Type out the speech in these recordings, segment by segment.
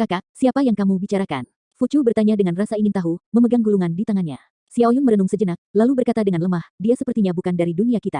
Kakak, siapa yang kamu bicarakan? Fucu bertanya dengan rasa ingin tahu, memegang gulungan di tangannya. Xiaoyun merenung sejenak, lalu berkata dengan lemah, dia sepertinya bukan dari dunia kita.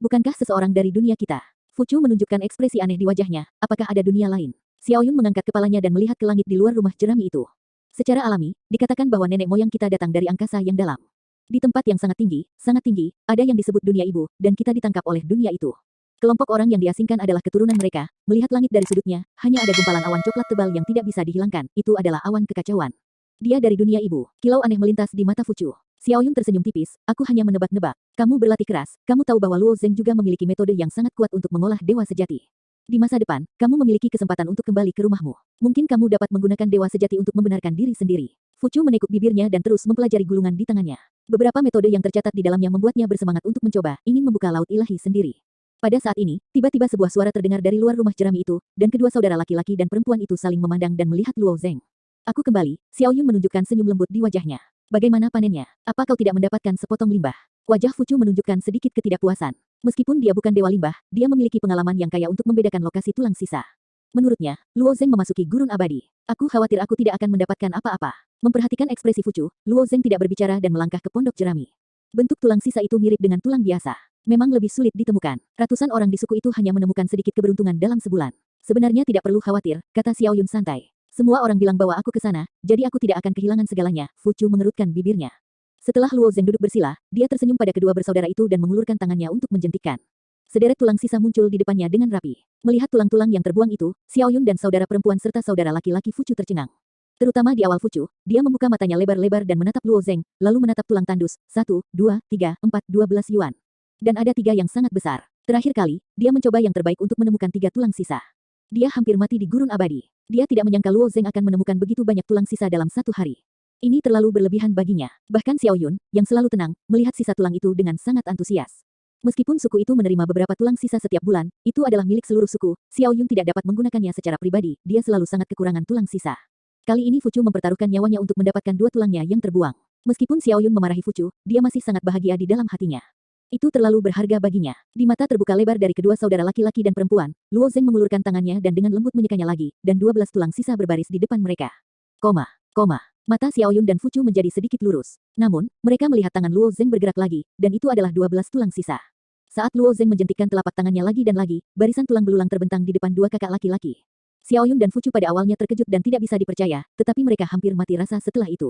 Bukankah seseorang dari dunia kita? Fucu menunjukkan ekspresi aneh di wajahnya, apakah ada dunia lain? Xiaoyun mengangkat kepalanya dan melihat ke langit di luar rumah jerami itu. Secara alami, dikatakan bahwa nenek moyang kita datang dari angkasa yang dalam. Di tempat yang sangat tinggi, ada yang disebut dunia ibu, dan kita ditangkap oleh dunia itu. Kelompok orang yang diasingkan adalah keturunan mereka, melihat langit dari sudutnya, hanya ada gumpalan awan coklat tebal yang tidak bisa dihilangkan, itu adalah awan kekacauan. Dia dari dunia ibu. Kilau aneh melintas di mata Fucu. Xiaoyun tersenyum tipis, aku hanya menebak-nebak. Kamu berlatih keras, kamu tahu bahwa Luo Zeng juga memiliki metode yang sangat kuat untuk mengolah dewa sejati. Di masa depan, kamu memiliki kesempatan untuk kembali ke rumahmu. Mungkin kamu dapat menggunakan dewa sejati untuk membenarkan diri sendiri. Fucu menekuk bibirnya dan terus mempelajari gulungan di tangannya. Beberapa metode yang tercatat di dalamnya membuatnya bersemangat untuk mencoba, ingin membuka laut ilahi sendiri. Pada saat ini, tiba-tiba sebuah suara terdengar dari luar rumah jerami itu, dan kedua saudara laki-laki dan perempuan itu saling memandang dan melihat Luo Zeng. Aku kembali, Xiaoyun menunjukkan senyum lembut di wajahnya. Bagaimana panennya? Apa kau tidak mendapatkan sepotong limbah? Wajah Fucu menunjukkan sedikit ketidakpuasan. Meskipun dia bukan dewa limbah, dia memiliki pengalaman yang kaya untuk membedakan lokasi tulang sisa. Menurutnya, Luo Zeng memasuki gurun abadi. Aku khawatir aku tidak akan mendapatkan apa-apa. Memperhatikan ekspresi Fucu, Luo Zeng tidak berbicara dan melangkah ke pondok jerami. Bentuk tulang sisa itu mirip dengan tulang biasa. Memang lebih sulit ditemukan. Ratusan orang di suku itu hanya menemukan sedikit keberuntungan dalam sebulan. Sebenarnya tidak perlu khawatir, kata Xiaoyun santai. Semua orang bilang bahwa aku ke sana, jadi aku tidak akan kehilangan segalanya. Fucu mengerutkan bibirnya. Setelah Luo Zeng duduk bersila, dia tersenyum pada kedua bersaudara itu dan mengulurkan tangannya untuk menjentikkan. Sederet tulang sisa muncul di depannya dengan rapi. Melihat tulang-tulang yang terbuang itu, Xiaoyun dan saudara perempuan serta saudara laki-laki Fucu tercengang. Terutama di awal Fucu, dia membuka matanya lebar-lebar dan menatap Luo Zeng, lalu menatap tulang tandus, 1, 2, 3, 4, 12 yuan. Dan ada 3 yang sangat besar. Terakhir kali, dia mencoba yang terbaik untuk menemukan 3 tulang sisa. Dia hampir mati di gurun abadi. Dia tidak menyangka Luo Zeng akan menemukan begitu banyak tulang sisa dalam satu hari. Ini terlalu berlebihan baginya. Bahkan Xiaoyun, yang selalu tenang, melihat sisa tulang itu dengan sangat antusias. Meskipun suku itu menerima beberapa tulang sisa setiap bulan, itu adalah milik seluruh suku, Xiaoyun tidak dapat menggunakannya secara pribadi, dia selalu sangat kekurangan tulang sisa. Kali ini Fucu mempertaruhkan nyawanya untuk mendapatkan 2 tulangnya yang terbuang. Meskipun Xiaoyun memarahi Fucu, dia masih sangat bahagia di dalam hatinya. Itu terlalu berharga baginya. Di mata terbuka lebar dari kedua saudara laki-laki dan perempuan, Luo Zeng mengulurkan tangannya dan dengan lembut menyekanya lagi, dan 12 tulang sisa berbaris di depan mereka. Koma. Mata Xiaoyun dan Fucu menjadi sedikit lurus. Namun, mereka melihat tangan Luo Zeng bergerak lagi, dan itu adalah 12 tulang sisa. Saat Luo Zeng menjentikkan telapak tangannya lagi dan lagi, barisan tulang belulang terbentang di depan 2 kakak laki-laki. Xiaoyun dan Fucu pada awalnya terkejut dan tidak bisa dipercaya, tetapi mereka hampir mati rasa setelah itu.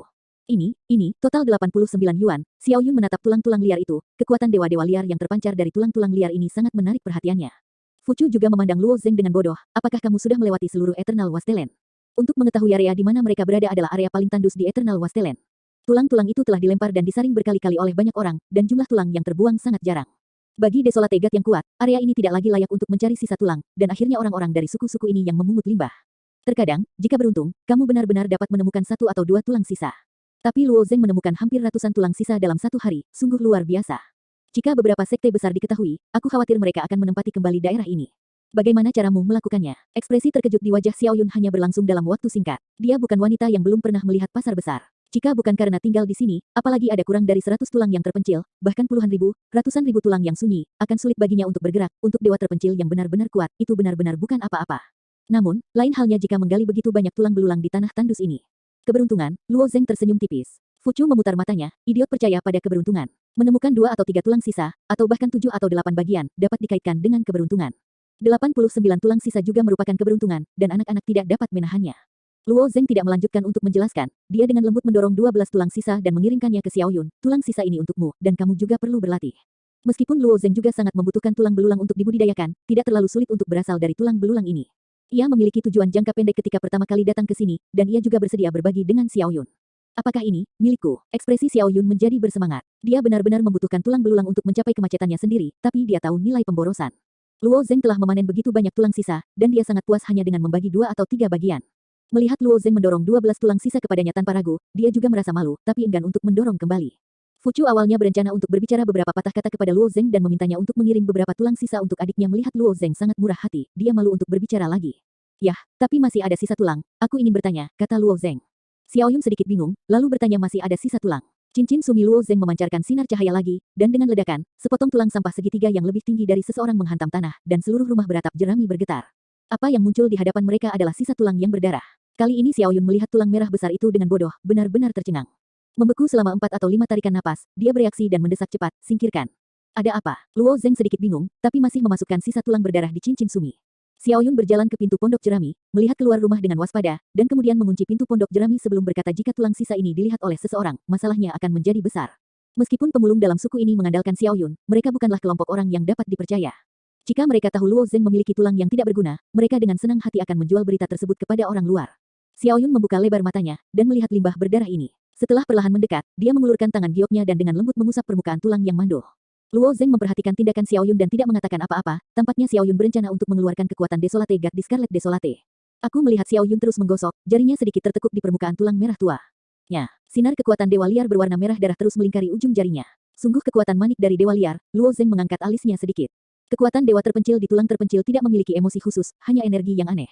Ini, total 89 yuan. Xiaoyun menatap tulang-tulang liar itu, kekuatan dewa-dewa liar yang terpancar dari tulang-tulang liar ini sangat menarik perhatiannya. Fucu juga memandang Luo Zeng dengan bodoh, apakah kamu sudah melewati seluruh Eternal Wasteland? Untuk mengetahui area di mana mereka berada adalah area paling tandus di Eternal Wasteland. Tulang-tulang itu telah dilempar dan disaring berkali-kali oleh banyak orang, dan jumlah tulang yang terbuang sangat jarang. Bagi Desolat Tegat yang kuat, area ini tidak lagi layak untuk mencari sisa tulang, dan akhirnya orang-orang dari suku-suku ini yang memungut limbah. Terkadang, jika beruntung, kamu benar-benar dapat menemukan 1 atau 2 tulang sisa. Tapi Luo Zeng menemukan hampir ratusan tulang sisa dalam satu hari, sungguh luar biasa. Jika beberapa sekte besar diketahui, aku khawatir mereka akan menempati kembali daerah ini. Bagaimana caramu melakukannya? Ekspresi terkejut di wajah Xiaoyun hanya berlangsung dalam waktu singkat. Dia bukan wanita yang belum pernah melihat pasar besar. Jika bukan karena tinggal di sini, apalagi ada kurang dari 100 tulang yang terpencil, bahkan puluhan ribu, ratusan ribu tulang yang sunyi, akan sulit baginya untuk bergerak. Untuk dewa terpencil yang benar-benar kuat, itu benar-benar bukan apa-apa. Namun, lain halnya jika menggali begitu banyak tulang belulang di tanah tandus ini. Keberuntungan, Luo Zeng tersenyum tipis. Fucu memutar matanya, idiot percaya pada keberuntungan. Menemukan 2 atau 3 tulang sisa, atau bahkan 7 atau 8 bagian, dapat dikaitkan dengan keberuntungan. 89 tulang sisa juga merupakan keberuntungan, dan anak-anak tidak dapat menahannya. Luo Zeng tidak melanjutkan untuk menjelaskan, dia dengan lembut mendorong 12 tulang sisa dan mengirimkannya ke Xiaoyun, tulang sisa ini untukmu, dan kamu juga perlu berlatih. Meskipun Luo Zeng juga sangat membutuhkan tulang belulang untuk dibudidayakan, tidak terlalu sulit untuk berasal dari tulang belulang ini. Ia memiliki tujuan jangka pendek ketika pertama kali datang ke sini, dan ia juga bersedia berbagi dengan Xiaoyun. Apakah ini, milikku? Ekspresi Xiaoyun menjadi bersemangat. Dia benar-benar membutuhkan tulang belulang untuk mencapai kemacetannya sendiri, tapi dia tahu nilai pemborosan. Luo Zeng telah memanen begitu banyak tulang sisa, dan dia sangat puas hanya dengan membagi 2 atau 3 bagian. Melihat Luo Zeng mendorong 12 tulang sisa kepadanya tanpa ragu, dia juga merasa malu, tapi enggan untuk mendorong kembali. Fucu awalnya berencana untuk berbicara beberapa patah kata kepada Luo Zeng dan memintanya untuk mengirim beberapa tulang sisa untuk adiknya. Melihat Luo Zeng sangat murah hati, dia malu untuk berbicara lagi. Yah, tapi masih ada sisa tulang, aku ingin bertanya, kata Luo Zeng. Xiaoyun sedikit bingung, lalu bertanya masih ada sisa tulang. Cincin sumi Luo Zeng memancarkan sinar cahaya lagi, dan dengan ledakan, sepotong tulang sampah segitiga yang lebih tinggi dari seseorang menghantam tanah, dan seluruh rumah beratap jerami bergetar. Apa yang muncul di hadapan mereka adalah sisa tulang yang berdarah. Kali ini Xiao Yun melihat tulang merah besar itu dengan bodoh, benar-benar tercengang. Membeku selama 4 atau 5 tarikan napas, dia bereaksi dan mendesak cepat, singkirkan. Ada apa? Luo Zeng sedikit bingung, tapi masih memasukkan sisa tulang berdarah di cincin sumi. Xiao Yun berjalan ke pintu pondok jerami, melihat keluar rumah dengan waspada, dan kemudian mengunci pintu pondok jerami sebelum berkata jika tulang sisa ini dilihat oleh seseorang, masalahnya akan menjadi besar. Meskipun pemulung dalam suku ini mengandalkan Xiao Yun, mereka bukanlah kelompok orang yang dapat dipercaya. Jika mereka tahu Luo Zeng memiliki tulang yang tidak berguna, mereka dengan senang hati akan menjual berita tersebut kepada orang luar. Xiao Yun membuka lebar matanya, dan melihat limbah berdarah ini. Setelah perlahan mendekat, dia mengulurkan tangan gioknya dan dengan lembut mengusap permukaan tulang yang mandul. Luo Zeng memperhatikan tindakan Xiao Yun dan tidak mengatakan apa-apa, tampaknya Xiao Yun berencana untuk mengeluarkan kekuatan Desolate God di Scarlet Desolate. Aku melihat Xiao Yun terus menggosok, jarinya sedikit tertekuk di permukaan tulang merah tua. Sinar kekuatan Dewa Liar berwarna merah darah terus melingkari ujung jarinya. Sungguh kekuatan manik dari Dewa Liar, Luo Zeng mengangkat alisnya sedikit. Kekuatan dewa terpencil di tulang terpencil tidak memiliki emosi khusus, hanya energi yang aneh.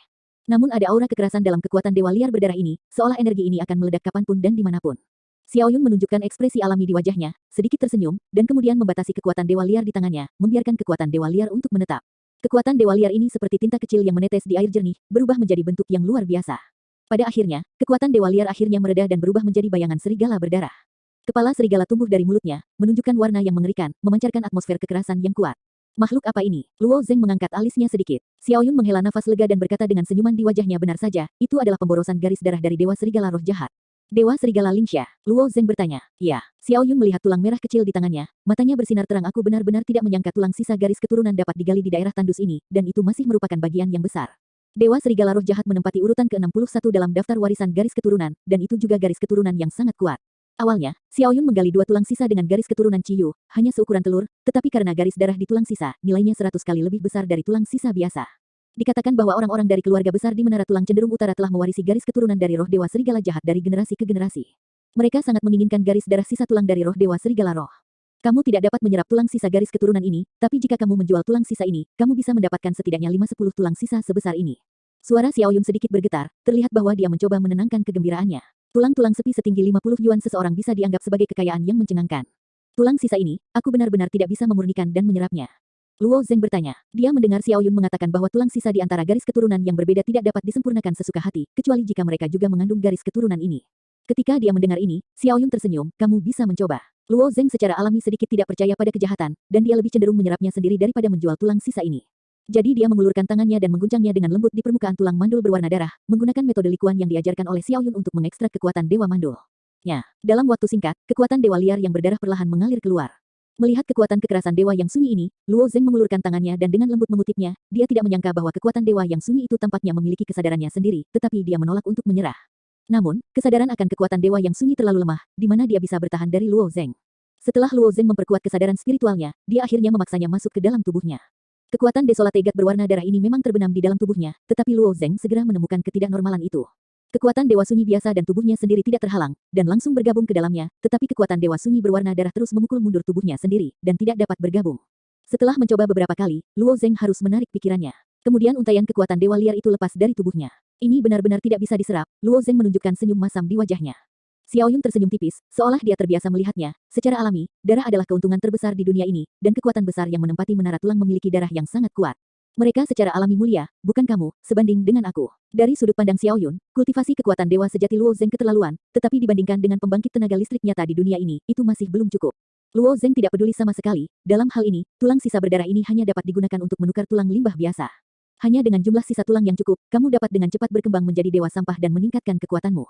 Namun ada aura kekerasan dalam kekuatan Dewa Liar berdarah ini, seolah energi ini akan meledak kapanpun dan dimanapun. Xiao Yun menunjukkan ekspresi alami di wajahnya, sedikit tersenyum, dan kemudian membatasi kekuatan Dewa Liar di tangannya, membiarkan kekuatan Dewa Liar untuk menetap. Kekuatan Dewa Liar ini seperti tinta kecil yang menetes di air jernih, berubah menjadi bentuk yang luar biasa. Pada akhirnya, kekuatan Dewa Liar akhirnya mereda dan berubah menjadi bayangan serigala berdarah. Kepala serigala tumbuh dari mulutnya, menunjukkan warna yang mengerikan, memancarkan atmosfer kekerasan yang kuat. Makhluk apa ini? Luo Zeng mengangkat alisnya sedikit. Xiao Yun menghela nafas lega dan berkata dengan senyuman di wajahnya benar saja, itu adalah pemborosan garis darah dari Dewa Serigala Roh Jahat. Dewa Serigala Lingxia. Luo Zeng bertanya. Ya. Xiao Yun melihat tulang merah kecil di tangannya, matanya bersinar terang. Aku benar-benar tidak menyangka tulang sisa garis keturunan dapat digali di daerah tandus ini, dan itu masih merupakan bagian yang besar. Dewa Serigala Roh Jahat menempati urutan ke-61 dalam daftar warisan garis keturunan, dan itu juga garis keturunan yang sangat kuat. Awalnya, Xiao Yun menggali 2 tulang sisa dengan garis keturunan Ciyu, hanya seukuran telur, tetapi karena garis darah di tulang sisa, nilainya 100 kali lebih besar dari tulang sisa biasa. Dikatakan bahwa orang-orang dari keluarga besar di Menara Tulang Cenderung Utara telah mewarisi garis keturunan dari roh Dewa Serigala Jahat dari generasi ke generasi. Mereka sangat menginginkan garis darah sisa tulang dari roh Dewa Serigala Roh. Kamu tidak dapat menyerap tulang sisa garis keturunan ini, tapi jika kamu menjual tulang sisa ini, kamu bisa mendapatkan setidaknya 5-10 tulang sisa sebesar ini. Suara Xiao Yun sedikit bergetar, terlihat bahwa dia mencoba menenangkan kegembiraannya. Tulang-tulang sepi setinggi 50 yuan seseorang bisa dianggap sebagai kekayaan yang mencengangkan. Tulang sisa ini, aku benar-benar tidak bisa memurnikan dan menyerapnya. Luo Zeng bertanya. Dia mendengar Xiao Yun mengatakan bahwa tulang sisa di antara garis keturunan yang berbeda tidak dapat disempurnakan sesuka hati, kecuali jika mereka juga mengandung garis keturunan ini. Ketika dia mendengar ini, Xiao Yun tersenyum, kamu bisa mencoba. Luo Zeng secara alami sedikit tidak percaya pada kejahatan, dan dia lebih cenderung menyerapnya sendiri daripada menjual tulang sisa ini. Jadi dia mengulurkan tangannya dan mengguncangnya dengan lembut di permukaan tulang mandul berwarna darah, menggunakan metode likuan yang diajarkan oleh Xiao Yun untuk mengekstrak kekuatan Dewa Mandul. Dalam waktu singkat, kekuatan Dewa Liar yang berdarah perlahan mengalir keluar. Melihat kekuatan kekerasan Dewa yang sunyi ini, Luo Zeng mengulurkan tangannya dan dengan lembut mengutipnya, dia tidak menyangka bahwa kekuatan Dewa yang sunyi itu tampaknya memiliki kesadarannya sendiri, tetapi dia menolak untuk menyerah. Namun, kesadaran akan kekuatan Dewa yang sunyi terlalu lemah, di mana dia bisa bertahan dari Luo Zeng. Setelah Luo Zeng memperkuat kesadaran spiritualnya, dia akhirnya memaksanya masuk ke dalam tubuhnya. Kekuatan Desolate God berwarna darah ini memang terbenam di dalam tubuhnya, tetapi Luo Zeng segera menemukan ketidaknormalan itu. Kekuatan Dewa Sunyi biasa dan tubuhnya sendiri tidak terhalang, dan langsung bergabung ke dalamnya, tetapi kekuatan Dewa Sunyi berwarna darah terus memukul mundur tubuhnya sendiri, dan tidak dapat bergabung. Setelah mencoba beberapa kali, Luo Zeng harus menarik pikirannya. Kemudian untaian kekuatan Dewa Liar itu lepas dari tubuhnya. Ini benar-benar tidak bisa diserap, Luo Zeng menunjukkan senyum masam di wajahnya. Xiao Yun tersenyum tipis, seolah dia terbiasa melihatnya. Secara alami, darah adalah keuntungan terbesar di dunia ini, dan kekuatan besar yang menempati menara tulang memiliki darah yang sangat kuat. Mereka secara alami mulia, bukan kamu, sebanding dengan aku. Dari sudut pandang Xiao Yun, kultivasi kekuatan dewa sejati Luo Zeng keterlaluan, tetapi dibandingkan dengan pembangkit tenaga listrik nyata di dunia ini, itu masih belum cukup. Luo Zeng tidak peduli sama sekali, dalam hal ini, tulang sisa berdarah ini hanya dapat digunakan untuk menukar tulang limbah biasa. Hanya dengan jumlah sisa tulang yang cukup, kamu dapat dengan cepat berkembang menjadi dewa sampah dan meningkatkan kekuatanmu.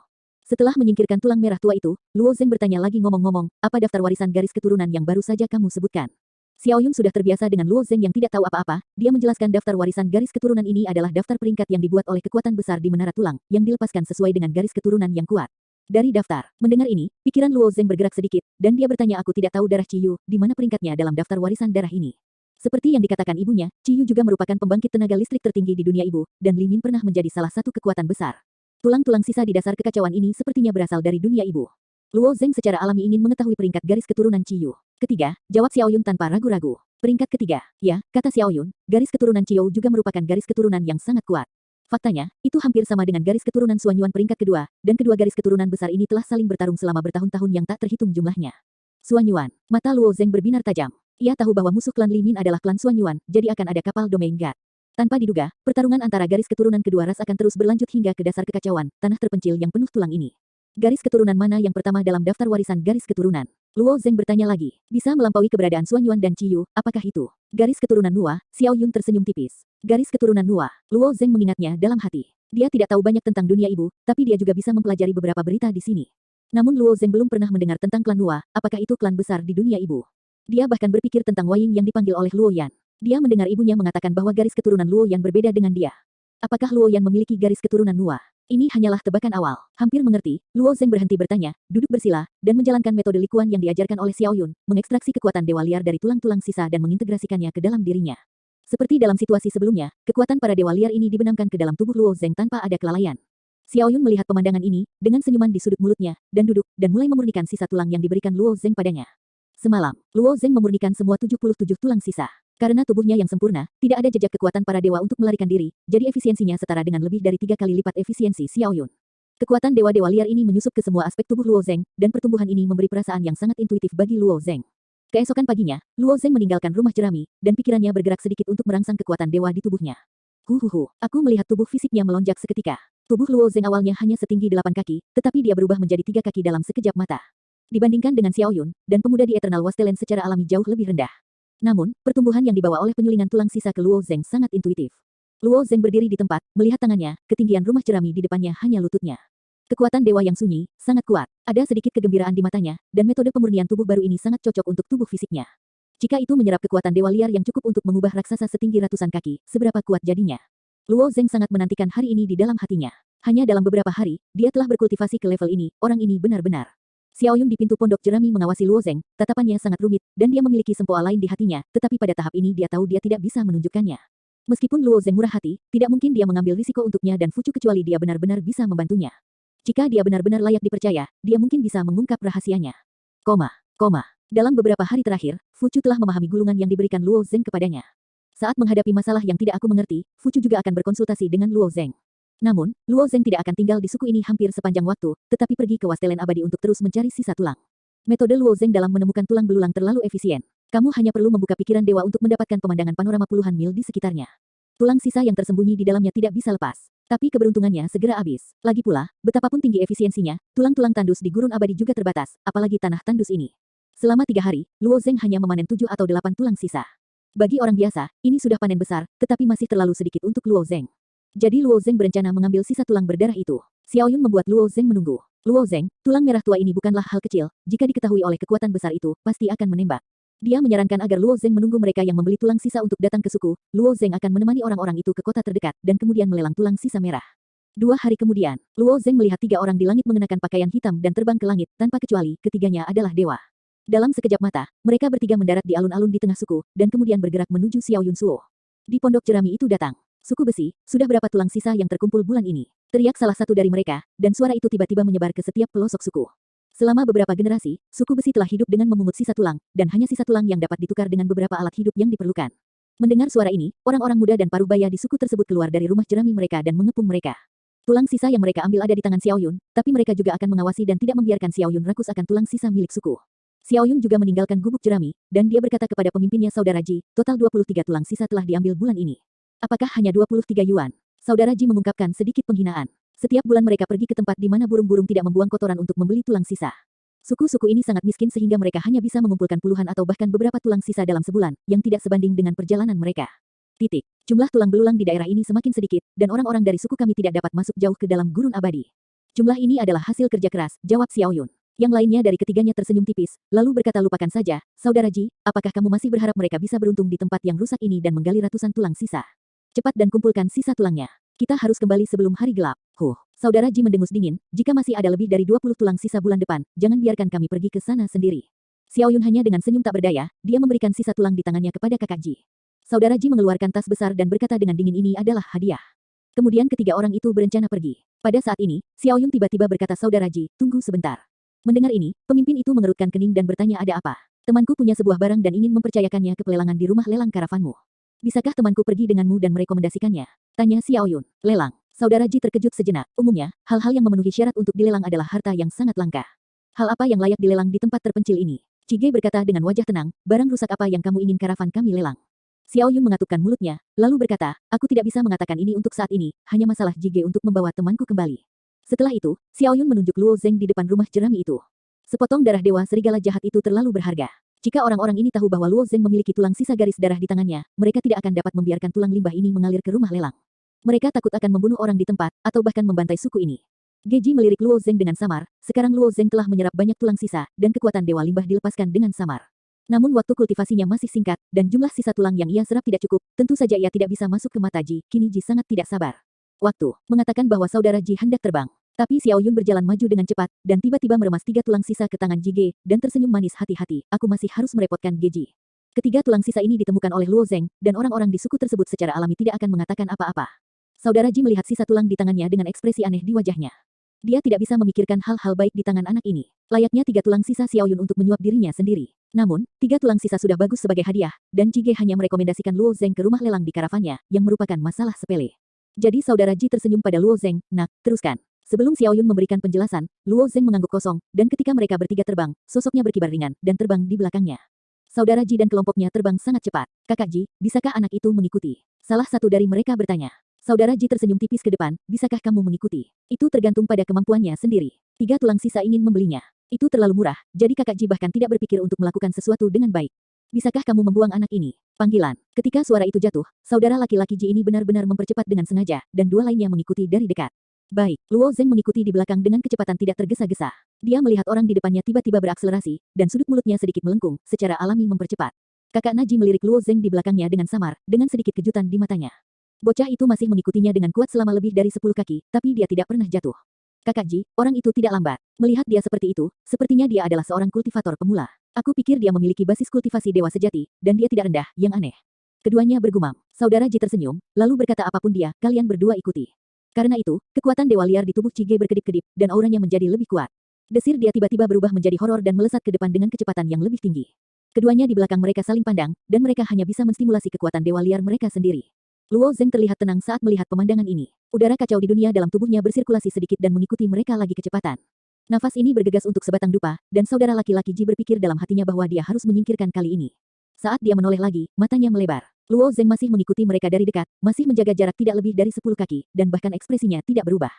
Setelah menyingkirkan tulang merah tua itu, Luo Zeng bertanya lagi ngomong-ngomong, apa daftar warisan garis keturunan yang baru saja kamu sebutkan? Xiao Yun sudah terbiasa dengan Luo Zeng yang tidak tahu apa-apa, dia menjelaskan daftar warisan garis keturunan ini adalah daftar peringkat yang dibuat oleh kekuatan besar di menara tulang, yang dilepaskan sesuai dengan garis keturunan yang kuat. Dari daftar, mendengar ini, pikiran Luo Zeng bergerak sedikit, dan dia bertanya aku tidak tahu darah Ciyu, di mana peringkatnya dalam daftar warisan darah ini. Seperti yang dikatakan ibunya, Ciyu juga merupakan pembangkit tenaga listrik tertinggi di dunia ibu, dan Li Min pernah menjadi salah satu kekuatan besar. Tulang-tulang sisa di dasar kekacauan ini sepertinya berasal dari dunia ibu. Luo Zeng secara alami ingin mengetahui peringkat garis keturunan Ciyu. Ketiga, jawab Xiao Yun tanpa ragu-ragu. Peringkat ketiga, ya, kata Xiao Yun, garis keturunan Ciyu juga merupakan garis keturunan yang sangat kuat. Faktanya, itu hampir sama dengan garis keturunan Suanyuan peringkat kedua, dan kedua garis keturunan besar ini telah saling bertarung selama bertahun-tahun yang tak terhitung jumlahnya. Suanyuan, mata Luo Zeng berbinar tajam. Ia tahu bahwa musuh klan Li Min adalah klan Suanyuan, jadi akan ada kapal domain God. Tanpa diduga, pertarungan antara garis keturunan kedua ras akan terus berlanjut hingga ke dasar kekacauan, tanah terpencil yang penuh tulang ini. Garis keturunan mana yang pertama dalam daftar warisan garis keturunan? Luo Zeng bertanya lagi. Bisa melampaui keberadaan Suan Yuan dan Ciyu, apakah itu? Garis keturunan Nua, Xiao Yun tersenyum tipis. Garis keturunan Nua, Luo Zeng mengingatnya dalam hati. Dia tidak tahu banyak tentang dunia ibu, tapi dia juga bisa mempelajari beberapa berita di sini. Namun Luo Zeng belum pernah mendengar tentang klan Nua, apakah itu klan besar di dunia ibu? Dia bahkan berpikir tentang Wei Ying yang dipanggil oleh Luo Yan. Dia mendengar ibunya mengatakan bahwa garis keturunan Luo Yan berbeda dengan dia. Apakah Luo Yan memiliki garis keturunan Nua? Ini hanyalah tebakan awal. Hampir mengerti, Luo Zeng berhenti bertanya, duduk bersila, dan menjalankan metode likuan yang diajarkan oleh Xiao Yun, mengekstraksi kekuatan dewa liar dari tulang-tulang sisa dan mengintegrasikannya ke dalam dirinya. Seperti dalam situasi sebelumnya, kekuatan para dewa liar ini dibenamkan ke dalam tubuh Luo Zeng tanpa ada kelalaian. Xiao Yun melihat pemandangan ini, dengan senyuman di sudut mulutnya, dan duduk, dan mulai memurnikan sisa tulang yang diberikan Luo Zeng padanya. Semalam, Luo Zeng memurnikan semua 77 tulang sisa. Karena tubuhnya yang sempurna, tidak ada jejak kekuatan para dewa untuk melarikan diri, jadi efisiensinya setara dengan lebih dari 3 kali lipat efisiensi Xiao Yun. Kekuatan dewa-dewa liar ini menyusup ke semua aspek tubuh Luo Zeng, dan pertumbuhan ini memberi perasaan yang sangat intuitif bagi Luo Zeng. Keesokan paginya, Luo Zeng meninggalkan rumah jerami, dan pikirannya bergerak sedikit untuk merangsang kekuatan dewa di tubuhnya. Aku melihat tubuh fisiknya melonjak seketika. Tubuh Luo Zeng awalnya hanya setinggi 8 kaki, tetapi dia berubah menjadi 3 kaki dalam sekejap mata. Dibandingkan dengan Xiao Yun, dan pemuda di Eternal Wasteland secara alami jauh lebih rendah. Namun, pertumbuhan yang dibawa oleh penyulingan tulang sisa ke Luo Zeng sangat intuitif. Luo Zeng berdiri di tempat, melihat tangannya, ketinggian rumah jerami di depannya hanya lututnya. Kekuatan dewa yang sunyi, sangat kuat. Ada sedikit kegembiraan di matanya, dan metode pemurnian tubuh baru ini sangat cocok untuk tubuh fisiknya. Jika itu menyerap kekuatan dewa liar yang cukup untuk mengubah raksasa setinggi ratusan kaki, seberapa kuat jadinya? Luo Zeng sangat menantikan hari ini di dalam hatinya. Hanya dalam beberapa hari, dia telah berkultivasi ke level ini, orang ini benar-benar. Xiao Yun di pintu pondok jerami mengawasi Luo Zeng, tatapannya sangat rumit, dan dia memiliki sempoa lain di hatinya, tetapi pada tahap ini dia tahu dia tidak bisa menunjukkannya. Meskipun Luo Zeng murah hati, tidak mungkin dia mengambil risiko untuknya dan Fucu kecuali dia benar-benar bisa membantunya. Jika dia benar-benar layak dipercaya, dia mungkin bisa mengungkap rahasianya. Dalam beberapa hari terakhir, Fucu telah memahami gulungan yang diberikan Luo Zeng kepadanya. Saat menghadapi masalah yang tidak aku mengerti, Fucu juga akan berkonsultasi dengan Luo Zeng. Namun, Luo Zeng tidak akan tinggal di suku ini hampir sepanjang waktu, tetapi pergi ke Wasteland Abadi untuk terus mencari sisa tulang. Metode Luo Zeng dalam menemukan tulang belulang terlalu efisien. Kamu hanya perlu membuka pikiran dewa untuk mendapatkan pemandangan panorama puluhan mil di sekitarnya. Tulang sisa yang tersembunyi di dalamnya tidak bisa lepas. Tapi keberuntungannya segera habis. Lagi pula, betapapun tinggi efisiensinya, tulang-tulang tandus di gurun abadi juga terbatas, apalagi tanah tandus ini. Selama 3 hari, Luo Zeng hanya memanen 7 atau 8 tulang sisa. Bagi orang biasa, ini sudah panen besar, tetapi masih terlalu sedikit untuk Luo Zeng. Jadi Luo Zeng berencana mengambil sisa tulang berdarah itu. Xiao Yun membuat Luo Zeng menunggu. Luo Zeng, tulang merah tua ini bukanlah hal kecil, jika diketahui oleh kekuatan besar itu, pasti akan menembak. Dia menyarankan agar Luo Zeng menunggu mereka yang membeli tulang sisa untuk datang ke suku, Luo Zeng akan menemani orang-orang itu ke kota terdekat, dan kemudian melelang tulang sisa merah. 2 hari kemudian, Luo Zeng melihat 3 orang di langit mengenakan pakaian hitam dan terbang ke langit, tanpa kecuali, ketiganya adalah dewa. Dalam sekejap mata, mereka bertiga mendarat di alun-alun di tengah suku, dan kemudian bergerak menuju Xiao Yun Suo. Di pondok jerami itu datang. Suku besi, sudah berapa tulang sisa yang terkumpul bulan ini? Teriak salah satu dari mereka, dan suara itu tiba-tiba menyebar ke setiap pelosok suku. Selama beberapa generasi, suku besi telah hidup dengan memungut sisa tulang, dan hanya sisa tulang yang dapat ditukar dengan beberapa alat hidup yang diperlukan. Mendengar suara ini, orang-orang muda dan parubaya di suku tersebut keluar dari rumah jerami mereka dan mengepung mereka. Tulang sisa yang mereka ambil ada di tangan Xiao Yun, tapi mereka juga akan mengawasi dan tidak membiarkan Xiao Yun rakus akan tulang sisa milik suku. Xiao Yun juga meninggalkan gubuk jerami, dan dia berkata kepada pemimpinnya Saudara Ji, total 23 tulang sisa telah diambil bulan ini. Apakah hanya 23 yuan? Saudara Ji mengungkapkan sedikit penghinaan. Setiap bulan mereka pergi ke tempat di mana burung-burung tidak membuang kotoran untuk membeli tulang sisa. Suku-suku ini sangat miskin sehingga mereka hanya bisa mengumpulkan puluhan atau bahkan beberapa tulang sisa dalam sebulan, yang tidak sebanding dengan perjalanan mereka. Jumlah tulang belulang di daerah ini semakin sedikit, dan orang-orang dari suku kami tidak dapat masuk jauh ke dalam gurun abadi. Jumlah ini adalah hasil kerja keras, jawab Xiao Yun. Yang lainnya dari ketiganya tersenyum tipis, lalu berkata lupakan saja, Saudara Ji, apakah kamu masih berharap mereka bisa beruntung di tempat yang rusak ini dan menggali ratusan tulang sisa? Cepat dan kumpulkan sisa tulangnya. Kita harus kembali sebelum hari gelap. Saudara Ji mendengus dingin, jika masih ada lebih dari 20 tulang sisa bulan depan, jangan biarkan kami pergi ke sana sendiri. Xiao Yun hanya dengan senyum tak berdaya, dia memberikan sisa tulang di tangannya kepada kakak Ji. Saudara Ji mengeluarkan tas besar dan berkata dengan dingin ini adalah hadiah. Kemudian ketiga orang itu berencana pergi. Pada saat ini, Xiao Yun tiba-tiba berkata Saudara Ji, tunggu sebentar. Mendengar ini, pemimpin itu mengerutkan kening dan bertanya ada apa. Temanku punya sebuah barang dan ingin mempercayakannya ke pelelangan di rumah lelang karavanmu. Bisakah temanku pergi denganmu dan merekomendasikannya? Tanya Xiao Yun. Lelang. Saudara Ji terkejut sejenak. Umumnya, hal-hal yang memenuhi syarat untuk dilelang adalah harta yang sangat langka. Hal apa yang layak dilelang di tempat terpencil ini? Cige berkata dengan wajah tenang, barang rusak apa yang kamu ingin karavan kami lelang? Xiao Yun mengatupkan mulutnya, lalu berkata, aku tidak bisa mengatakan ini untuk saat ini, hanya masalah Jige untuk membawa temanku kembali. Setelah itu, Xiao Yun menunjuk Luo Zeng di depan rumah jerami itu. Sepotong darah dewa serigala jahat itu terlalu berharga. Jika orang-orang ini tahu bahwa Luo Zeng memiliki tulang sisa garis darah di tangannya, mereka tidak akan dapat membiarkan tulang limbah ini mengalir ke rumah lelang. Mereka takut akan membunuh orang di tempat, atau bahkan membantai suku ini. Geji melirik Luo Zeng dengan samar, sekarang Luo Zeng telah menyerap banyak tulang sisa, dan kekuatan dewa limbah dilepaskan dengan samar. Namun waktu kultivasinya masih singkat, dan jumlah sisa tulang yang ia serap tidak cukup, tentu saja ia tidak bisa masuk ke mata Ji, kini Ji sangat tidak sabar. Waktu, mengatakan bahwa saudara Ji hendak terbang. Tapi Xiao Yun berjalan maju dengan cepat, dan tiba-tiba meremas 3 tulang sisa ke tangan Ji Ge, dan tersenyum manis hati-hati, aku masih harus merepotkan Geji. Ketiga tulang sisa ini ditemukan oleh Luo Zeng, dan orang-orang di suku tersebut secara alami tidak akan mengatakan apa-apa. Saudara Ji melihat sisa tulang di tangannya dengan ekspresi aneh di wajahnya. Dia tidak bisa memikirkan hal-hal baik di tangan anak ini. Layaknya 3 tulang sisa Xiao Yun untuk menyuap dirinya sendiri. Namun, 3 tulang sisa sudah bagus sebagai hadiah, dan Ji Ge hanya merekomendasikan Luo Zeng ke rumah lelang di karavannya, yang merupakan masalah sepele. Jadi saudara Ji tersenyum pada Luo Zeng, nak, teruskan. Sebelum Xiao Yun memberikan penjelasan, Luo Zeng mengangguk kosong, dan ketika mereka bertiga terbang, sosoknya berkibar ringan, dan terbang di belakangnya. Saudara Ji dan kelompoknya terbang sangat cepat. Kakak Ji, bisakah anak itu mengikuti? Salah satu dari mereka bertanya. Saudara Ji tersenyum tipis ke depan, bisakah kamu mengikuti? Itu tergantung pada kemampuannya sendiri. 3 tulang sisa ingin membelinya. Itu terlalu murah, jadi kakak Ji bahkan tidak berpikir untuk melakukan sesuatu dengan baik. Bisakah kamu membuang anak ini? Panggilan. Ketika suara itu jatuh, saudara laki-laki Ji ini benar-benar mempercepat dengan sengaja, dan 2 lainnya mengikuti dari dekat. Baik, Luo Zeng mengikuti di belakang dengan kecepatan tidak tergesa-gesa. Dia melihat orang di depannya tiba-tiba berakselerasi, dan sudut mulutnya sedikit melengkung, secara alami mempercepat. Kakak Naji melirik Luo Zeng di belakangnya dengan samar, dengan sedikit kejutan di matanya. Bocah itu masih mengikutinya dengan kuat selama lebih dari 10 kaki, tapi dia tidak pernah jatuh. Kakak Ji, orang itu tidak lambat. Melihat dia seperti itu, sepertinya dia adalah seorang kultivator pemula. Aku pikir dia memiliki basis kultivasi dewa sejati, dan dia tidak rendah, yang aneh. Keduanya bergumam. Saudara Ji tersenyum, lalu berkata apapun dia, kalian berdua ikuti. Karena itu, kekuatan dewa liar di tubuh Ji Ge berkedip-kedip, dan auranya menjadi lebih kuat. Desir dia tiba-tiba berubah menjadi horor dan melesat ke depan dengan kecepatan yang lebih tinggi. Keduanya di belakang mereka saling pandang, dan mereka hanya bisa menstimulasi kekuatan dewa liar mereka sendiri. Luo Zeng terlihat tenang saat melihat pemandangan ini. Udara kacau di dunia dalam tubuhnya bersirkulasi sedikit dan mengikuti mereka lagi kecepatan. Nafas ini bergegas untuk sebatang dupa, dan saudara laki-laki Ji berpikir dalam hatinya bahwa dia harus menyingkirkan kali ini. Saat dia menoleh lagi, matanya melebar. Luo Zeng masih mengikuti mereka dari dekat, masih menjaga jarak tidak lebih dari 10 kaki, dan bahkan ekspresinya tidak berubah.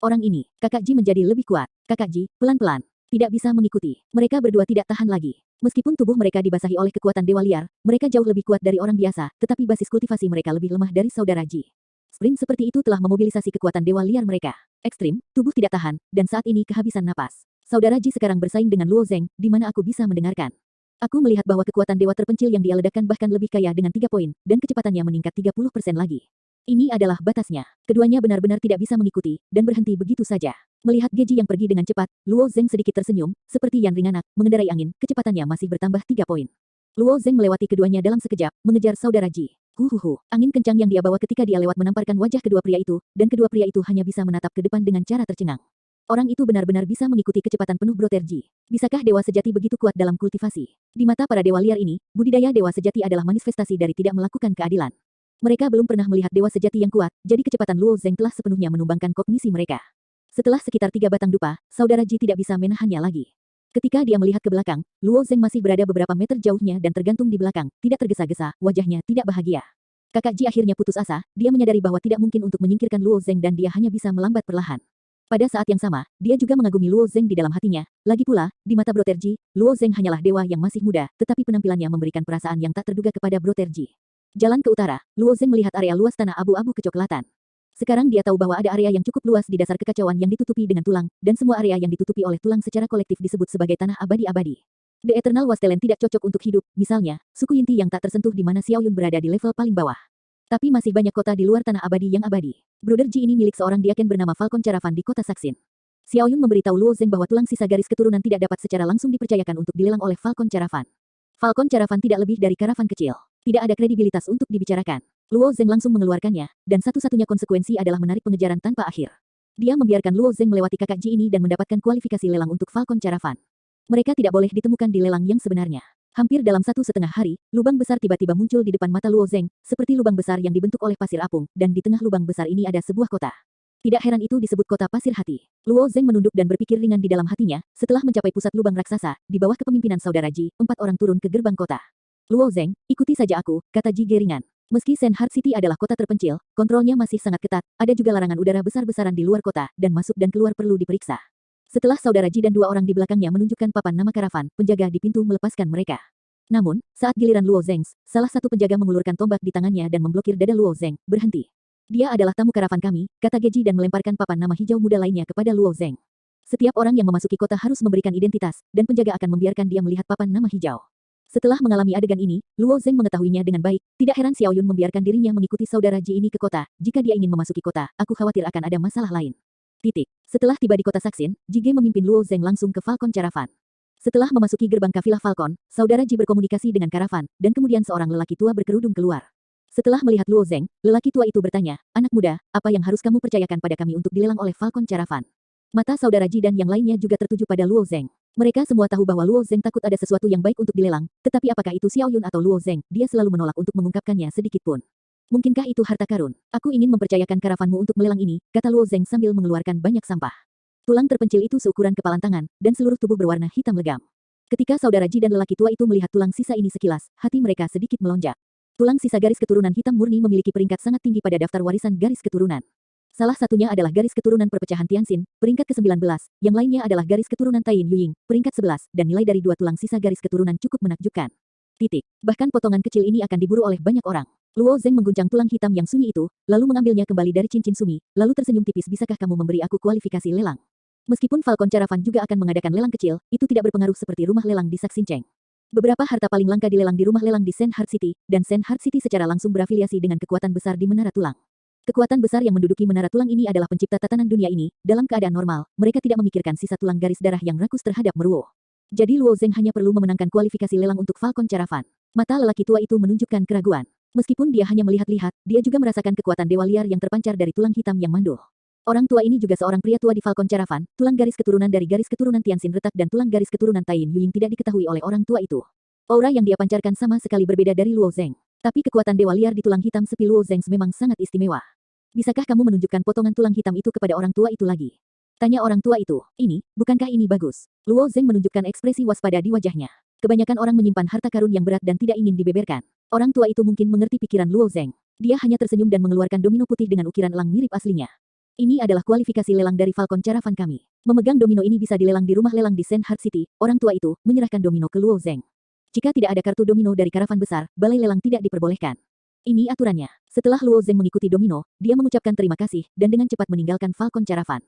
Orang ini, kakak Ji menjadi lebih kuat. Kakak Ji, pelan-pelan. Tidak bisa mengikuti. Mereka berdua tidak tahan lagi. Meskipun tubuh mereka dibasahi oleh kekuatan dewa liar, mereka jauh lebih kuat dari orang biasa, tetapi basis kultivasi mereka lebih lemah dari saudara Ji. Sprint seperti itu telah memobilisasi kekuatan dewa liar mereka. Ekstrim, tubuh tidak tahan, dan saat ini kehabisan napas. Saudara Ji sekarang bersaing dengan Luo Zeng, di mana aku bisa mendengarkan. Aku melihat bahwa kekuatan dewa terpencil yang dia ledakan bahkan lebih kaya dengan 3 poin, dan kecepatannya meningkat 30% lagi. Ini adalah batasnya. Keduanya benar-benar tidak bisa mengikuti, dan berhenti begitu saja. Melihat Geji yang pergi dengan cepat, Luo Zeng sedikit tersenyum, seperti Yan Ringanak, mengendarai angin, kecepatannya masih bertambah 3 poin. Luo Zeng melewati keduanya dalam sekejap, mengejar saudara Ji. Angin kencang yang dia bawa ketika dia lewat menamparkan wajah kedua pria itu, dan kedua pria itu hanya bisa menatap ke depan dengan cara tercengang. Orang itu benar-benar bisa mengikuti kecepatan penuh Broterji. Bisakah dewa sejati begitu kuat dalam kultivasi? Di mata para dewa liar ini, budidaya dewa sejati adalah manifestasi dari tidak melakukan keadilan. Mereka belum pernah melihat dewa sejati yang kuat, jadi kecepatan Luo Zeng telah sepenuhnya menumbangkan kognisi mereka. Setelah sekitar 3 batang dupa, saudara Ji tidak bisa menahannya lagi. Ketika dia melihat ke belakang, Luo Zeng masih berada beberapa meter jauhnya dan tergantung di belakang, tidak tergesa-gesa, wajahnya tidak bahagia. Kakak Ji akhirnya putus asa, dia menyadari bahwa tidak mungkin untuk menyingkirkan Luo Zeng dan dia hanya bisa melambat perlahan. Pada saat yang sama, dia juga mengagumi Luo Zeng di dalam hatinya. Lagi pula, di mata Broterji, Luo Zeng hanyalah dewa yang masih muda, tetapi penampilannya memberikan perasaan yang tak terduga kepada Broterji. Jalan ke utara, Luo Zeng melihat area luas tanah abu-abu kecoklatan. Sekarang dia tahu bahwa ada area yang cukup luas di dasar kekacauan yang ditutupi dengan tulang, dan semua area yang ditutupi oleh tulang secara kolektif disebut sebagai tanah abadi-abadi. The Eternal Wasteland tidak cocok untuk hidup, misalnya, suku Yinti yang tak tersentuh di mana Xiao Yun berada di level paling bawah. Tapi masih banyak kota di luar tanah abadi yang abadi. Brother Ji ini milik seorang diaken bernama Falcon Caravan di kota Saksin. Xiao Yun memberitahu Luo Zeng bahwa tulang sisa garis keturunan tidak dapat secara langsung dipercayakan untuk dilelang oleh Falcon Caravan. Falcon Caravan tidak lebih dari karavan kecil. Tidak ada kredibilitas untuk dibicarakan. Luo Zeng langsung mengeluarkannya, dan satu-satunya konsekuensi adalah menarik pengejaran tanpa akhir. Dia membiarkan Luo Zeng melewati kakak Ji ini dan mendapatkan kualifikasi lelang untuk Falcon Caravan. Mereka tidak boleh ditemukan di lelang yang sebenarnya. Hampir dalam 1,5 hari, lubang besar tiba-tiba muncul di depan mata Luo Zeng, seperti lubang besar yang dibentuk oleh pasir apung, dan di tengah lubang besar ini ada sebuah kota. Tidak heran itu disebut kota pasir hati. Luo Zeng menunduk dan berpikir ringan di dalam hatinya, setelah mencapai pusat lubang raksasa, di bawah kepemimpinan saudara Ji, 4 orang turun ke gerbang kota. Luo Zeng, ikuti saja aku, kata Ji Ge ringan. Meski Sandheart City adalah kota terpencil, kontrolnya masih sangat ketat, ada juga larangan udara besar-besaran di luar kota, dan masuk dan keluar perlu diperiksa. Setelah saudara Ji dan dua orang di belakangnya menunjukkan papan nama karavan, penjaga di pintu melepaskan mereka. Namun, saat giliran Luo Zeng, salah satu penjaga mengulurkan tombak di tangannya dan memblokir dada Luo Zeng, berhenti. Dia adalah tamu karavan kami, kata Geji dan melemparkan papan nama hijau muda lainnya kepada Luo Zeng. Setiap orang yang memasuki kota harus memberikan identitas, dan penjaga akan membiarkan dia melihat papan nama hijau. Setelah mengalami adegan ini, Luo Zeng mengetahuinya dengan baik, tidak heran Xiao Yun membiarkan dirinya mengikuti saudara Ji ini ke kota, jika dia ingin memasuki kota, aku khawatir akan ada masalah lain. Titik. Setelah tiba di kota Saksin, Ji Ge memimpin Luo Zeng langsung ke Falcon Caravan. Setelah memasuki gerbang kafilah Falcon, saudara Ji berkomunikasi dengan karavan, dan kemudian seorang lelaki tua berkerudung keluar. Setelah melihat Luo Zeng, lelaki tua itu bertanya, anak muda, apa yang harus kamu percayakan pada kami untuk dilelang oleh Falcon Caravan? Mata saudara Ji dan yang lainnya juga tertuju pada Luo Zeng. Mereka semua tahu bahwa Luo Zeng takut ada sesuatu yang baik untuk dilelang, tetapi apakah itu Xiao Yun atau Luo Zeng, dia selalu menolak untuk mengungkapkannya sedikit pun. Mungkinkah itu harta karun? Aku ingin mempercayakan karavanmu untuk melelang ini, kata Luo Zeng sambil mengeluarkan banyak sampah. Tulang terpencil itu seukuran kepalan tangan, dan seluruh tubuh berwarna hitam legam. Ketika saudara Ji dan lelaki tua itu melihat tulang sisa ini sekilas, hati mereka sedikit melonjak. Tulang sisa garis keturunan hitam murni memiliki peringkat sangat tinggi pada daftar warisan garis keturunan. Salah satunya adalah garis keturunan perpecahan Tianxin, peringkat ke-19, yang lainnya adalah garis keturunan Taiyin Yuying, peringkat 11, dan nilai dari dua tulang sisa garis keturunan cukup menakjubkan. Titik. Bahkan potongan kecil ini akan diburu oleh banyak orang. Luo Zeng mengguncang tulang hitam yang sunyi itu, lalu mengambilnya kembali dari cincin Sumi, lalu tersenyum tipis, bisakah kamu memberi aku kualifikasi lelang? Meskipun Falcon Caravan juga akan mengadakan lelang kecil, itu tidak berpengaruh seperti rumah lelang di Saksincheng. Beberapa harta paling langka dilelang di rumah lelang di Sandheart City, dan Sandheart City secara langsung berafiliasi dengan kekuatan besar di Menara Tulang. Kekuatan besar yang menduduki menara tulang ini adalah pencipta tatanan dunia ini, dalam keadaan normal, mereka tidak memikirkan sisa tulang garis darah yang rakus terhadap Meruo. Jadi Luo Zeng hanya perlu memenangkan kualifikasi lelang untuk Falcon Caravan. Mata lelaki tua itu menunjukkan keraguan. Meskipun dia hanya melihat-lihat, dia juga merasakan kekuatan dewa liar yang terpancar dari tulang hitam yang mandul. Orang tua ini juga seorang pria tua di Falcon Caravan, tulang garis keturunan dari garis keturunan Tianxin retak dan tulang garis keturunan Taiyin Yuying tidak diketahui oleh orang tua itu. Aura yang dia pancarkan sama sekali berbeda dari Luo Zeng. Tapi kekuatan dewa liar di tulang hitam sepi Luo Zeng memang sangat istimewa. Bisakah kamu menunjukkan potongan tulang hitam itu kepada orang tua itu lagi? Tanya orang tua itu. Bukankah ini bagus? Luo Zeng menunjukkan ekspresi waspada di wajahnya. Kebanyakan orang menyimpan harta karun yang berat dan tidak ingin dibeberkan. Orang tua itu mungkin mengerti pikiran Luo Zeng. Dia hanya tersenyum dan mengeluarkan domino putih dengan ukiran elang mirip aslinya. Ini adalah kualifikasi lelang dari Falcon Caravan kami. Memegang domino ini bisa dilelang di rumah lelang di Sandheart City. Orang tua itu menyerahkan domino ke Luo Zeng. Jika tidak ada kartu domino dari karavan besar, balai lelang tidak diperbolehkan. Ini aturannya. Setelah Luo Zeng mengikuti domino, dia mengucapkan terima kasih, dan dengan cepat meninggalkan Falcon Caravan.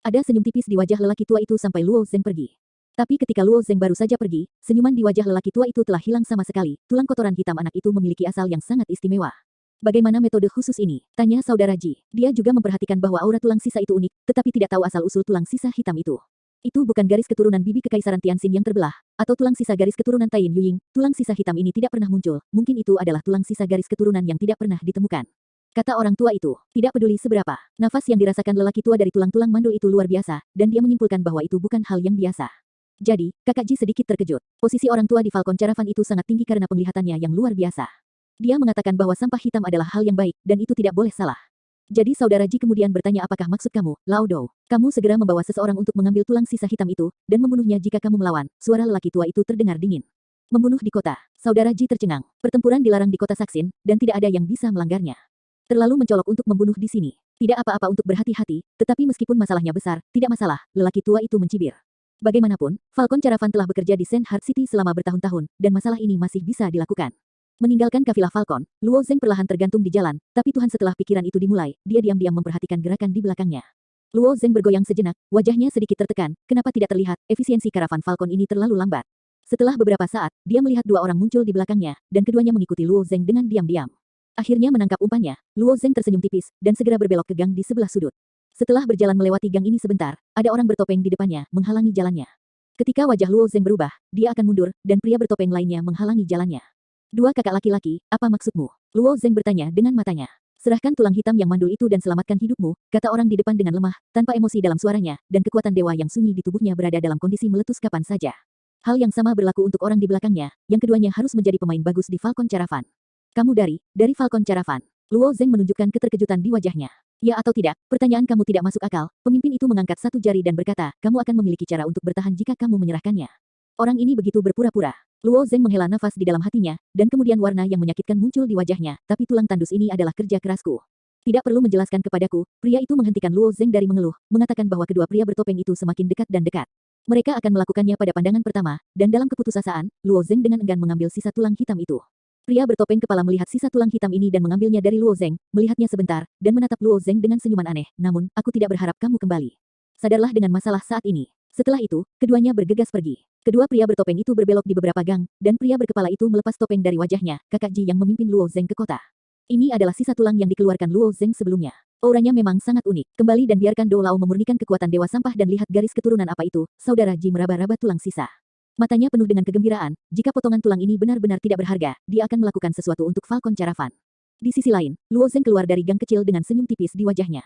Ada senyum tipis di wajah lelaki tua itu sampai Luo Zeng pergi. Tapi ketika Luo Zeng baru saja pergi, senyuman di wajah lelaki tua itu telah hilang sama sekali. Tulang kotoran hitam anak itu memiliki asal yang sangat istimewa. Bagaimana metode khusus ini? Tanya saudara Ji. Dia juga memperhatikan bahwa aura tulang sisa itu unik, tetapi tidak tahu asal-usul tulang sisa hitam itu. Itu bukan garis keturunan bibi kekaisaran Tianxin yang terbelah, atau tulang sisa garis keturunan Taiyin Yuying. Tulang sisa hitam ini tidak pernah muncul, mungkin itu adalah tulang sisa garis keturunan yang tidak pernah ditemukan. Kata orang tua itu, tidak peduli seberapa. Nafas yang dirasakan lelaki tua dari tulang-tulang mandul itu luar biasa, dan dia menyimpulkan bahwa itu bukan hal yang biasa. Jadi, kakak Ji sedikit terkejut. Posisi orang tua di Falcon Caravan itu sangat tinggi karena penglihatannya yang luar biasa. Dia mengatakan bahwa sampah hitam adalah hal yang baik, dan itu tidak boleh salah. Jadi saudara Ji kemudian bertanya apakah maksud kamu, Lao Dou. Kamu segera membawa seseorang untuk mengambil tulang sisa hitam itu, dan membunuhnya jika kamu melawan. Suara lelaki tua itu terdengar dingin. Membunuh di kota. Saudara Ji tercengang. Pertempuran dilarang di kota Saksin, dan tidak ada yang bisa melanggarnya. Terlalu mencolok untuk membunuh di sini. Tidak apa-apa untuk berhati-hati, tetapi meskipun masalahnya besar, tidak masalah, lelaki tua itu mencibir. Bagaimanapun, Falcon Caravan telah bekerja di Sandheart City selama bertahun-tahun, dan masalah ini masih bisa dilakukan. Meninggalkan kafilah Falcon, Luo Zeng perlahan tergantung di jalan, tapi Tuhan setelah pikiran itu dimulai, dia diam-diam memperhatikan gerakan di belakangnya. Luo Zeng bergoyang sejenak, wajahnya sedikit tertekan, kenapa tidak terlihat, efisiensi karavan Falcon ini terlalu lambat. Setelah beberapa saat, dia melihat dua orang muncul di belakangnya, dan keduanya mengikuti Luo Zeng dengan diam-diam. Akhirnya menangkap umpannya, Luo Zeng tersenyum tipis, dan segera berbelok ke gang di sebelah sudut. Setelah berjalan melewati gang ini sebentar, ada orang bertopeng di depannya, menghalangi jalannya. Ketika wajah Luo Zeng berubah, dia akan mundur, dan pria bertopeng lainnya menghalangi jalannya. Dua kakak laki-laki, apa maksudmu? Luo Zeng bertanya dengan matanya. Serahkan tulang hitam yang mandul itu dan selamatkan hidupmu, kata orang di depan dengan lemah, tanpa emosi dalam suaranya, dan kekuatan dewa yang sunyi di tubuhnya berada dalam kondisi meletus kapan saja. Hal yang sama berlaku untuk orang di belakangnya, yang keduanya harus menjadi pemain bagus di Falcon Caravan. Kamu dari Falcon Caravan. Luo Zeng menunjukkan keterkejutan di wajahnya. Ya atau tidak, pertanyaan kamu tidak masuk akal. Pemimpin itu mengangkat satu jari dan berkata, kamu akan memiliki cara untuk bertahan jika kamu menyerahkannya. Orang ini begitu berpura-pura. Luo Zeng menghela nafas di dalam hatinya, dan kemudian warna yang menyakitkan muncul di wajahnya, tapi tulang tandus ini adalah kerja kerasku. Tidak perlu menjelaskan kepadaku, pria itu menghentikan Luo Zeng dari mengeluh, mengatakan bahwa kedua pria bertopeng itu semakin dekat dan dekat. Mereka akan melakukannya pada pandangan pertama, dan dalam keputusasaan, Luo Zeng dengan enggan mengambil sisa tulang hitam itu. Pria bertopeng kepala melihat sisa tulang hitam ini dan mengambilnya dari Luo Zeng, melihatnya sebentar, dan menatap Luo Zeng dengan senyuman aneh. Namun, aku tidak berharap kamu kembali. Sadarlah dengan masalah saat ini. Setelah itu, keduanya bergegas pergi. Kedua pria bertopeng itu berbelok di beberapa gang, dan pria berkepala itu melepas topeng dari wajahnya, kakak Ji yang memimpin Luo Zeng ke kota. Ini adalah sisa tulang yang dikeluarkan Luo Zeng sebelumnya. Auranya memang sangat unik. Kembali dan biarkan Do Lao memurnikan kekuatan Dewa Sampah dan lihat garis keturunan apa itu, saudara Ji meraba-raba tulang sisa. Matanya penuh dengan kegembiraan, jika potongan tulang ini benar-benar tidak berharga, dia akan melakukan sesuatu untuk Falcon Caravan. Di sisi lain, Luo Zeng keluar dari gang kecil dengan senyum tipis di wajahnya.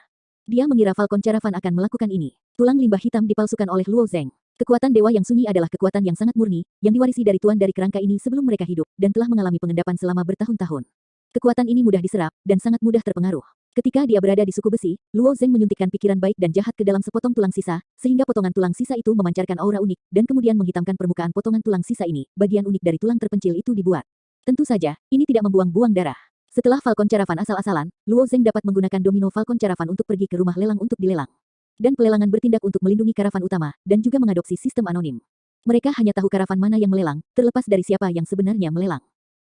Dia mengira Falcon Caravan akan melakukan ini. Tulang limbah hitam dipalsukan oleh Luo Zeng. Kekuatan dewa yang sunyi adalah kekuatan yang sangat murni, yang diwarisi dari tuan dari kerangka ini sebelum mereka hidup, dan telah mengalami pengendapan selama bertahun-tahun. Kekuatan ini mudah diserap, dan sangat mudah terpengaruh. Ketika dia berada di suku besi, Luo Zeng menyuntikkan pikiran baik dan jahat ke dalam sepotong tulang sisa, sehingga potongan tulang sisa itu memancarkan aura unik, dan kemudian menghitamkan permukaan potongan tulang sisa ini. Bagian unik dari tulang terpencil itu dibuat. Tentu saja, ini tidak membuang-buang darah. Setelah Falcon Caravan asal-asalan, Luo Zeng dapat menggunakan domino Falcon Caravan untuk pergi ke rumah lelang untuk dilelang. Dan pelelangan bertindak untuk melindungi karavan utama, dan juga mengadopsi sistem anonim. Mereka hanya tahu karavan mana yang melelang, terlepas dari siapa yang sebenarnya melelang.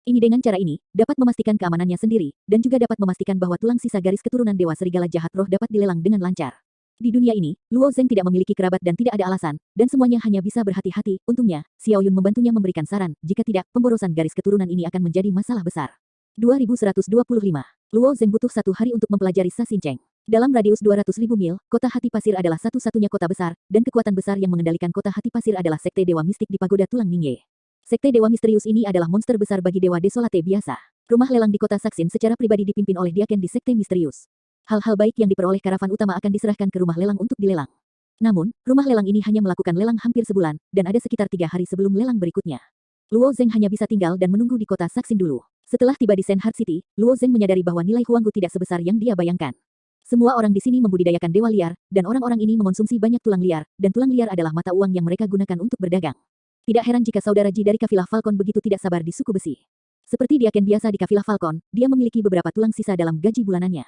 Ini dengan cara ini, dapat memastikan keamanannya sendiri, dan juga dapat memastikan bahwa tulang sisa garis keturunan Dewa Serigala Jahat Roh dapat dilelang dengan lancar. Di dunia ini, Luo Zeng tidak memiliki kerabat dan tidak ada alasan, dan semuanya hanya bisa berhati-hati. Untungnya, Xiao Yun membantunya memberikan saran, jika tidak, pemborosan garis keturunan ini akan menjadi masalah besar. 2125. Luo Zeng butuh 1 hari untuk mempelajari Sasinceng. Dalam radius 200.000 mil, kota Hati Pasir adalah satu-satunya kota besar, dan kekuatan besar yang mengendalikan kota Hati Pasir adalah Sekte Dewa Mistik di Pagoda Tulang Ningye. Sekte Dewa Misterius ini adalah monster besar bagi Dewa Desolate biasa. Rumah lelang di kota Saksin secara pribadi dipimpin oleh Diaken di Sekte Misterius. Hal-hal baik yang diperoleh karavan utama akan diserahkan ke rumah lelang untuk dilelang. Namun, rumah lelang ini hanya melakukan lelang hampir sebulan, dan ada sekitar 3 hari sebelum lelang berikutnya. Luo Zeng hanya bisa tinggal dan menunggu di kota Saksin dulu. Setelah tiba di Senhart City, Luo Zeng menyadari bahwa nilai Huanggu tidak sebesar yang dia bayangkan. Semua orang di sini membudidayakan dewa liar, dan orang-orang ini mengonsumsi banyak tulang liar, dan tulang liar adalah mata uang yang mereka gunakan untuk berdagang. Tidak heran jika saudara Ji dari kafilah Falcon begitu tidak sabar di suku besi. Seperti Diaken biasa di kafilah Falcon, dia memiliki beberapa tulang sisa dalam gaji bulanannya.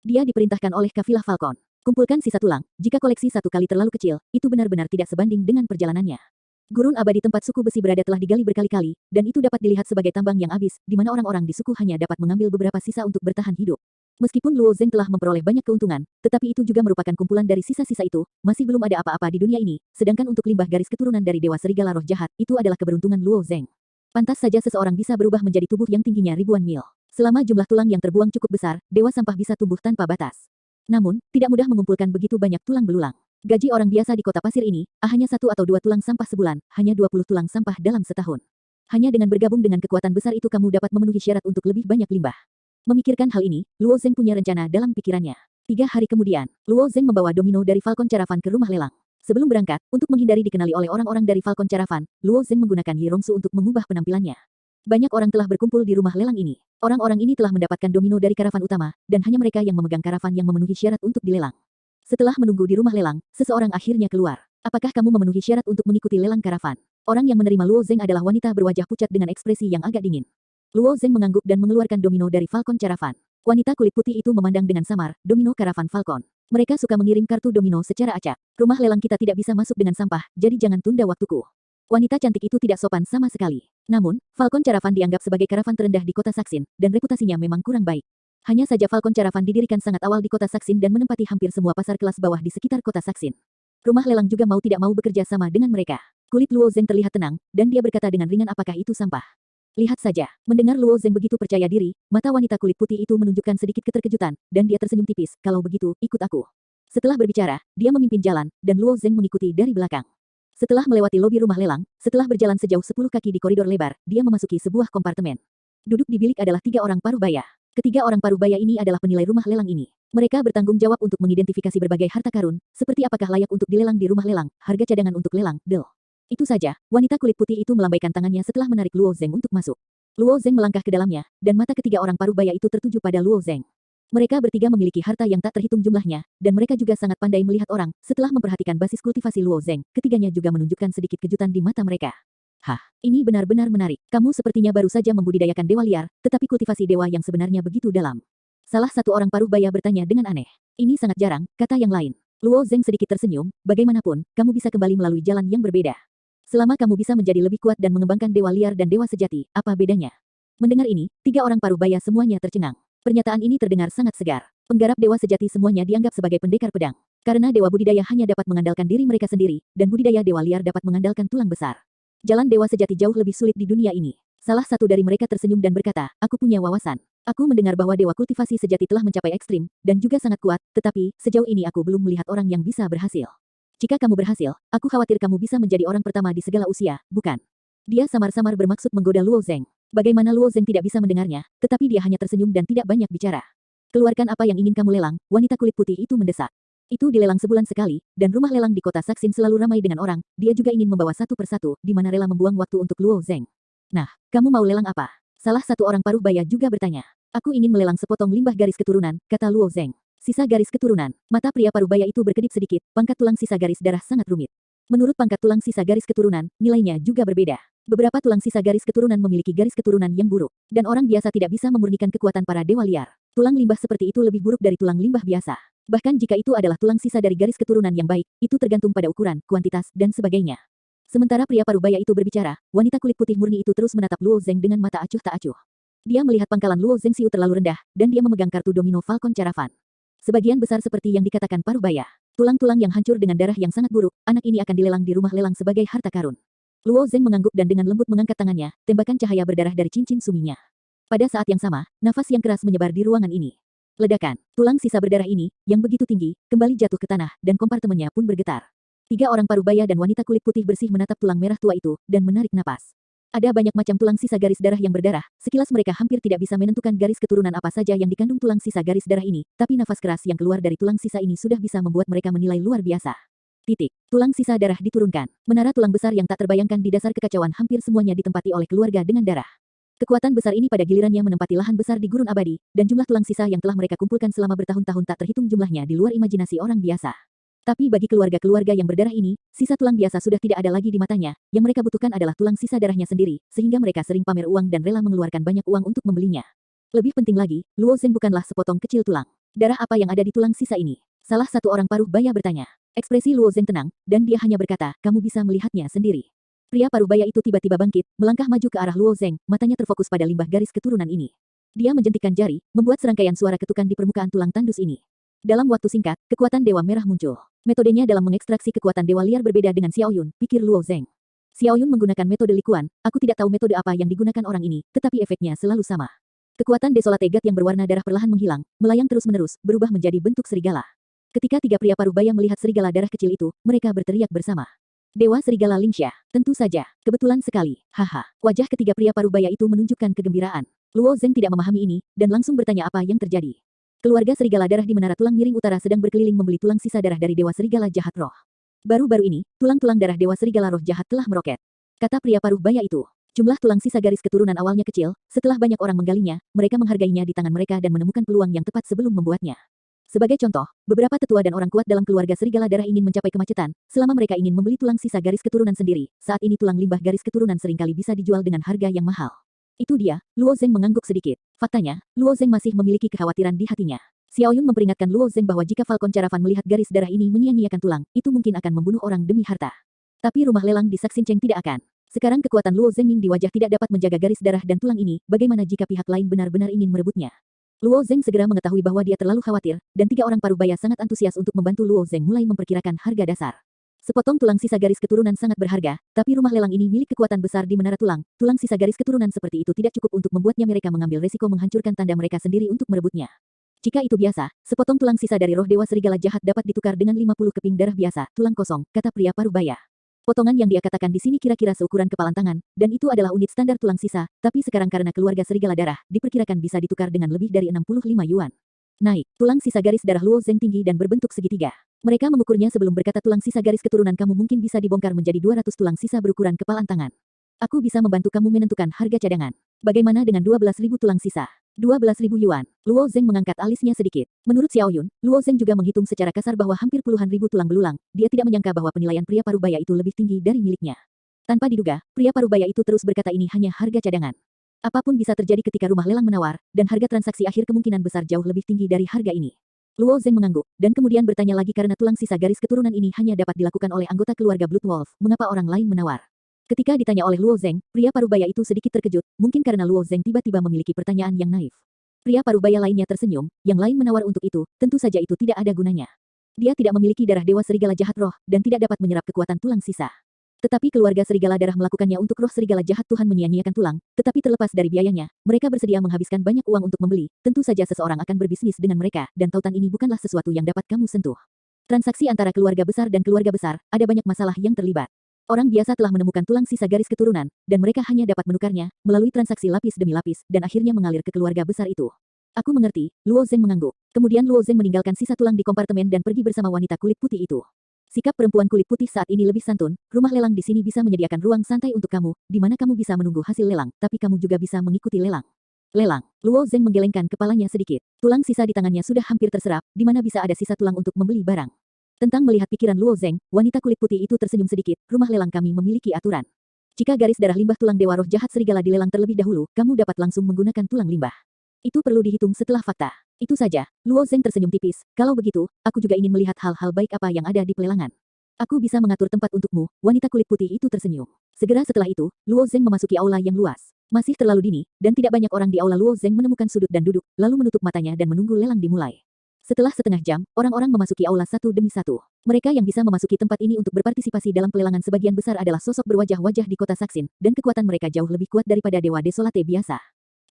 Dia diperintahkan oleh kafilah Falcon. Kumpulkan sisa tulang, jika koleksi 1 kali terlalu kecil, itu benar-benar tidak sebanding dengan perjalanannya. Gurun abadi tempat suku besi berada telah digali berkali-kali, dan itu dapat dilihat sebagai tambang yang habis, di mana orang-orang di suku hanya dapat mengambil beberapa sisa untuk bertahan hidup. Meskipun Luo Zeng telah memperoleh banyak keuntungan, tetapi itu juga merupakan kumpulan dari sisa-sisa itu, masih belum ada apa-apa di dunia ini, sedangkan untuk limbah garis keturunan dari Dewa Serigala Roh Jahat, itu adalah keberuntungan Luo Zeng. Pantas saja seseorang bisa berubah menjadi tubuh yang tingginya ribuan mil. Selama jumlah tulang yang terbuang cukup besar, Dewa Sampah bisa tumbuh tanpa batas. Namun, tidak mudah mengumpulkan begitu banyak tulang belulang. Gaji orang biasa di kota pasir ini, hanya 1 atau 2 tulang sampah sebulan, hanya 20 tulang sampah dalam setahun. Hanya dengan bergabung dengan kekuatan besar itu kamu dapat memenuhi syarat untuk lebih banyak limbah. Memikirkan hal ini, Luo Zeng punya rencana dalam pikirannya. 3 hari kemudian, Luo Zeng membawa domino dari Falcon Caravan ke rumah lelang. Sebelum berangkat, untuk menghindari dikenali oleh orang-orang dari Falcon Caravan, Luo Zeng menggunakan Yirongsu untuk mengubah penampilannya. Banyak orang telah berkumpul di rumah lelang ini. Orang-orang ini telah mendapatkan domino dari karavan utama, dan hanya mereka yang memegang karavan yang memenuhi syarat untuk dilelang. Setelah menunggu di rumah lelang, seseorang akhirnya keluar. Apakah kamu memenuhi syarat untuk mengikuti lelang karavan? Orang yang menerima Luo Zeng adalah wanita berwajah pucat dengan ekspresi yang agak dingin. Luo Zeng mengangguk dan mengeluarkan domino dari Falcon Caravan. Wanita kulit putih itu memandang dengan samar, domino karavan Falcon. Mereka suka mengirim kartu domino secara acak. Rumah lelang kita tidak bisa masuk dengan sampah, jadi jangan tunda waktuku. Wanita cantik itu tidak sopan sama sekali. Namun, Falcon Caravan dianggap sebagai karavan terendah di kota Saksin, dan reputasinya memang kurang baik. Hanya saja Falcon Caravan didirikan sangat awal di kota Saksin dan menempati hampir semua pasar kelas bawah di sekitar kota Saksin. Rumah lelang juga mau tidak mau bekerja sama dengan mereka. Kulit Luo Zeng terlihat tenang, dan dia berkata dengan ringan apakah itu sampah. Lihat saja, mendengar Luo Zeng begitu percaya diri, mata wanita kulit putih itu menunjukkan sedikit keterkejutan, dan dia tersenyum tipis, kalau begitu, ikut aku. Setelah berbicara, dia memimpin jalan, dan Luo Zeng mengikuti dari belakang. Setelah melewati lobi rumah lelang, setelah berjalan sejauh 10 kaki di koridor lebar, dia memasuki sebuah kompartemen. Duduk di bilik adalah 3 orang parubaya. Ketiga orang parubaya ini adalah penilai rumah lelang ini. Mereka bertanggung jawab untuk mengidentifikasi berbagai harta karun, seperti apakah layak untuk dilelang di rumah lelang, harga cadangan untuk lelang, del. Itu saja, wanita kulit putih itu melambaikan tangannya setelah menarik Luo Zeng untuk masuk. Luo Zeng melangkah ke dalamnya, dan mata ketiga orang parubaya itu tertuju pada Luo Zeng. Mereka bertiga memiliki harta yang tak terhitung jumlahnya, dan mereka juga sangat pandai melihat orang. Setelah memperhatikan basis kultivasi Luo Zeng, ketiganya juga menunjukkan sedikit kejutan di mata mereka. Hah, ini benar-benar menarik. Kamu sepertinya baru saja membudidayakan dewa liar, tetapi kultivasi dewa yang sebenarnya begitu dalam. Salah satu orang paruh baya bertanya dengan aneh. Ini sangat jarang, kata yang lain. Luo Zeng sedikit tersenyum, bagaimanapun, kamu bisa kembali melalui jalan yang berbeda. Selama kamu bisa menjadi lebih kuat dan mengembangkan dewa liar dan dewa sejati, apa bedanya? Mendengar ini, tiga orang paruh baya semuanya tercengang. Pernyataan ini terdengar sangat segar. Penggarap dewa sejati semuanya dianggap sebagai pendekar pedang. Karena dewa budidaya hanya dapat mengandalkan diri mereka sendiri, dan budidaya dewa liar dapat mengandalkan tulang besar. Jalan dewa sejati jauh lebih sulit di dunia ini. Salah satu dari mereka tersenyum dan berkata, aku punya wawasan. Aku mendengar bahwa dewa kultivasi sejati telah mencapai ekstrim, dan juga sangat kuat, tetapi, sejauh ini aku belum melihat orang yang bisa berhasil. Jika kamu berhasil, aku khawatir kamu bisa menjadi orang pertama di segala usia, bukan? Dia samar-samar bermaksud menggoda Luo Zeng. Bagaimana Luo Zeng tidak bisa mendengarnya, tetapi dia hanya tersenyum dan tidak banyak bicara. Keluarkan apa yang ingin kamu lelang, wanita kulit putih itu mendesak. Itu dilelang sebulan sekali, dan rumah lelang di kota Saksin selalu ramai dengan orang, dia juga ingin membawa satu persatu, di mana rela membuang waktu untuk Luo Zeng. Nah, kamu mau lelang apa? Salah satu orang paruh baya juga bertanya. Aku ingin melelang sepotong limbah garis keturunan, kata Luo Zeng. Sisa garis keturunan. Mata pria paruh baya itu berkedip sedikit, pangkat tulang sisa garis darah sangat rumit. Menurut pangkat tulang sisa garis keturunan, nilainya juga berbeda. Beberapa tulang sisa garis keturunan memiliki garis keturunan yang buruk, dan orang biasa tidak bisa memurnikan kekuatan para dewa liar. Tulang limbah seperti itu lebih buruk dari tulang limbah biasa. Bahkan jika itu adalah tulang sisa dari garis keturunan yang baik, itu tergantung pada ukuran, kuantitas, dan sebagainya. Sementara pria parubaya itu berbicara, wanita kulit putih murni itu terus menatap Luo Zeng dengan mata acuh tak acuh. Dia melihat pangkalan Luo Zeng Xiu terlalu rendah, dan dia memegang kartu domino Falcon Caravan. Sebagian besar seperti yang dikatakan parubaya. Tulang-tulang yang hancur dengan darah yang sangat buruk, anak ini akan dilelang di rumah lelang sebagai harta karun. Luo Zeng mengangguk dan dengan lembut mengangkat tangannya, tembakan cahaya berdarah dari cincin suminya. Pada saat yang sama, nafas yang keras menyebar di ruangan ini. Ledakan, tulang sisa berdarah ini, yang begitu tinggi, kembali jatuh ke tanah, dan kompartemennya pun bergetar. Tiga orang parubaya dan wanita kulit putih bersih menatap tulang merah tua itu, dan menarik napas. Ada banyak macam tulang sisa garis darah yang berdarah, sekilas mereka hampir tidak bisa menentukan garis keturunan apa saja yang dikandung tulang sisa garis darah ini, tapi nafas keras yang keluar dari tulang sisa ini sudah bisa membuat mereka menilai luar biasa. Titik. Tulang sisa darah diturunkan. Menara tulang besar yang tak terbayangkan di dasar kekacauan hampir semuanya ditempati oleh keluarga dengan darah. Kekuatan besar ini pada gilirannya menempati lahan besar di gurun abadi, dan jumlah tulang sisa yang telah mereka kumpulkan selama bertahun-tahun tak terhitung jumlahnya di luar imajinasi orang biasa. Tapi bagi keluarga-keluarga yang berdarah ini, sisa tulang biasa sudah tidak ada lagi di matanya, yang mereka butuhkan adalah tulang sisa darahnya sendiri, sehingga mereka sering pamer uang dan rela mengeluarkan banyak uang untuk membelinya. Lebih penting lagi, Luo Zeng bukanlah sepotong kecil tulang. Darah apa yang ada di tulang sisa ini? Salah satu orang paruh baya bertanya. Ekspresi Luo Zeng tenang, dan dia hanya berkata, kamu bisa melihatnya sendiri. Pria parubaya itu tiba-tiba bangkit, melangkah maju ke arah Luo Zeng, matanya terfokus pada limbah garis keturunan ini. Dia menjentikkan jari, membuat serangkaian suara ketukan di permukaan tulang tandus ini. Dalam waktu singkat, kekuatan Dewa Merah muncul. Metodenya dalam mengekstraksi kekuatan Dewa Liar berbeda dengan Xiao Yun, pikir Luo Zeng. Xiao Yun menggunakan metode likuan, aku tidak tahu metode apa yang digunakan orang ini, tetapi efeknya selalu sama. Kekuatan Desolat Tegat yang berwarna darah perlahan menghilang, melayang terus-menerus, berubah menjadi bentuk serigala. Ketika tiga pria parubaya melihat serigala darah kecil itu, mereka berteriak bersama. Dewa Serigala Lingxia, tentu saja, kebetulan sekali, haha. Wajah ketiga pria parubaya itu menunjukkan kegembiraan. Luo Zeng tidak memahami ini, dan langsung bertanya apa yang terjadi. Keluarga serigala darah di Menara Tulang Miring Utara sedang berkeliling membeli tulang sisa darah dari Dewa Serigala Jahat Roh. Baru-baru ini, tulang-tulang darah Dewa Serigala Roh Jahat telah meroket. Kata pria paruh baya itu. Jumlah tulang sisa garis keturunan awalnya kecil, setelah banyak orang menggalinya, mereka menghargainya di tangan mereka dan menemukan peluang yang tepat sebelum membuatnya. Sebagai contoh, beberapa tetua dan orang kuat dalam keluarga serigala darah ingin mencapai kemacetan, selama mereka ingin membeli tulang sisa garis keturunan sendiri, saat ini tulang limbah garis keturunan seringkali bisa dijual dengan harga yang mahal. Itu dia, Luo Zeng mengangguk sedikit. Faktanya, Luo Zeng masih memiliki kekhawatiran di hatinya. Xiao Yun memperingatkan Luo Zeng bahwa jika Falcon Caravan melihat garis darah ini menyia-nyiakan tulang, itu mungkin akan membunuh orang demi harta. Tapi rumah lelang di Saksin Cheng tidak akan. Sekarang kekuatan Luo Zeng Ming di wajah tidak dapat menjaga garis darah dan tulang ini, bagaimana jika pihak lain benar-benar ingin merebutnya? Luo Zeng segera mengetahui bahwa dia terlalu khawatir, dan tiga orang parubaya sangat antusias untuk membantu Luo Zeng mulai memperkirakan harga dasar. Sepotong tulang sisa garis keturunan sangat berharga, tapi rumah lelang ini milik kekuatan besar di Menara Tulang. Tulang sisa garis keturunan seperti itu tidak cukup untuk membuatnya mereka mengambil resiko menghancurkan tanda mereka sendiri untuk merebutnya. Jika itu biasa, sepotong tulang sisa dari roh Dewa Serigala Jahat dapat ditukar dengan 50 keping darah biasa, tulang kosong, kata pria parubaya. Potongan yang dia katakan di sini kira-kira seukuran kepalan tangan, dan itu adalah unit standar tulang sisa, tapi sekarang karena keluarga serigala darah, diperkirakan bisa ditukar dengan lebih dari 65 yuan. Naik, tulang sisa garis darah Luo Zeng tinggi dan berbentuk segitiga. Mereka mengukurnya sebelum berkata tulang sisa garis keturunan kamu mungkin bisa dibongkar menjadi 200 tulang sisa berukuran kepalan tangan. Aku bisa membantu kamu menentukan harga cadangan. Bagaimana dengan 12.000 tulang sisa? 12.000 yuan. Luo Zeng mengangkat alisnya sedikit. Menurut Xiao Yun, Luo Zeng juga menghitung secara kasar bahwa hampir puluhan ribu tulang belulang. Dia tidak menyangka bahwa penilaian pria parubaya itu lebih tinggi dari miliknya. Tanpa diduga, pria parubaya itu terus berkata ini hanya harga cadangan. Apapun bisa terjadi ketika rumah lelang menawar, dan harga transaksi akhir kemungkinan besar jauh lebih tinggi dari harga ini. Luo Zeng mengangguk, dan kemudian bertanya lagi karena tulang sisa garis keturunan ini hanya dapat dilakukan oleh anggota keluarga Blood Wolf, mengapa orang lain menawar? Ketika ditanya oleh Luo Zeng, pria parubaya itu sedikit terkejut, mungkin karena Luo Zeng tiba-tiba memiliki pertanyaan yang naif. Pria parubaya lainnya tersenyum, yang lain menawar untuk itu, tentu saja itu tidak ada gunanya. Dia tidak memiliki darah dewa serigala jahat roh, dan tidak dapat menyerap kekuatan tulang sisa. Tetapi keluarga serigala darah melakukannya untuk roh serigala jahat Tuhan menyia-nyiakan tulang, tetapi terlepas dari biayanya, mereka bersedia menghabiskan banyak uang untuk membeli, tentu saja seseorang akan berbisnis dengan mereka, dan tautan ini bukanlah sesuatu yang dapat kamu sentuh. Transaksi antara keluarga besar dan keluarga besar, ada banyak masalah yang terlibat. Orang biasa telah menemukan tulang sisa garis keturunan, dan mereka hanya dapat menukarnya, melalui transaksi lapis demi lapis, dan akhirnya mengalir ke keluarga besar itu. Aku mengerti, Luo Zeng mengangguk. Kemudian Luo Zeng meninggalkan sisa tulang di kompartemen dan pergi bersama wanita kulit putih itu. Sikap perempuan kulit putih saat ini lebih santun, rumah lelang di sini bisa menyediakan ruang santai untuk kamu, di mana kamu bisa menunggu hasil lelang, tapi kamu juga bisa mengikuti lelang. Lelang. Luo Zeng menggelengkan kepalanya sedikit. Tulang sisa di tangannya sudah hampir terserap, di mana bisa ada sisa tulang untuk membeli barang. Tentang melihat pikiran Luo Zeng, wanita kulit putih itu tersenyum sedikit, rumah lelang kami memiliki aturan. Jika garis darah limbah tulang dewa roh jahat serigala dilelang terlebih dahulu, kamu dapat langsung menggunakan tulang limbah. Itu perlu dihitung setelah fakta. Itu saja. Luo Zeng tersenyum tipis. Kalau begitu, aku juga ingin melihat hal-hal baik apa yang ada di pelelangan. Aku bisa mengatur tempat untukmu, wanita kulit putih itu tersenyum. Segera setelah itu, Luo Zeng memasuki aula yang luas. Masih terlalu dini, dan tidak banyak orang di aula Luo Zeng menemukan sudut dan duduk, lalu menutup matanya dan menunggu lelang dimulai. Setelah setengah jam, orang-orang memasuki aula satu demi satu. Mereka yang bisa memasuki tempat ini untuk berpartisipasi dalam pelelangan sebagian besar adalah sosok berwajah-wajah di kota Saksin, dan kekuatan mereka jauh lebih kuat daripada dewa desolate biasa.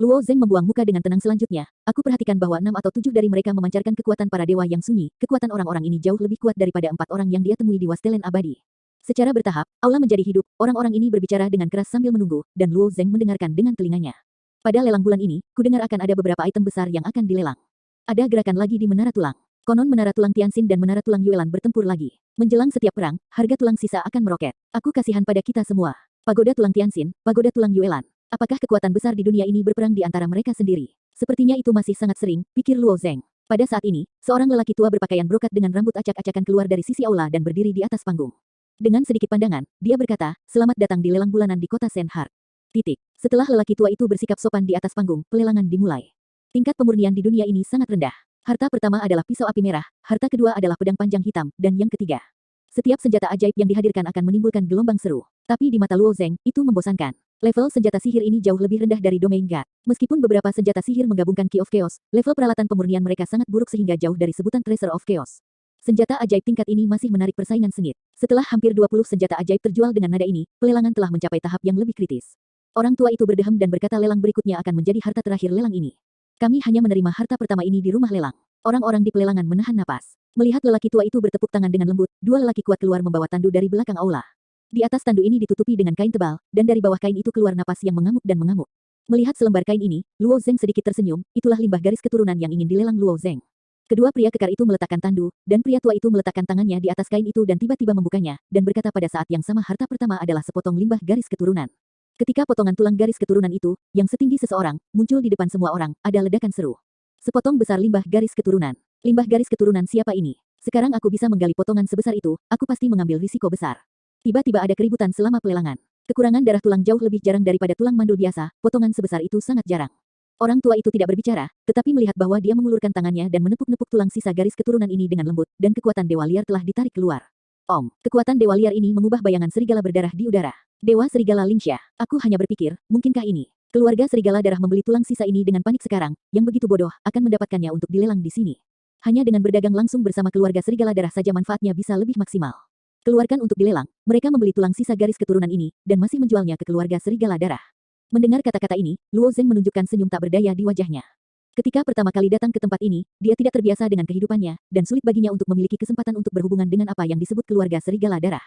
Luo Zeng membuang muka dengan tenang selanjutnya. Aku perhatikan bahwa 6 atau 7 dari mereka memancarkan kekuatan para dewa yang sunyi. Kekuatan orang-orang ini jauh lebih kuat daripada 4 orang yang dia temui di Wastelen Abadi. Secara bertahap, aula menjadi hidup. Orang-orang ini berbicara dengan keras sambil menunggu, dan Luo Zeng mendengarkan dengan telinganya. Pada lelang bulan ini, kudengar akan ada beberapa item besar yang akan dilelang. Ada gerakan lagi di Menara Tulang. Konon Menara Tulang Tianxin dan Menara Tulang Yuelan bertempur lagi. Menjelang setiap perang, harga tulang sisa akan meroket. Aku kasihan pada kita semua. Pagoda Tulang Tianxin, Pagoda Tulang Yuelan. Apakah kekuatan besar di dunia ini berperang di antara mereka sendiri? Sepertinya itu masih sangat sering, pikir Luo Zeng. Pada saat ini, seorang lelaki tua berpakaian brokat dengan rambut acak-acakan keluar dari sisi aula dan berdiri di atas panggung. Dengan sedikit pandangan, dia berkata, selamat datang di lelang bulanan di kota Senhart. Titik. Setelah lelaki tua itu bersikap sopan di atas panggung, pelelangan dimulai. Tingkat pemurnian di dunia ini sangat rendah. Harta pertama adalah pisau api merah, harta kedua adalah pedang panjang hitam, dan yang ketiga. Setiap senjata ajaib yang dihadirkan akan menimbulkan gelombang seru. Tapi di mata Luo Zeng, itu membosankan. Level senjata sihir ini jauh lebih rendah dari Domain God. Meskipun beberapa senjata sihir menggabungkan Key of Chaos, level peralatan pemurnian mereka sangat buruk sehingga jauh dari sebutan Treasure of Chaos. Senjata ajaib tingkat ini masih menarik persaingan sengit. Setelah hampir 20 senjata ajaib terjual dengan nada ini, pelelangan telah mencapai tahap yang lebih kritis. Orang tua itu berdeham dan berkata lelang berikutnya akan menjadi harta terakhir lelang ini. Kami hanya menerima harta pertama ini di rumah lelang. Orang-orang di pelelangan menahan napas. Melihat lelaki tua itu bertepuk tangan dengan lembut, dua lelaki kuat keluar membawa tandu dari belakang aula. Di atas tandu ini ditutupi dengan kain tebal, dan dari bawah kain itu keluar napas yang mengamuk dan mengamuk. Melihat selembar kain ini, Luo Zeng sedikit tersenyum, itulah limbah garis keturunan yang ingin dilelang Luo Zeng. Kedua pria kekar itu meletakkan tandu, dan pria tua itu meletakkan tangannya di atas kain itu dan tiba-tiba membukanya, dan berkata pada saat yang sama harta pertama adalah sepotong limbah garis keturunan. Ketika potongan tulang garis keturunan itu, yang setinggi seseorang, muncul di depan semua orang, ada ledakan seru. Sepotong besar limbah garis keturunan. Limbah garis keturunan siapa ini? Sekarang aku bisa menggali potongan sebesar itu, aku pasti mengambil risiko besar. Tiba-tiba ada keributan selama pelelangan. Kekurangan darah tulang jauh lebih jarang daripada tulang mandul biasa, potongan sebesar itu sangat jarang. Orang tua itu tidak berbicara, tetapi melihat bahwa dia mengulurkan tangannya dan menepuk-nepuk tulang sisa garis keturunan ini dengan lembut, dan kekuatan dewa liar telah ditarik keluar. Kekuatan dewa liar ini mengubah bayangan serigala berdarah di udara. Dewa serigala Lingxia, aku hanya berpikir, mungkinkah ini? Keluarga serigala darah membeli tulang sisa ini dengan panik sekarang, yang begitu bodoh, akan mendapatkannya untuk dilelang di sini. Hanya dengan berdagang langsung bersama keluarga serigala darah saja manfaatnya bisa lebih maksimal. Keluarkan untuk dilelang, mereka membeli tulang sisa garis keturunan ini, dan masih menjualnya ke keluarga serigala darah. Mendengar kata-kata ini, Luo Zeng menunjukkan senyum tak berdaya di wajahnya. Ketika pertama kali datang ke tempat ini, dia tidak terbiasa dengan kehidupannya, dan sulit baginya untuk memiliki kesempatan untuk berhubungan dengan apa yang disebut keluarga serigala darah.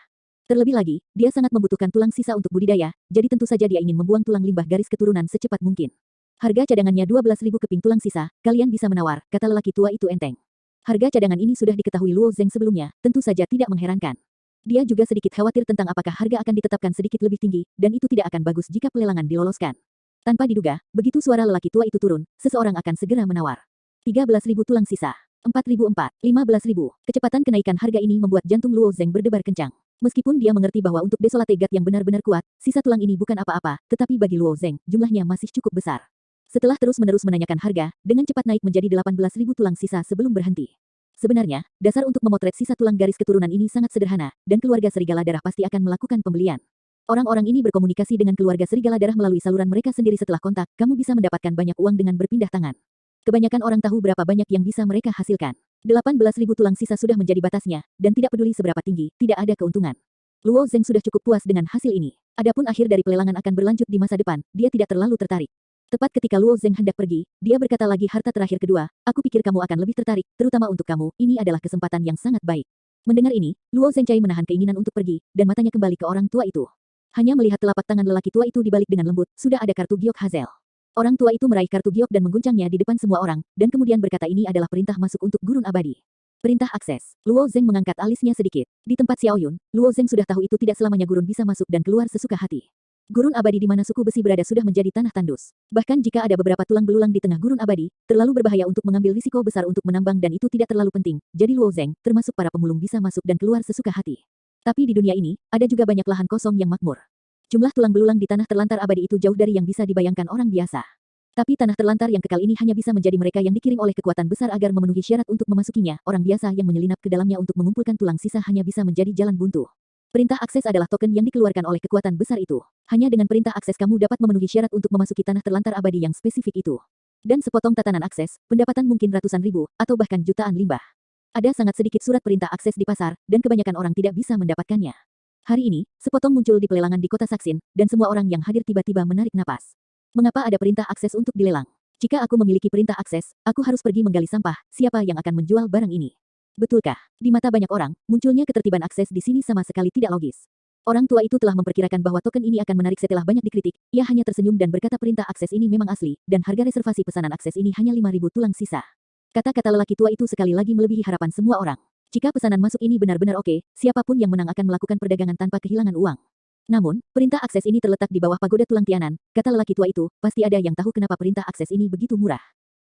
Terlebih lagi, dia sangat membutuhkan tulang sisa untuk budidaya, jadi tentu saja dia ingin membuang tulang limbah garis keturunan secepat mungkin. Harga cadangannya 12.000 keping tulang sisa, kalian bisa menawar, kata lelaki tua itu enteng. Harga cadangan ini sudah diketahui Luo Zeng sebelumnya, tentu saja tidak mengherankan. Dia juga sedikit khawatir tentang apakah harga akan ditetapkan sedikit lebih tinggi, dan itu tidak akan bagus jika pelelangan diloloskan. Tanpa diduga, begitu suara lelaki tua itu turun, seseorang akan segera menawar. 13.000 tulang sisa. 4.004, 15.000. Kecepatan kenaikan harga ini membuat jantung Luo Zeng berdebar kencang. Meskipun dia mengerti bahwa untuk Desolate God yang benar-benar kuat, sisa tulang ini bukan apa-apa, tetapi bagi Luo Zeng, jumlahnya masih cukup besar. Setelah terus-menerus menanyakan harga, dengan cepat naik menjadi 18.000 tulang sisa sebelum berhenti. Sebenarnya, dasar untuk memotret sisa tulang garis keturunan ini sangat sederhana, dan keluarga Serigala Darah pasti akan melakukan pembelian. Orang-orang ini berkomunikasi dengan keluarga Serigala Darah melalui saluran mereka sendiri. Setelah kontak, kamu bisa mendapatkan banyak uang dengan berpindah tangan. Kebanyakan orang tahu berapa banyak yang bisa mereka hasilkan. 18.000 tulang sisa sudah menjadi batasnya, dan tidak peduli seberapa tinggi, tidak ada keuntungan. Luo Zeng sudah cukup puas dengan hasil ini. Adapun akhir dari pelelangan akan berlanjut di masa depan, dia tidak terlalu tertarik. Tepat ketika Luo Zeng hendak pergi, dia berkata lagi, harta terakhir kedua, aku pikir kamu akan lebih tertarik, terutama untuk kamu, ini adalah kesempatan yang sangat baik. Mendengar ini, Luo Zengcai menahan keinginan untuk pergi, dan matanya kembali ke orang tua itu. Hanya melihat telapak tangan lelaki tua itu dibalik dengan lembut, sudah ada kartu giok Hazel. Orang tua itu meraih kartu giok dan mengguncangnya di depan semua orang, dan kemudian berkata ini adalah perintah masuk untuk gurun abadi. Perintah akses. Luo Zeng mengangkat alisnya sedikit. Di tempat Xiao Yun, Luo Zeng sudah tahu itu tidak selamanya gurun bisa masuk dan keluar sesuka hati. Gurun abadi di mana suku besi berada sudah menjadi tanah tandus. Bahkan jika ada beberapa tulang belulang di tengah gurun abadi, terlalu berbahaya untuk mengambil risiko besar untuk menambang dan itu tidak terlalu penting. Jadi Luo Zeng, termasuk para pemulung bisa masuk dan keluar sesuka hati. Tapi di dunia ini, ada juga banyak lahan kosong yang makmur. Jumlah tulang belulang di tanah terlantar abadi itu jauh dari yang bisa dibayangkan orang biasa. Tapi tanah terlantar yang kekal ini hanya bisa menjadi mereka yang dikirim oleh kekuatan besar agar memenuhi syarat untuk memasukinya. Orang biasa yang menyelinap ke dalamnya untuk mengumpulkan tulang sisa hanya bisa menjadi jalan buntu. Perintah akses adalah token yang dikeluarkan oleh kekuatan besar itu. Hanya dengan perintah akses kamu dapat memenuhi syarat untuk memasuki tanah terlantar abadi yang spesifik itu. Dan sepotong tatanan akses, pendapatan mungkin ratusan ribu, atau bahkan jutaan limbah. Ada sangat sedikit surat perintah akses di pasar, dan kebanyakan orang tidak bisa mendapatkannya. Hari ini, sepotong muncul di pelelangan di kota Saksin, dan semua orang yang hadir tiba-tiba menarik napas. Mengapa ada perintah akses untuk dilelang? Jika aku memiliki perintah akses, aku harus pergi menggali sampah, siapa yang akan menjual barang ini? Betulkah? Di mata banyak orang, munculnya ketertiban akses di sini sama sekali tidak logis. Orang tua itu telah memperkirakan bahwa token ini akan menarik setelah banyak dikritik, ia hanya tersenyum dan berkata perintah akses ini memang asli, dan harga reservasi pesanan akses ini hanya 5.000 tulang sisa. Kata-kata lelaki tua itu sekali lagi melebihi harapan semua orang. Jika pesanan masuk ini benar-benar oke, siapapun yang menang akan melakukan perdagangan tanpa kehilangan uang. Namun, perintah akses ini terletak di bawah pagoda tulang Tianan, kata lelaki tua itu, pasti ada yang tahu kenapa perintah akses ini begitu murah.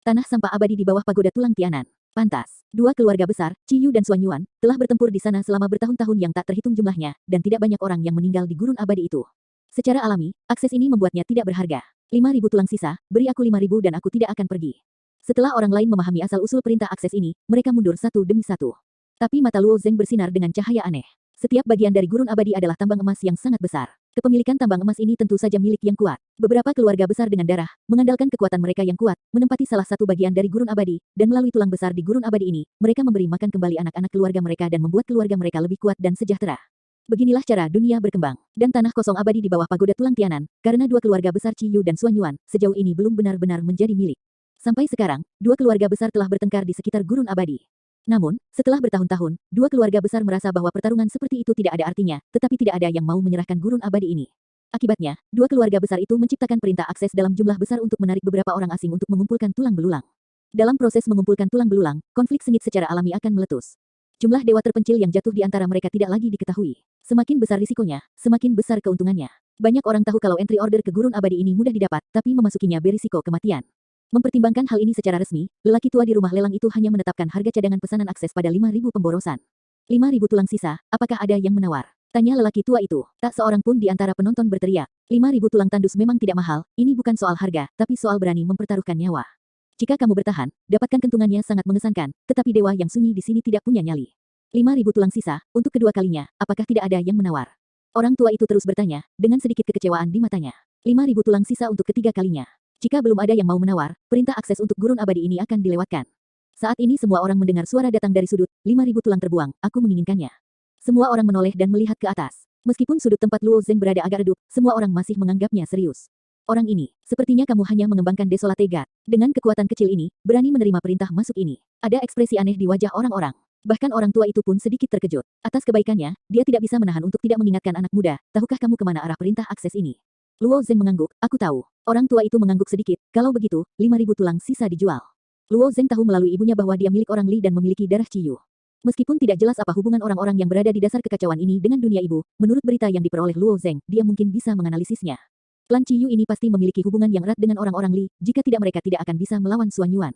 Tanah sampah abadi di bawah pagoda tulang Tianan. Pantas, dua keluarga besar, Ciyu dan Xuan Yuan, telah bertempur di sana selama bertahun-tahun yang tak terhitung jumlahnya, dan tidak banyak orang yang meninggal di gurun abadi itu. Secara alami, akses ini membuatnya tidak berharga. 5.000 tulang sisa, beri aku 5.000 dan aku tidak akan pergi. Setelah orang lain memahami asal-usul perintah akses ini, mereka mundur satu demi satu. Tapi mata Luo Zeng bersinar dengan cahaya aneh. Setiap bagian dari gurun abadi adalah tambang emas yang sangat besar. Kepemilikan tambang emas ini tentu saja milik yang kuat. Beberapa keluarga besar dengan darah, mengandalkan kekuatan mereka yang kuat, menempati salah satu bagian dari gurun abadi, dan melalui tulang besar di gurun abadi ini, mereka memberi makan kembali anak-anak keluarga mereka dan membuat keluarga mereka lebih kuat dan sejahtera. Beginilah cara dunia berkembang. Dan tanah kosong abadi di bawah pagoda tulang Tianan, karena dua keluarga besar Ciyu dan Xuan Yuan, sejauh ini belum benar-benar menjadi milik. Sampai sekarang, dua keluarga besar telah bertengkar di sekitar gurun abadi. Namun, setelah bertahun-tahun, dua keluarga besar merasa bahwa pertarungan seperti itu tidak ada artinya, tetapi tidak ada yang mau menyerahkan gurun abadi ini. Akibatnya, dua keluarga besar itu menciptakan perintah akses dalam jumlah besar untuk menarik beberapa orang asing untuk mengumpulkan tulang belulang. Dalam proses mengumpulkan tulang belulang, konflik sengit secara alami akan meletus. Jumlah dewa terpencil yang jatuh di antara mereka tidak lagi diketahui. Semakin besar risikonya, semakin besar keuntungannya. Banyak orang tahu kalau entry order ke gurun abadi ini mudah didapat, tapi memasukinya berisiko kematian. Mempertimbangkan hal ini secara resmi, lelaki tua di rumah lelang itu hanya menetapkan harga cadangan pesanan akses pada 5.000 pemborosan. 5.000 tulang sisa, apakah ada yang menawar? Tanya lelaki tua itu. Tak seorang pun di antara penonton berteriak. 5.000 tulang tandus memang tidak mahal, ini bukan soal harga, tapi soal berani mempertaruhkan nyawa. Jika kamu bertahan, dapatkan keuntungannya sangat mengesankan, tetapi dewa yang sunyi di sini tidak punya nyali. 5.000 tulang sisa, untuk kedua kalinya, apakah tidak ada yang menawar? Orang tua itu terus bertanya, dengan sedikit kekecewaan di matanya. 5.000 tulang sisa untuk ketiga kalinya. Jika belum ada yang mau menawar, perintah akses untuk gurun abadi ini akan dilewatkan. Saat ini semua orang mendengar suara datang dari sudut, 5.000 tulang terbuang, aku menginginkannya. Semua orang menoleh dan melihat ke atas. Meskipun sudut tempat Luo Zeng berada agak redup, semua orang masih menganggapnya serius. Orang ini, sepertinya kamu hanya mengembangkan Desolate God. Dengan kekuatan kecil ini, berani menerima perintah masuk ini. Ada ekspresi aneh di wajah orang-orang. Bahkan orang tua itu pun sedikit terkejut. Atas kebaikannya, dia tidak bisa menahan untuk tidak mengingatkan anak muda, tahukah kamu kemana arah perintah akses ini? Luo Zeng mengangguk, aku tahu. Orang tua itu mengangguk sedikit, kalau begitu, 5.000 tulang sisa dijual. Luo Zeng tahu melalui ibunya bahwa dia milik orang Li dan memiliki darah Ciyu. Meskipun tidak jelas apa hubungan orang-orang yang berada di dasar kekacauan ini dengan dunia ibu, menurut berita yang diperoleh Luo Zeng, dia mungkin bisa menganalisisnya. Klan Ciyu ini pasti memiliki hubungan yang erat dengan orang-orang Li, jika tidak mereka tidak akan bisa melawan Xuan Yuan.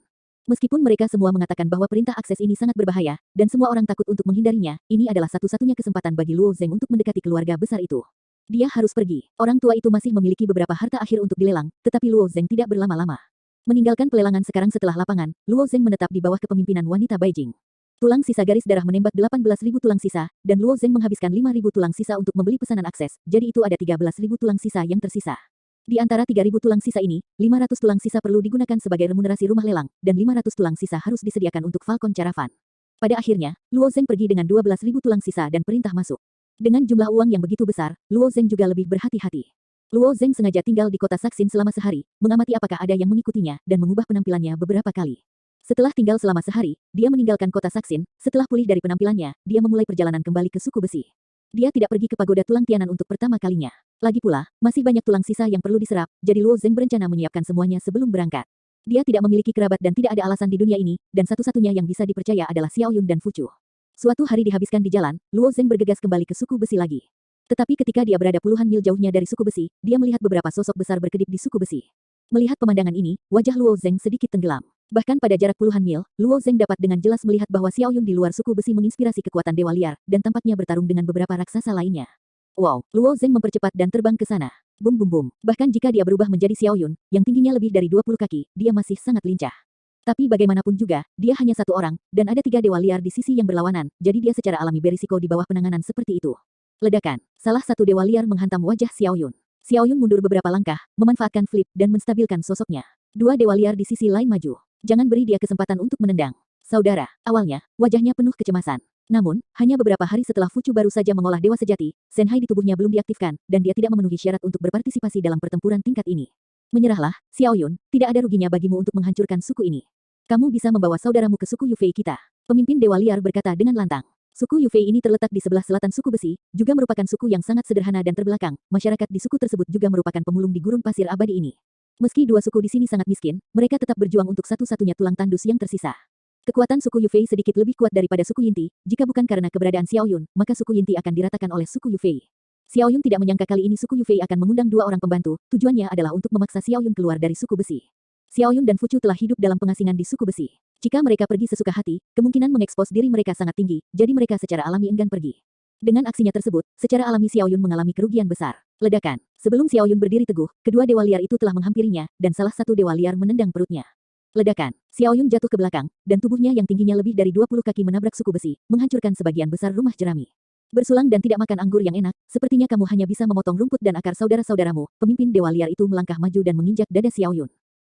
Meskipun mereka semua mengatakan bahwa perintah akses ini sangat berbahaya, dan semua orang takut untuk menghindarinya, ini adalah satu-satunya kesempatan bagi Luo Zeng untuk mendekati keluarga besar itu. Dia harus pergi. Orang tua itu masih memiliki beberapa harta akhir untuk dilelang, tetapi Luo Zeng tidak berlama-lama. Meninggalkan pelelangan sekarang setelah lapangan, Luo Zeng menetap di bawah kepemimpinan wanita Beijing. Tulang sisa garis darah menembak 18.000 tulang sisa, dan Luo Zeng menghabiskan 5.000 tulang sisa untuk membeli pesanan akses, jadi itu ada 13.000 tulang sisa yang tersisa. Di antara 3.000 tulang sisa ini, 500 tulang sisa perlu digunakan sebagai remunerasi rumah lelang, dan 500 tulang sisa harus disediakan untuk Falcon Caravan. Pada akhirnya, Luo Zeng pergi dengan 12.000 tulang sisa dan perintah masuk. Dengan jumlah uang yang begitu besar, Luo Zeng juga lebih berhati-hati. Luo Zeng sengaja tinggal di kota Saksin selama sehari, mengamati apakah ada yang mengikutinya, dan mengubah penampilannya beberapa kali. Setelah tinggal selama sehari, dia meninggalkan kota Saksin. Setelah pulih dari penampilannya, dia memulai perjalanan kembali ke suku besi. Dia tidak pergi ke pagoda tulang Tianan untuk pertama kalinya. Lagi pula, masih banyak tulang sisa yang perlu diserap, jadi Luo Zeng berencana menyiapkan semuanya sebelum berangkat. Dia tidak memiliki kerabat dan tidak ada alasan di dunia ini, dan satu-satunya yang bisa dipercaya adalah Xiao Yun dan Fu Chu. Suatu hari dihabiskan di jalan, Luo Zeng bergegas kembali ke suku besi lagi. Tetapi ketika dia berada puluhan mil jauhnya dari suku besi, dia melihat beberapa sosok besar berkedip di suku besi. Melihat pemandangan ini, wajah Luo Zeng sedikit tenggelam. Bahkan pada jarak puluhan mil, Luo Zeng dapat dengan jelas melihat bahwa Xiao Yun di luar suku besi menginspirasi kekuatan dewa liar, dan tampaknya bertarung dengan beberapa raksasa lainnya. Wow, Luo Zeng mempercepat dan terbang ke sana. Bum bum bum. Bahkan jika dia berubah menjadi Xiao Yun, yang tingginya lebih dari 20 kaki, dia masih sangat lincah. Tapi bagaimanapun juga, dia hanya satu orang, dan ada 3 dewa liar di sisi yang berlawanan, jadi dia secara alami berisiko di bawah penanganan seperti itu. Ledakan. Salah satu dewa liar menghantam wajah Xiao Yun. Xiao Yun mundur beberapa langkah, memanfaatkan flip dan menstabilkan sosoknya. 2 dewa liar di sisi lain maju. Jangan beri dia kesempatan untuk menendang. Saudara, awalnya, wajahnya penuh kecemasan. Namun, hanya beberapa hari setelah Fu Chu baru saja mengolah dewa sejati, Senhai di tubuhnya belum diaktifkan, dan dia tidak memenuhi syarat untuk berpartisipasi dalam pertempuran tingkat ini. Menyerahlah, Xiao Yun, tidak ada ruginya bagimu untuk menghancurkan suku ini. Kamu bisa membawa saudaramu ke suku Yufei kita. Pemimpin dewa liar berkata dengan lantang. Suku Yufei ini terletak di sebelah selatan suku besi, juga merupakan suku yang sangat sederhana dan terbelakang. Masyarakat di suku tersebut juga merupakan pemulung di gurun pasir abadi ini. Meski dua suku di sini sangat miskin, mereka tetap berjuang untuk satu-satunya tulang tandus yang tersisa. Kekuatan suku Yufei sedikit lebih kuat daripada suku Yinti. Jika bukan karena keberadaan Xiao Yun, maka suku Yinti akan diratakan oleh suku Yufei. Xiao Yun tidak menyangka kali ini suku Yufei akan mengundang 2 orang pembantu. Tujuannya adalah untuk memaksa Xiao Yun keluar dari suku besi. Xiao Yun dan Fu Chu telah hidup dalam pengasingan di suku besi. Jika mereka pergi sesuka hati, kemungkinan mengekspos diri mereka sangat tinggi, jadi mereka secara alami enggan pergi. Dengan aksinya tersebut, secara alami Xiao Yun mengalami kerugian besar. Ledakan. Sebelum Xiao Yun berdiri teguh, kedua dewa liar itu telah menghampirinya, dan salah satu dewa liar menendang perutnya. Ledakan. Xiao Yun jatuh ke belakang, dan tubuhnya yang tingginya lebih dari 20 kaki menabrak suku besi, menghancurkan sebagian besar rumah jerami. Bersulang dan tidak makan anggur yang enak, sepertinya kamu hanya bisa memotong rumput dan akar saudara-saudaramu. Pemimpin dewa liar itu melangkah maju dan menginjak dada Xiao Yun.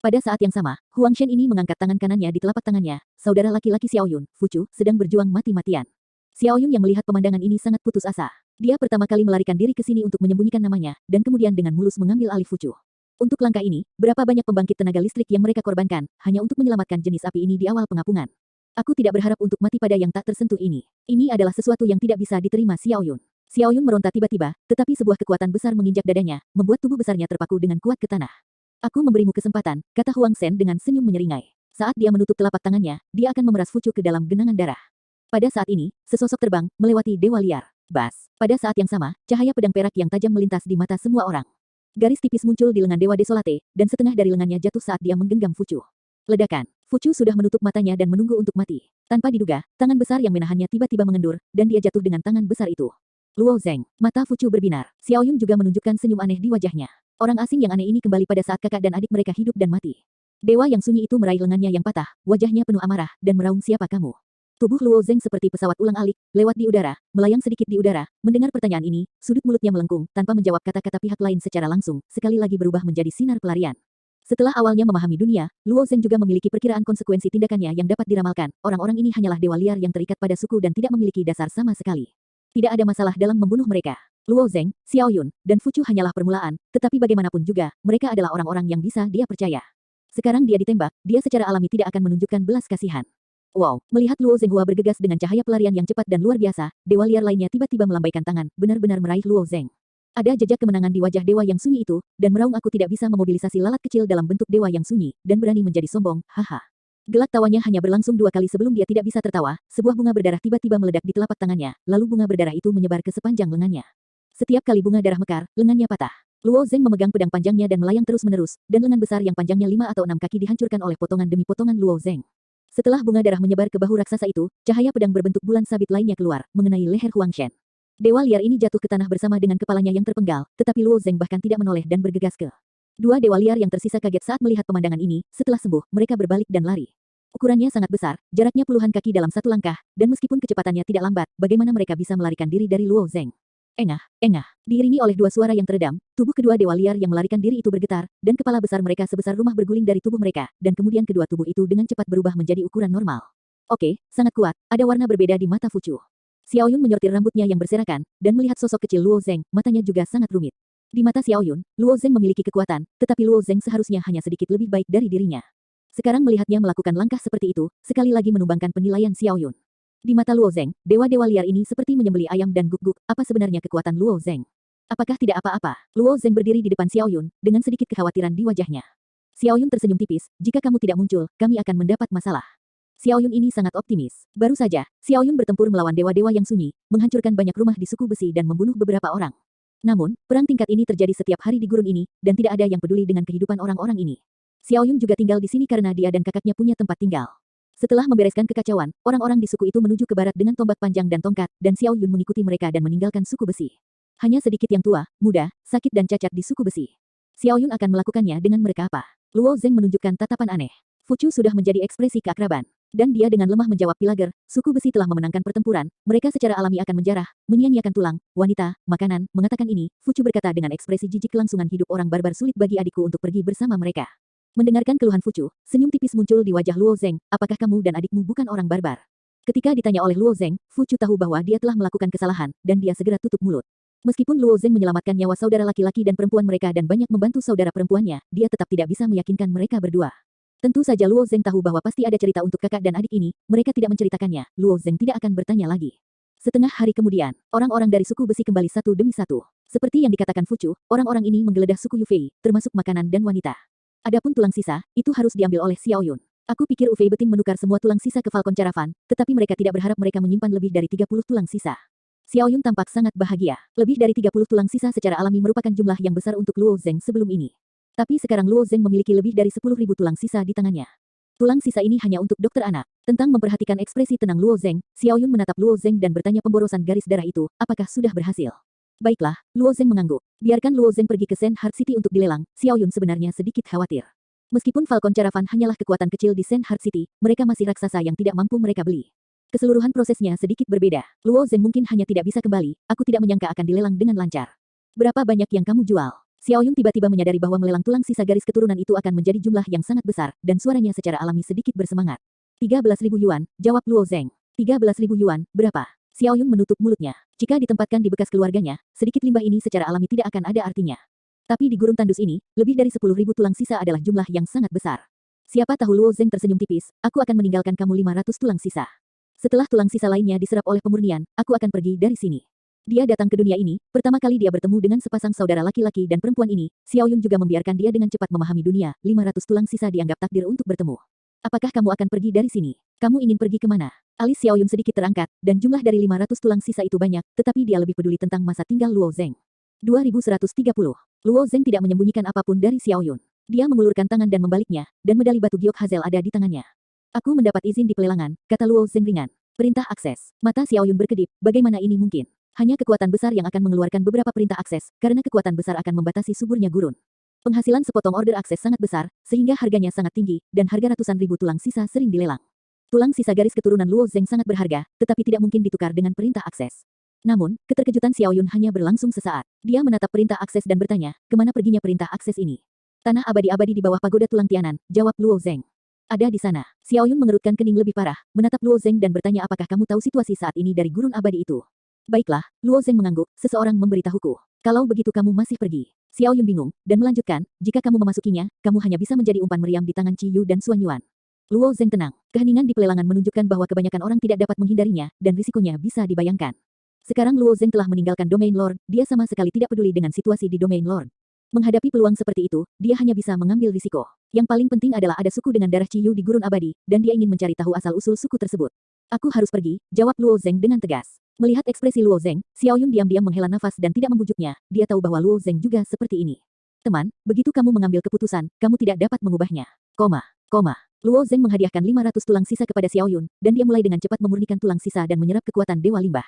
Pada saat yang sama, Huang Shen ini mengangkat tangan kanannya di telapak tangannya. Saudara laki-laki Xiao Yun, Fu Chu, sedang berjuang mati-matian. Xiao Yun yang melihat pemandangan ini sangat putus asa. Dia pertama kali melarikan diri ke sini untuk menyembunyikan namanya, dan kemudian dengan mulus mengambil alih Fu Chu. Untuk langkah ini, berapa banyak pembangkit tenaga listrik yang mereka korbankan, hanya untuk menyelamatkan jenis api ini di awal pengapungan. Aku tidak berharap untuk mati pada yang tak tersentuh ini. Ini adalah sesuatu yang tidak bisa diterima Xiao Yun. Xiao Yun meronta tiba-tiba, tetapi sebuah kekuatan besar menginjak dadanya, membuat tubuh besarnya terpaku dengan kuat ke tanah. Aku memberimu kesempatan, kata Huang Shen dengan senyum menyeringai. Saat dia menutup telapak tangannya, dia akan memeras Fu Chu ke dalam genangan darah. Pada saat ini, sesosok terbang, melewati dewa liar. Bas. Pada saat yang sama, cahaya pedang perak yang tajam melintas di mata semua orang. Garis tipis muncul di lengan dewa Desolate, dan setengah dari lengannya jatuh saat dia menggenggam Fu Chu. Ledakan. Fu Chu sudah menutup matanya dan menunggu untuk mati. Tanpa diduga, tangan besar yang menahannya tiba-tiba mengendur, dan dia jatuh dengan tangan besar itu. Luo Zeng. Mata Fu Chu berbinar. Xiao Yun juga menunjukkan senyum aneh di wajahnya. Orang asing yang aneh ini kembali pada saat kakak dan adik mereka hidup dan mati. Dewa yang sunyi itu meraih lengannya yang patah, wajahnya penuh amarah, dan meraung siapa kamu. Tubuh Luo Zeng seperti pesawat ulang-alik, lewat di udara, melayang sedikit di udara. Mendengar pertanyaan ini, sudut mulutnya melengkung, tanpa menjawab kata-kata pihak lain secara langsung, sekali lagi berubah menjadi sinar pelarian. Setelah awalnya memahami dunia, Luo Zeng juga memiliki perkiraan konsekuensi tindakannya yang dapat diramalkan. Orang-orang ini hanyalah dewa liar yang terikat pada suku dan tidak memiliki dasar sama sekali. Tidak ada masalah dalam membunuh mereka. Luo Zeng, Xiao Yun, dan Fu Chu hanyalah permulaan, tetapi bagaimanapun juga, mereka adalah orang-orang yang bisa dia percaya. Sekarang dia ditembak, dia secara alami tidak akan menunjukkan belas kasihan. Wow, melihat Luo Zhenghua bergegas dengan cahaya pelarian yang cepat dan luar biasa, dewa liar lainnya tiba-tiba melambaikan tangan, benar-benar meraih Luo Zeng. Ada jejak kemenangan di wajah dewa yang sunyi itu, dan meraung aku tidak bisa memobilisasi lalat kecil dalam bentuk dewa yang sunyi, dan berani menjadi sombong, haha. Gelak tawanya hanya berlangsung 2 kali sebelum dia tidak bisa tertawa, sebuah bunga berdarah tiba-tiba meledak di telapak tangannya, lalu bunga berdarah itu menyebar ke sepanjang lengannya. Setiap kali bunga darah mekar, lengannya patah. Luo Zeng memegang pedang panjangnya dan melayang terus-menerus, dan lengan besar yang panjangnya 5 atau 6 kaki dihancurkan oleh potongan demi potongan Luo Zeng. Setelah bunga darah menyebar ke bahu raksasa itu, cahaya pedang berbentuk bulan sabit lainnya keluar, mengenai leher Huang Shen. Dewa liar ini jatuh ke tanah bersama dengan kepalanya yang terpenggal, tetapi Luo Zeng bahkan tidak menoleh dan bergegas ke. Dua dewa liar yang tersisa kaget saat melihat pemandangan ini, setelah sembuh, mereka berbalik dan lari. Ukurannya sangat besar, jaraknya puluhan kaki dalam satu langkah, dan meskipun kecepatannya tidak lambat, bagaimana mereka bisa melarikan diri dari Luo Zeng? Engah, engah. Diiringi oleh dua suara yang teredam, tubuh kedua dewa liar yang melarikan diri itu bergetar, dan kepala besar mereka sebesar rumah berguling dari tubuh mereka, dan kemudian kedua tubuh itu dengan cepat berubah menjadi ukuran normal. Oke, sangat kuat, ada warna berbeda di mata Fucu. Xiao Yun menyortir rambutnya yang berserakan, dan melihat sosok kecil Luo Zeng, matanya juga sangat rumit. Di mata Xiao Yun, Luo Zeng memiliki kekuatan, tetapi Luo Zeng seharusnya hanya sedikit lebih baik dari dirinya. Sekarang melihatnya melakukan langkah seperti itu, sekali lagi menumbangkan penilaian Xiao Yun. Di mata Luo Zeng, dewa-dewa liar ini seperti menyembelih ayam dan guk-guk, apa sebenarnya kekuatan Luo Zeng? Apakah tidak apa-apa? Luo Zeng berdiri di depan Xiao Yun, dengan sedikit kekhawatiran di wajahnya. Xiao Yun tersenyum tipis, jika kamu tidak muncul, kami akan mendapat masalah. Xiao Yun ini sangat optimis. Baru saja, Xiao Yun bertempur melawan dewa-dewa yang sunyi, menghancurkan banyak rumah di suku besi dan membunuh beberapa orang. Namun, perang tingkat ini terjadi setiap hari di gurun ini, dan tidak ada yang peduli dengan kehidupan orang-orang ini. Xiao Yun juga tinggal di sini karena dia dan kakaknya punya tempat tinggal. Setelah membereskan kekacauan, orang-orang di suku itu menuju ke barat dengan tombak panjang dan tongkat, dan Xiao Yun mengikuti mereka dan meninggalkan suku besi. Hanya sedikit yang tua, muda, sakit dan cacat di suku besi. Xiao Yun akan melakukannya dengan mereka apa? Luo Zeng menunjukkan tatapan aneh. Fucu sudah menjadi ekspresi keakraban. Dan dia dengan lemah menjawab Pilager, suku besi telah memenangkan pertempuran, mereka secara alami akan menjarah, menyia-nyiakan tulang, wanita, makanan, mengatakan ini, Fucu berkata dengan ekspresi jijik kelangsungan hidup orang barbar sulit bagi adikku untuk pergi bersama mereka. Mendengarkan keluhan Fucu, senyum tipis muncul di wajah Luo Zeng, apakah kamu dan adikmu bukan orang barbar? Ketika ditanya oleh Luo Zeng, Fucu tahu bahwa dia telah melakukan kesalahan, dan dia segera tutup mulut. Meskipun Luo Zeng menyelamatkan nyawa saudara laki-laki dan perempuan mereka dan banyak membantu saudara perempuannya, dia tetap tidak bisa meyakinkan mereka berdua. Tentu saja Luo Zeng tahu bahwa pasti ada cerita untuk kakak dan adik ini, mereka tidak menceritakannya, Luo Zeng tidak akan bertanya lagi. Setengah hari kemudian, orang-orang dari suku besi kembali satu demi satu. Seperti yang dikatakan Fucu, orang-orang ini menggeledah suku Yufei, termasuk makanan dan wanita. Adapun tulang sisa, itu harus diambil oleh Xiao Yun. Aku pikir Ufei Betim menukar semua tulang sisa ke Falcon Caravan, tetapi mereka tidak berharap mereka menyimpan lebih dari 30 tulang sisa. Xiao Yun tampak sangat bahagia. Lebih dari 30 tulang sisa secara alami merupakan jumlah yang besar untuk Luo Zeng sebelum ini. Tapi sekarang Luo Zeng memiliki lebih dari 10.000 tulang sisa di tangannya. Tulang sisa ini hanya untuk dokter anak. Tentang memperhatikan ekspresi tenang Luo Zeng, Xiao Yun menatap Luo Zeng dan bertanya pemborosan garis darah itu, apakah sudah berhasil? Baiklah, Luo Zeng mengangguk. Biarkan Luo Zeng pergi ke Sen Heart City untuk dilelang, Xiao Yun sebenarnya sedikit khawatir. Meskipun Falcon Caravan hanyalah kekuatan kecil di Sen Heart City, mereka masih raksasa yang tidak mampu mereka beli. Keseluruhan prosesnya sedikit berbeda. Luo Zeng mungkin hanya tidak bisa kembali, aku tidak menyangka akan dilelang dengan lancar. Berapa banyak yang kamu jual? Xiao Yun tiba-tiba menyadari bahwa melelang tulang sisa garis keturunan itu akan menjadi jumlah yang sangat besar, dan suaranya secara alami sedikit bersemangat. 13.000 yuan, jawab Luo Zeng. 13.000 yuan, berapa? Xiao Yun menutup mulutnya. Jika ditempatkan di bekas keluarganya, sedikit limbah ini secara alami tidak akan ada artinya. Tapi di gurun tandus ini, lebih dari 10.000 tulang sisa adalah jumlah yang sangat besar. Siapa tahu Luo Zeng tersenyum tipis, aku akan meninggalkan kamu 500 tulang sisa. Setelah tulang sisa lainnya diserap oleh pemurnian, aku akan pergi dari sini. Dia datang ke dunia ini, pertama kali dia bertemu dengan sepasang saudara laki-laki dan perempuan ini, Xiao Yun juga membiarkan dia dengan cepat memahami dunia, 500 tulang sisa dianggap takdir untuk bertemu. Apakah kamu akan pergi dari sini? Kamu ingin pergi kemana? Alis Xiao Yun sedikit terangkat, dan jumlah dari 500 tulang sisa itu banyak, tetapi dia lebih peduli tentang masa tinggal Luo Zeng. 2130. Luo Zeng tidak menyembunyikan apapun dari Xiao Yun. Dia mengulurkan tangan dan membaliknya, dan medali batu giok Hazel ada di tangannya. Aku mendapat izin di pelelangan, kata Luo Zeng ringan. Perintah akses. Mata Xiao Yun berkedip, bagaimana ini mungkin? Hanya kekuatan besar yang akan mengeluarkan beberapa perintah akses, karena kekuatan besar akan membatasi suburnya gurun. Penghasilan sepotong order akses sangat besar, sehingga harganya sangat tinggi, dan harga ratusan ribu tulang sisa sering dilelang. Tulang sisa garis keturunan Luo Zeng sangat berharga, tetapi tidak mungkin ditukar dengan perintah akses. Namun, keterkejutan Xiao Yun hanya berlangsung sesaat. Dia menatap perintah akses dan bertanya, kemana perginya perintah akses ini? Tanah abadi-abadi di bawah pagoda tulang Tianan, jawab Luo Zeng. Ada di sana. Xiao Yun mengerutkan kening lebih parah, menatap Luo Zeng dan bertanya apakah kamu tahu situasi saat ini dari gurun abadi itu? Baiklah, Luo Zeng mengangguk, seseorang memberitahuku. Kalau begitu kamu masih pergi. Xiao Yun bingung, dan melanjutkan, jika kamu memasukinya, kamu hanya bisa menjadi umpan meriam di tangan Chi Yu dan Suan Yuan. Luo Zeng tenang. Keheningan di pelelangan menunjukkan bahwa kebanyakan orang tidak dapat menghindarinya, dan risikonya bisa dibayangkan. Sekarang Luo Zeng telah meninggalkan Domain Lord, dia sama sekali tidak peduli dengan situasi di Domain Lord. Menghadapi peluang seperti itu, dia hanya bisa mengambil risiko. Yang paling penting adalah ada suku dengan darah Chi Yu di gurun abadi, dan dia ingin mencari tahu asal-usul suku tersebut. Aku harus pergi, jawab Luo Zeng dengan tegas. Melihat ekspresi Luo Zeng, Xiao Yun diam-diam menghela nafas dan tidak membujuknya. Dia tahu bahwa Luo Zeng juga seperti ini. Teman, begitu kamu mengambil keputusan, kamu tidak dapat mengubahnya. Koma. Luo Zeng menghadiahkan 500 tulang sisa kepada Xiao Yun, dan dia mulai dengan cepat memurnikan tulang sisa dan menyerap kekuatan Dewa Limbah.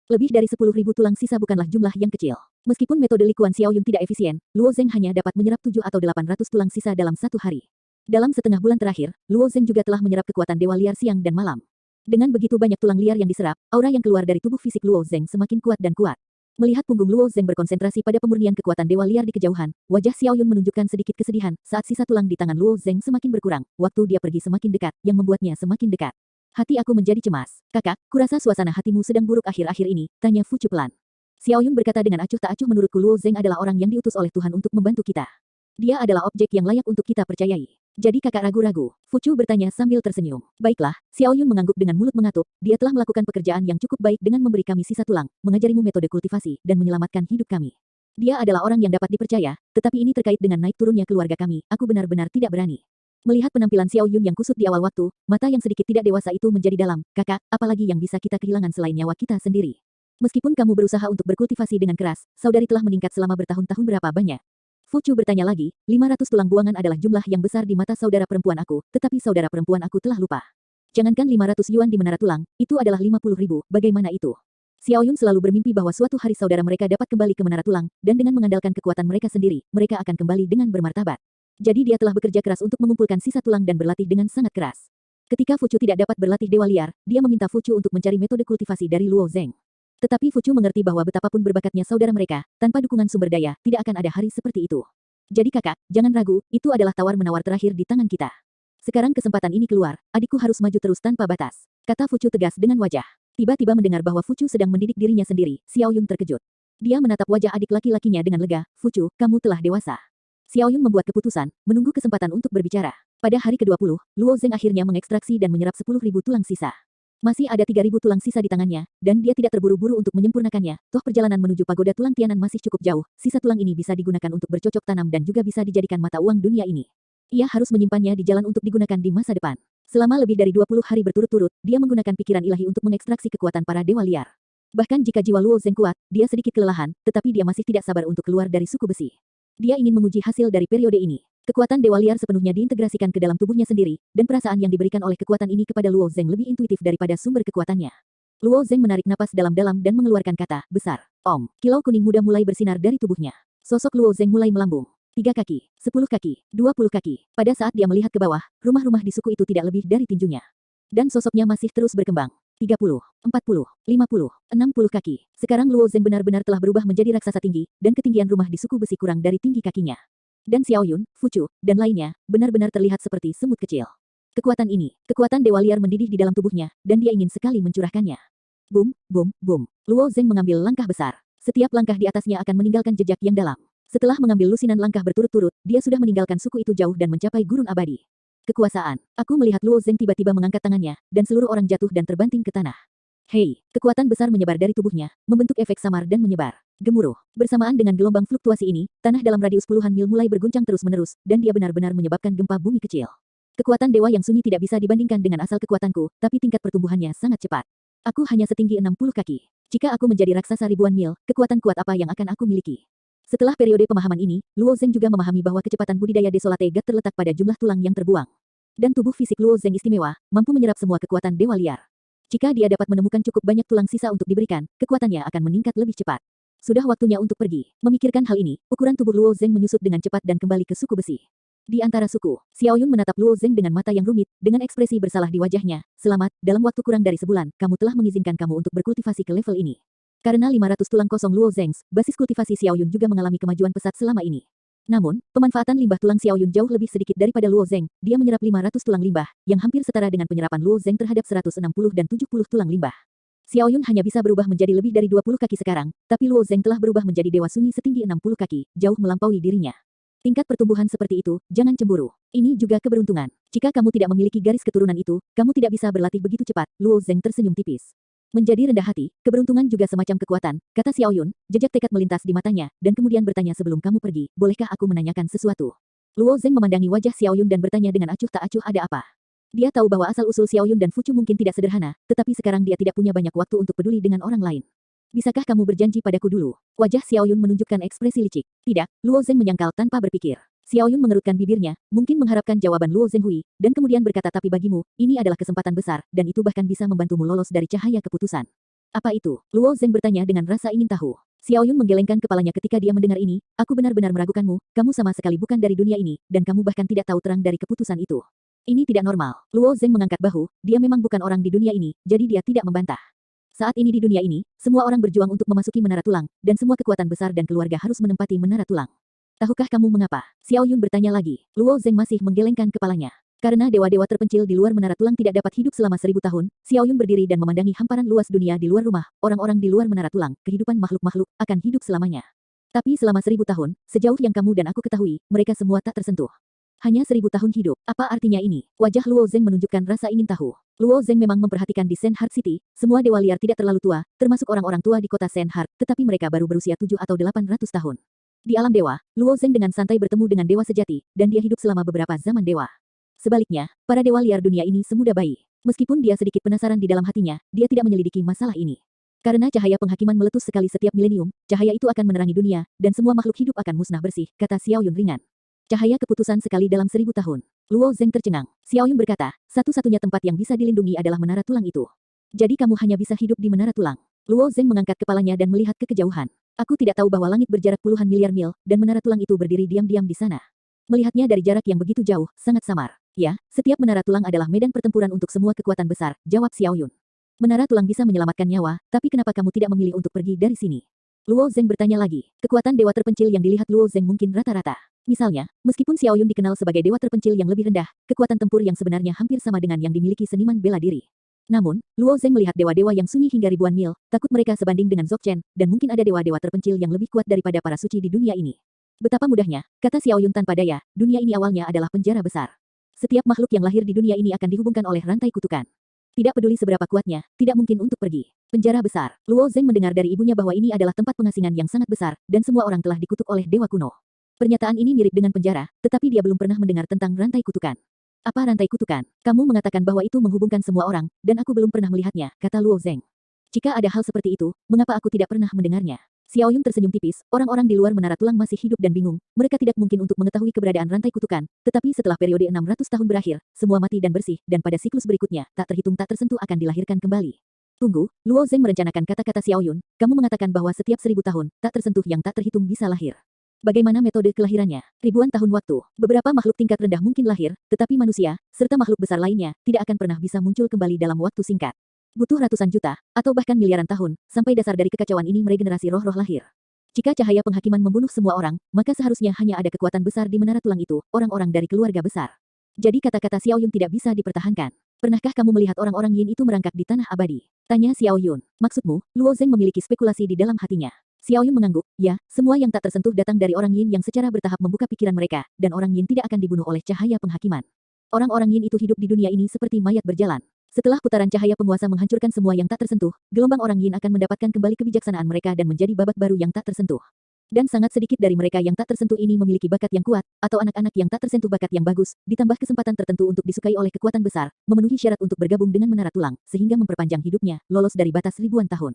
Lebih dari 10.000 tulang sisa bukanlah jumlah yang kecil. Meskipun metode Li Kuan Xiao Yun tidak efisien, Luo Zeng hanya dapat menyerap 7 atau 800 tulang sisa dalam satu hari. Dalam setengah bulan terakhir, Luo Zeng juga telah menyerap kekuatan Dewa Liar siang dan malam. Dengan begitu banyak tulang liar yang diserap, aura yang keluar dari tubuh fisik Luo Zeng semakin kuat dan kuat. Melihat punggung Luo Zeng berkonsentrasi pada pemurnian kekuatan Dewa Liar di kejauhan, wajah Xiao Yun menunjukkan sedikit kesedihan saat sisa tulang di tangan Luo Zeng semakin berkurang. Waktu dia pergi semakin dekat, yang membuatnya semakin dekat. Hati aku menjadi cemas. Kakak, kurasa suasana hatimu sedang buruk akhir-akhir ini, tanya Fu Chu pelan. Xiao Yun berkata dengan acuh tak acuh, menurutku Luo Zeng adalah orang yang diutus oleh Tuhan untuk membantu kita. Dia adalah objek yang layak untuk kita percayai. Jadi kakak ragu-ragu? Fu Chu bertanya sambil tersenyum. Baiklah, Xiao Yun mengangguk dengan mulut mengatup. Dia telah melakukan pekerjaan yang cukup baik dengan memberi kami sisa tulang, mengajarimu metode kultivasi, dan menyelamatkan hidup kami. Dia adalah orang yang dapat dipercaya, tetapi ini terkait dengan naik turunnya keluarga kami. Aku benar-benar tidak berani. Melihat penampilan Xiao Yun yang kusut di awal waktu, mata yang sedikit tidak dewasa itu menjadi dalam. Kakak, apalagi yang bisa kita kehilangan selain nyawa kita sendiri? Meskipun kamu berusaha untuk berkultivasi dengan keras, saudari telah meningkat selama bertahun-tahun. Berapa banyak? Fu Chu bertanya lagi, 500 tulang buangan adalah jumlah yang besar di mata saudara perempuan aku, tetapi saudara perempuan aku telah lupa. Jangankan 500 yuan di menara tulang, itu adalah 50.000, bagaimana itu? Xiao Yun selalu bermimpi bahwa suatu hari saudara mereka dapat kembali ke menara tulang, dan dengan mengandalkan kekuatan mereka sendiri, mereka akan kembali dengan bermartabat. Jadi dia telah bekerja keras untuk mengumpulkan sisa tulang dan berlatih dengan sangat keras. Ketika Fu Chu tidak dapat berlatih Dewa Liar, dia meminta Fu Chu untuk mencari metode kultivasi dari Luo Zeng. Tetapi Fu Chu mengerti bahwa betapapun berbakatnya saudara mereka, tanpa dukungan sumber daya, tidak akan ada hari seperti itu. Jadi kakak, jangan ragu, itu adalah tawar-menawar terakhir di tangan kita. Sekarang kesempatan ini keluar, adikku harus maju terus tanpa batas, kata Fu Chu tegas dengan wajah. Tiba-tiba mendengar bahwa Fu Chu sedang mendidik dirinya sendiri, Xiao Yun terkejut. Dia menatap wajah adik laki-lakinya dengan lega. Fu Chu, kamu telah dewasa. Xiao Yun membuat keputusan, menunggu kesempatan untuk berbicara. Pada hari ke-20, Luo Zeng akhirnya mengekstraksi dan menyerap 10.000 tulang sisa. Masih ada 3.000 tulang sisa di tangannya, dan dia tidak terburu-buru untuk menyempurnakannya. Toh perjalanan menuju pagoda tulang Tianan masih cukup jauh. Sisa tulang ini bisa digunakan untuk bercocok tanam dan juga bisa dijadikan mata uang dunia ini. Ia harus menyimpannya di jalan untuk digunakan di masa depan. Selama lebih dari 20 hari berturut-turut, dia menggunakan pikiran ilahi untuk mengekstraksi kekuatan para dewa liar. Bahkan jika jiwa Luo Zeng kuat, dia sedikit kelelahan, tetapi dia masih tidak sabar untuk keluar dari suku besi. Dia ingin menguji hasil dari periode ini. Kekuatan dewa liar sepenuhnya diintegrasikan ke dalam tubuhnya sendiri, dan perasaan yang diberikan oleh kekuatan ini kepada Luo Zeng lebih intuitif daripada sumber kekuatannya. Luo Zeng menarik napas dalam-dalam dan mengeluarkan kata, besar. Om. Kilau kuning muda mulai bersinar dari tubuhnya. Sosok Luo Zeng mulai melambung. 3 kaki, 10 kaki, 20 kaki. Pada saat dia melihat ke bawah, rumah-rumah di suku itu tidak lebih dari tinjunya. Dan sosoknya masih terus berkembang. 30, 40, 50, 60 kaki. Sekarang Luo Zeng benar-benar telah berubah menjadi raksasa tinggi, dan ketinggian rumah di suku besi kurang dari tinggi kakinya. Dan Xiao Yun, Fu Chu, dan lainnya, benar-benar terlihat seperti semut kecil. Kekuatan ini, kekuatan dewa liar mendidih di dalam tubuhnya, dan dia ingin sekali mencurahkannya. Boom, boom, boom. Luo Zeng mengambil langkah besar. Setiap langkah di atasnya akan meninggalkan jejak yang dalam. Setelah mengambil lusinan langkah berturut-turut, dia sudah meninggalkan suku itu jauh dan mencapai gurun abadi. Kekuasaan. Aku melihat Luo Zeng tiba-tiba mengangkat tangannya, dan seluruh orang jatuh dan terbanting ke tanah. Hei, kekuatan besar menyebar dari tubuhnya, membentuk efek samar dan menyebar. Gemuruh. Bersamaan dengan gelombang fluktuasi ini, tanah dalam radius puluhan mil mulai berguncang terus-menerus, dan dia benar-benar menyebabkan gempa bumi kecil. Kekuatan dewa yang sunyi tidak bisa dibandingkan dengan asal kekuatanku, tapi tingkat pertumbuhannya sangat cepat. Aku hanya setinggi 60 kaki. Jika aku menjadi raksasa ribuan mil, kekuatan kuat apa yang akan aku miliki? Setelah periode pemahaman ini, Luo Zeng juga memahami bahwa kecepatan budidaya Desolate God terletak pada jumlah tulang yang terbuang. Dan tubuh fisik Luo Zeng istimewa, mampu menyerap semua kekuatan dewa liar. Jika dia dapat menemukan cukup banyak tulang sisa untuk diberikan, kekuatannya akan meningkat lebih cepat. Sudah waktunya untuk pergi. Memikirkan hal ini, ukuran tubuh Luo Zeng menyusut dengan cepat dan kembali ke suku besi. Di antara suku, Xiao Yun menatap Luo Zeng dengan mata yang rumit, dengan ekspresi bersalah di wajahnya. Selamat, dalam waktu kurang dari sebulan, kamu telah mengizinkan kamu untuk berkultivasi ke level ini. Karena 500 tulang kosong Luo Zeng, basis kultivasi Xiao Yun juga mengalami kemajuan pesat selama ini. Namun, pemanfaatan limbah tulang Xiao Yun jauh lebih sedikit daripada Luo Zeng. Dia menyerap 500 tulang limbah, yang hampir setara dengan penyerapan Luo Zeng terhadap 160 dan 70 tulang limbah. Xiao Yun hanya bisa berubah menjadi lebih dari 20 kaki sekarang, tapi Luo Zeng telah berubah menjadi dewa sunyi setinggi 60 kaki, jauh melampaui dirinya. Tingkat pertumbuhan seperti itu, jangan cemburu. Ini juga keberuntungan. Jika kamu tidak memiliki garis keturunan itu, kamu tidak bisa berlatih begitu cepat. Luo Zeng tersenyum tipis. Menjadi rendah hati, keberuntungan juga semacam kekuatan, kata Xiao Yun, jejak tekad melintas di matanya, dan kemudian bertanya sebelum kamu pergi, bolehkah aku menanyakan sesuatu? Luo Zeng memandangi wajah Xiao Yun dan bertanya dengan acuh tak acuh, ada apa? Dia tahu bahwa asal-usul Xiao Yun dan Fu Chu mungkin tidak sederhana, tetapi sekarang dia tidak punya banyak waktu untuk peduli dengan orang lain. Bisakah kamu berjanji padaku dulu? Wajah Xiao Yun menunjukkan ekspresi licik. Tidak, Luo Zeng menyangkal tanpa berpikir. Xiao Yun mengerutkan bibirnya, mungkin mengharapkan jawaban Luo Zenghui, dan kemudian berkata tapi bagimu, ini adalah kesempatan besar, dan itu bahkan bisa membantumu lolos dari cahaya keputusan. Apa itu? Luo Zeng bertanya dengan rasa ingin tahu. Xiao Yun menggelengkan kepalanya ketika dia mendengar ini, aku benar-benar meragukanmu, kamu sama sekali bukan dari dunia ini, dan kamu bahkan tidak tahu terang dari keputusan itu. Ini tidak normal. Luo Zeng mengangkat bahu, dia memang bukan orang di dunia ini, jadi dia tidak membantah. Saat ini di dunia ini, semua orang berjuang untuk memasuki menara tulang, dan semua kekuatan besar dan keluarga harus menempati menara tulang. Tahukah kamu mengapa? Xiao Yun bertanya lagi. Luo Zeng masih menggelengkan kepalanya. Karena dewa-dewa terpencil di luar menara tulang tidak dapat hidup selama 1000 tahun, Xiao Yun berdiri dan memandangi hamparan luas dunia di luar rumah, orang-orang di luar menara tulang, kehidupan makhluk-makhluk, akan hidup selamanya. Tapi selama 1000 tahun, sejauh yang kamu dan aku ketahui, mereka semua tak tersentuh. Hanya 1000 tahun hidup. Apa artinya ini? Wajah Luo Zeng menunjukkan rasa ingin tahu. Luo Zeng memang memperhatikan di Sandheart City, semua dewa liar tidak terlalu tua, termasuk orang-orang tua di kota Sandheart, tetapi mereka baru berusia 7 atau 800 tahun. Di alam dewa, Luo Zeng dengan santai bertemu dengan dewa sejati, dan dia hidup selama beberapa zaman dewa. Sebaliknya, para dewa liar dunia ini semudah bayi. Meskipun dia sedikit penasaran di dalam hatinya, dia tidak menyelidiki masalah ini. Karena cahaya penghakiman meletus sekali setiap milenium, cahaya itu akan menerangi dunia, dan semua makhluk hidup akan musnah bersih, kata Xiao Yun ringan. Cahaya keputusan sekali dalam 1000 tahun. Luo Zeng tercengang. Xiao Yun berkata, satu-satunya tempat yang bisa dilindungi adalah menara tulang itu. Jadi kamu hanya bisa hidup di menara tulang. Luo Zeng mengangkat kepalanya dan melihat ke kejauhan. Aku tidak tahu bahwa langit berjarak puluhan miliar mil, dan menara tulang itu berdiri diam-diam di sana. Melihatnya dari jarak yang begitu jauh, sangat samar. Ya, setiap menara tulang adalah medan pertempuran untuk semua kekuatan besar, jawab Xiao Yun. Menara tulang bisa menyelamatkan nyawa, tapi kenapa kamu tidak memilih untuk pergi dari sini? Luo Zeng bertanya lagi. Kekuatan dewa terpencil yang dilihat Luo Zeng mungkin rata-rata. Misalnya, meskipun Xiao Yun dikenal sebagai dewa terpencil yang lebih rendah, kekuatan tempur yang sebenarnya hampir sama dengan yang dimiliki seniman bela diri. Namun, Luo Zeng melihat dewa-dewa yang sunyi hingga ribuan mil, takut mereka sebanding dengan Dzogchen, dan mungkin ada dewa-dewa terpencil yang lebih kuat daripada para suci di dunia ini. Betapa mudahnya, kata Xiao Yun tanpa daya, dunia ini awalnya adalah penjara besar. Setiap makhluk yang lahir di dunia ini akan dihubungkan oleh rantai kutukan. Tidak peduli seberapa kuatnya, tidak mungkin untuk pergi. Penjara besar. Luo Zeng mendengar dari ibunya bahwa ini adalah tempat pengasingan yang sangat besar, dan semua orang telah dikutuk oleh dewa kuno. Pernyataan ini mirip dengan penjara, tetapi dia belum pernah mendengar tentang rantai kutukan. Apa rantai kutukan? Kamu mengatakan bahwa itu menghubungkan semua orang, dan aku belum pernah melihatnya, kata Luo Zeng. Jika ada hal seperti itu, mengapa aku tidak pernah mendengarnya? Xiao Yun tersenyum tipis, orang-orang di luar menara tulang masih hidup dan bingung, mereka tidak mungkin untuk mengetahui keberadaan rantai kutukan, tetapi setelah periode 600 tahun berakhir, semua mati dan bersih, dan pada siklus berikutnya, tak terhitung tak tersentuh akan dilahirkan kembali. Tunggu, Luo Zeng merencanakan kata-kata Xiao Yun, kamu mengatakan bahwa setiap 1000 tahun, tak tersentuh yang tak terhitung bisa lahir. Bagaimana metode kelahirannya? Ribuan tahun waktu, beberapa makhluk tingkat rendah mungkin lahir, tetapi manusia, serta makhluk besar lainnya, tidak akan pernah bisa muncul kembali dalam waktu singkat. Butuh ratusan juta, atau bahkan miliaran tahun, sampai dasar dari kekacauan ini meregenerasi roh-roh lahir. Jika cahaya penghakiman membunuh semua orang, maka seharusnya hanya ada kekuatan besar di menara tulang itu, orang-orang dari keluarga besar. Jadi kata-kata Xiao Yun tidak bisa dipertahankan. Pernahkah kamu melihat orang-orang Yin itu merangkak di tanah abadi? Tanya Xiao Yun. Maksudmu, Luo Zeng memiliki spekulasi di dalam hatinya. Xiao Yun mengangguk, ya, semua yang tak tersentuh datang dari orang Yin yang secara bertahap membuka pikiran mereka, dan orang Yin tidak akan dibunuh oleh cahaya penghakiman. Orang-orang Yin itu hidup di dunia ini seperti mayat berjalan. Setelah putaran cahaya penguasa menghancurkan semua yang tak tersentuh, gelombang orang Yin akan mendapatkan kembali kebijaksanaan mereka dan menjadi babak baru yang tak tersentuh. Dan sangat sedikit dari mereka yang tak tersentuh ini memiliki bakat yang kuat, atau anak-anak yang tak tersentuh bakat yang bagus, ditambah kesempatan tertentu untuk disukai oleh kekuatan besar, memenuhi syarat untuk bergabung dengan menara tulang, sehingga memperpanjang hidupnya, lolos dari batas ribuan tahun.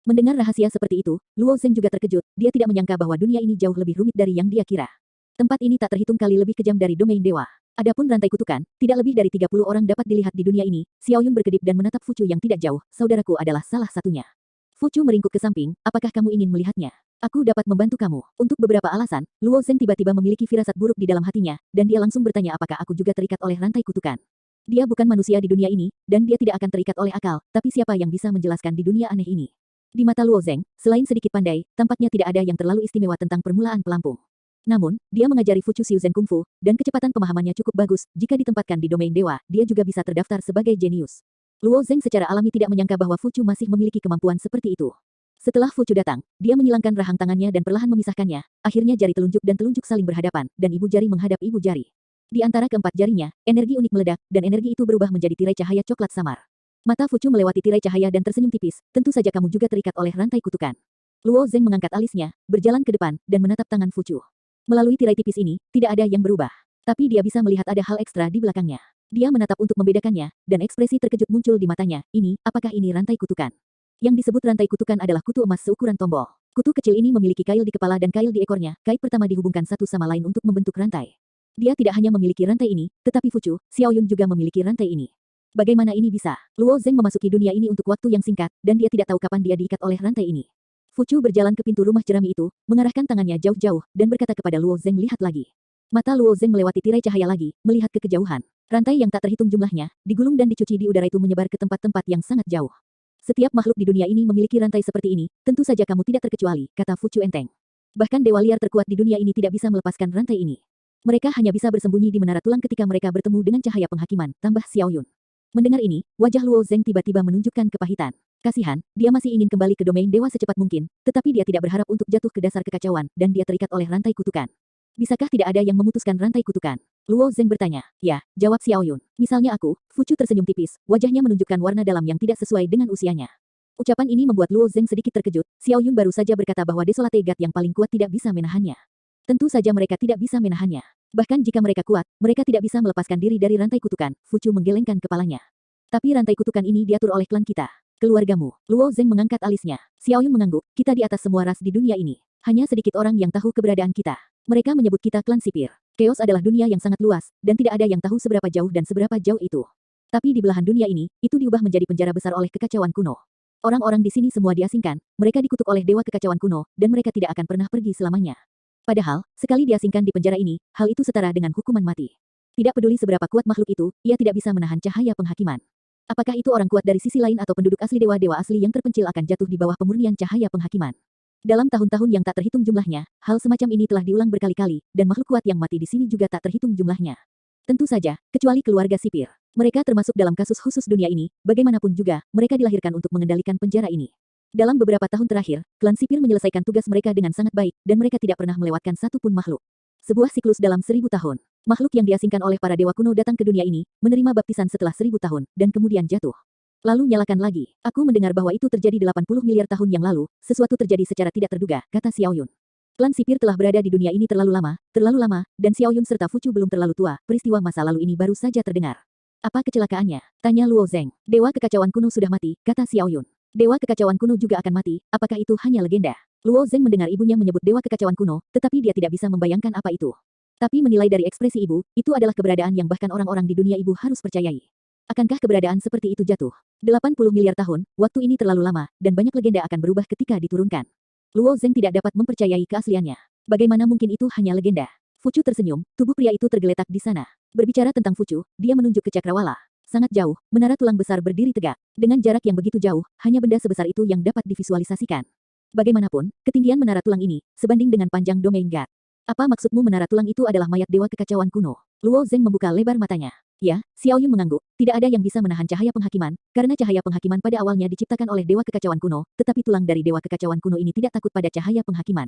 Mendengar rahasia seperti itu, Luo Zeng juga terkejut, dia tidak menyangka bahwa dunia ini jauh lebih rumit dari yang dia kira. Tempat ini tak terhitung kali lebih kejam dari domain dewa. Adapun rantai kutukan, tidak lebih dari 30 orang dapat dilihat di dunia ini. Xiao Yun berkedip dan menatap Fu Chu yang tidak jauh, saudaraku adalah salah satunya. Fu Chu meringkuk ke samping, apakah kamu ingin melihatnya? Aku dapat membantu kamu. Untuk beberapa alasan, Luo Zeng tiba-tiba memiliki firasat buruk di dalam hatinya, dan dia langsung bertanya apakah aku juga terikat oleh rantai kutukan. Dia bukan manusia di dunia ini, dan dia tidak akan terikat oleh akal, tapi siapa yang bisa menjelaskan di dunia aneh ini? Di mata Luo Zeng, selain sedikit pandai, tampaknya tidak ada yang terlalu istimewa tentang permulaan pelampung. Namun, dia mengajari Fu Chu Xiuzhen Kungfu, dan kecepatan pemahamannya cukup bagus, jika ditempatkan di domain dewa, dia juga bisa terdaftar sebagai jenius. Luo Zeng secara alami tidak menyangka bahwa Fu Chu masih memiliki kemampuan seperti itu. Setelah Fu Chu datang, dia menyilangkan rahang tangannya dan perlahan memisahkannya, akhirnya jari telunjuk dan telunjuk saling berhadapan, dan ibu jari menghadap ibu jari. Di antara keempat jarinya, energi unik meledak, dan energi itu berubah menjadi tirai cahaya coklat samar. Mata Fu Chu melewati tirai cahaya dan tersenyum tipis, tentu saja kamu juga terikat oleh rantai kutukan. Luo Zeng mengangkat alisnya, berjalan ke depan, dan menatap tangan Fu Chu. Melalui tirai tipis ini, tidak ada yang berubah. Tapi dia bisa melihat ada hal ekstra di belakangnya. Dia menatap untuk membedakannya, dan ekspresi terkejut muncul di matanya. Apakah ini rantai kutukan? Yang disebut rantai kutukan adalah kutu emas seukuran tombol. Kutu kecil ini memiliki kail di kepala dan kail di ekornya. Kait pertama dihubungkan satu sama lain untuk membentuk rantai. Dia tidak hanya memiliki rantai ini, tetapi Fucu, Xiaoyun juga memiliki rantai ini. Bagaimana ini bisa? Luo Zeng memasuki dunia ini untuk waktu yang singkat, dan dia tidak tahu kapan dia diikat oleh rantai ini. Fucu berjalan ke pintu rumah jerami itu, mengarahkan tangannya jauh-jauh, dan berkata kepada Luo Zeng, lihat lagi. Mata Luo Zeng melewati tirai cahaya lagi, melihat ke kejauhan. Rantai yang tak terhitung jumlahnya, digulung dan dicuci di udara itu menyebar ke tempat-tempat yang sangat jauh. Setiap makhluk di dunia ini memiliki rantai seperti ini, tentu saja kamu tidak terkecuali, kata Fucu enteng. Bahkan dewa liar terkuat di dunia ini tidak bisa melepaskan rantai ini. Mereka hanya bisa bersembunyi di menara tulang ketika mereka bertemu dengan cahaya penghakiman, tambah Xiaoyun. Mendengar ini, wajah Luo Zeng tiba-tiba menunjukkan kepahitan. Kasihan, dia masih ingin kembali ke domain dewa secepat mungkin, tetapi dia tidak berharap untuk jatuh ke dasar kekacauan, dan dia terikat oleh rantai kutukan. Bisakah tidak ada yang memutuskan rantai kutukan? Luo Zeng bertanya. Ya, jawab Xiaoyun. Misalnya aku, Fucu tersenyum tipis, wajahnya menunjukkan warna dalam yang tidak sesuai dengan usianya. Ucapan ini membuat Luo Zeng sedikit terkejut, Xiaoyun baru saja berkata bahwa Desolate God yang paling kuat tidak bisa menahannya. Tentu saja mereka tidak bisa menahannya. Bahkan jika mereka kuat, mereka tidak bisa melepaskan diri dari rantai kutukan, Fucu menggelengkan kepalanya. Tapi rantai kutukan ini diatur oleh klan kita. Keluargamu. Luo Zeng mengangkat alisnya. Xiaoyun mengangguk, kita di atas semua ras di dunia ini. Hanya sedikit orang yang tahu keberadaan kita. Mereka menyebut kita klan sipir. Chaos adalah dunia yang sangat luas, dan tidak ada yang tahu seberapa jauh dan seberapa jauh itu. Tapi di belahan dunia ini, itu diubah menjadi penjara besar oleh kekacauan kuno. Orang-orang di sini semua diasingkan, mereka dikutuk oleh dewa kekacauan kuno, dan mereka tidak akan pernah pergi selamanya. Padahal, sekali diasingkan di penjara ini, hal itu setara dengan hukuman mati. Tidak peduli seberapa kuat makhluk itu, ia tidak bisa menahan cahaya penghakiman. Apakah itu orang kuat dari sisi lain atau penduduk asli dewa-dewa asli yang terpencil akan jatuh di bawah pemurnian cahaya penghakiman? Dalam tahun-tahun yang tak terhitung jumlahnya, hal semacam ini telah diulang berkali-kali, dan makhluk kuat yang mati di sini juga tak terhitung jumlahnya. Tentu saja, kecuali keluarga sipir. Mereka termasuk dalam kasus khusus dunia ini, bagaimanapun juga, mereka dilahirkan untuk mengendalikan penjara ini. Dalam beberapa tahun terakhir, klan sipir menyelesaikan tugas mereka dengan sangat baik, dan mereka tidak pernah melewatkan satupun makhluk. Sebuah siklus dalam 1000 tahun. Makhluk yang diasingkan oleh para dewa kuno datang ke dunia ini, menerima baptisan setelah 1000 tahun, dan kemudian jatuh. Lalu nyalakan lagi. Aku mendengar bahwa itu terjadi 80 miliar tahun yang lalu, sesuatu terjadi secara tidak terduga, kata Xiaoyun. Klan sipir telah berada di dunia ini terlalu lama, dan Xiaoyun serta Fucu belum terlalu tua, peristiwa masa lalu ini baru saja terdengar. Apa kecelakaannya? Tanya Luo Zeng. Dewa kekacauan kuno sudah mati, kata Xiaoyun. Dewa kekacauan kuno juga akan mati, apakah itu hanya legenda? Luo Zeng mendengar ibunya menyebut dewa kekacauan kuno, tetapi dia tidak bisa membayangkan apa itu. Tapi menilai dari ekspresi ibu, itu adalah keberadaan yang bahkan orang-orang di dunia ibu harus percayai. Akankah keberadaan seperti itu jatuh? 80 miliar tahun, waktu ini terlalu lama, dan banyak legenda akan berubah ketika diturunkan. Luo Zeng tidak dapat mempercayai keasliannya. Bagaimana mungkin itu hanya legenda? Fucu tersenyum, tubuh pria itu tergeletak di sana. Berbicara tentang Fucu, dia menunjuk ke cakrawala. Sangat jauh, menara tulang besar berdiri tegak. Dengan jarak yang begitu jauh, hanya benda sebesar itu yang dapat divisualisasikan. Bagaimanapun, ketinggian menara tulang ini, sebanding dengan panjang domain God. Apa maksudmu menara tulang itu adalah mayat dewa kekacauan kuno? Luo Zeng membuka lebar matanya. Ya, Xiaoyun mengangguk, tidak ada yang bisa menahan cahaya penghakiman, karena cahaya penghakiman pada awalnya diciptakan oleh dewa kekacauan kuno, tetapi tulang dari dewa kekacauan kuno ini tidak takut pada cahaya penghakiman.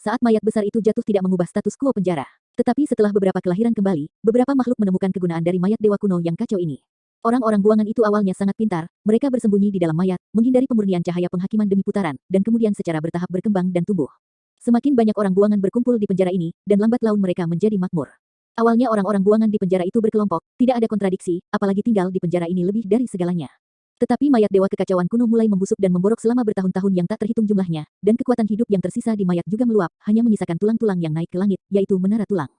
Saat mayat besar itu jatuh tidak mengubah status quo penjara. Tetapi setelah beberapa kelahiran kembali, beberapa makhluk menemukan kegunaan dari mayat dewa kuno yang kacau ini. Orang-orang buangan itu awalnya sangat pintar, mereka bersembunyi di dalam mayat, menghindari pemurnian cahaya penghakiman demi putaran, dan kemudian secara bertahap berkembang dan tumbuh. Semakin banyak orang buangan berkumpul di penjara ini, dan lambat laun mereka menjadi makmur. Awalnya orang-orang buangan di penjara itu berkelompok, tidak ada kontradiksi, apalagi tinggal di penjara ini lebih dari segalanya. Tetapi mayat dewa kekacauan kuno mulai membusuk dan memborok selama bertahun-tahun yang tak terhitung jumlahnya, dan kekuatan hidup yang tersisa di mayat juga meluap, hanya menyisakan tulang-tulang yang naik ke langit, yaitu menara tulang.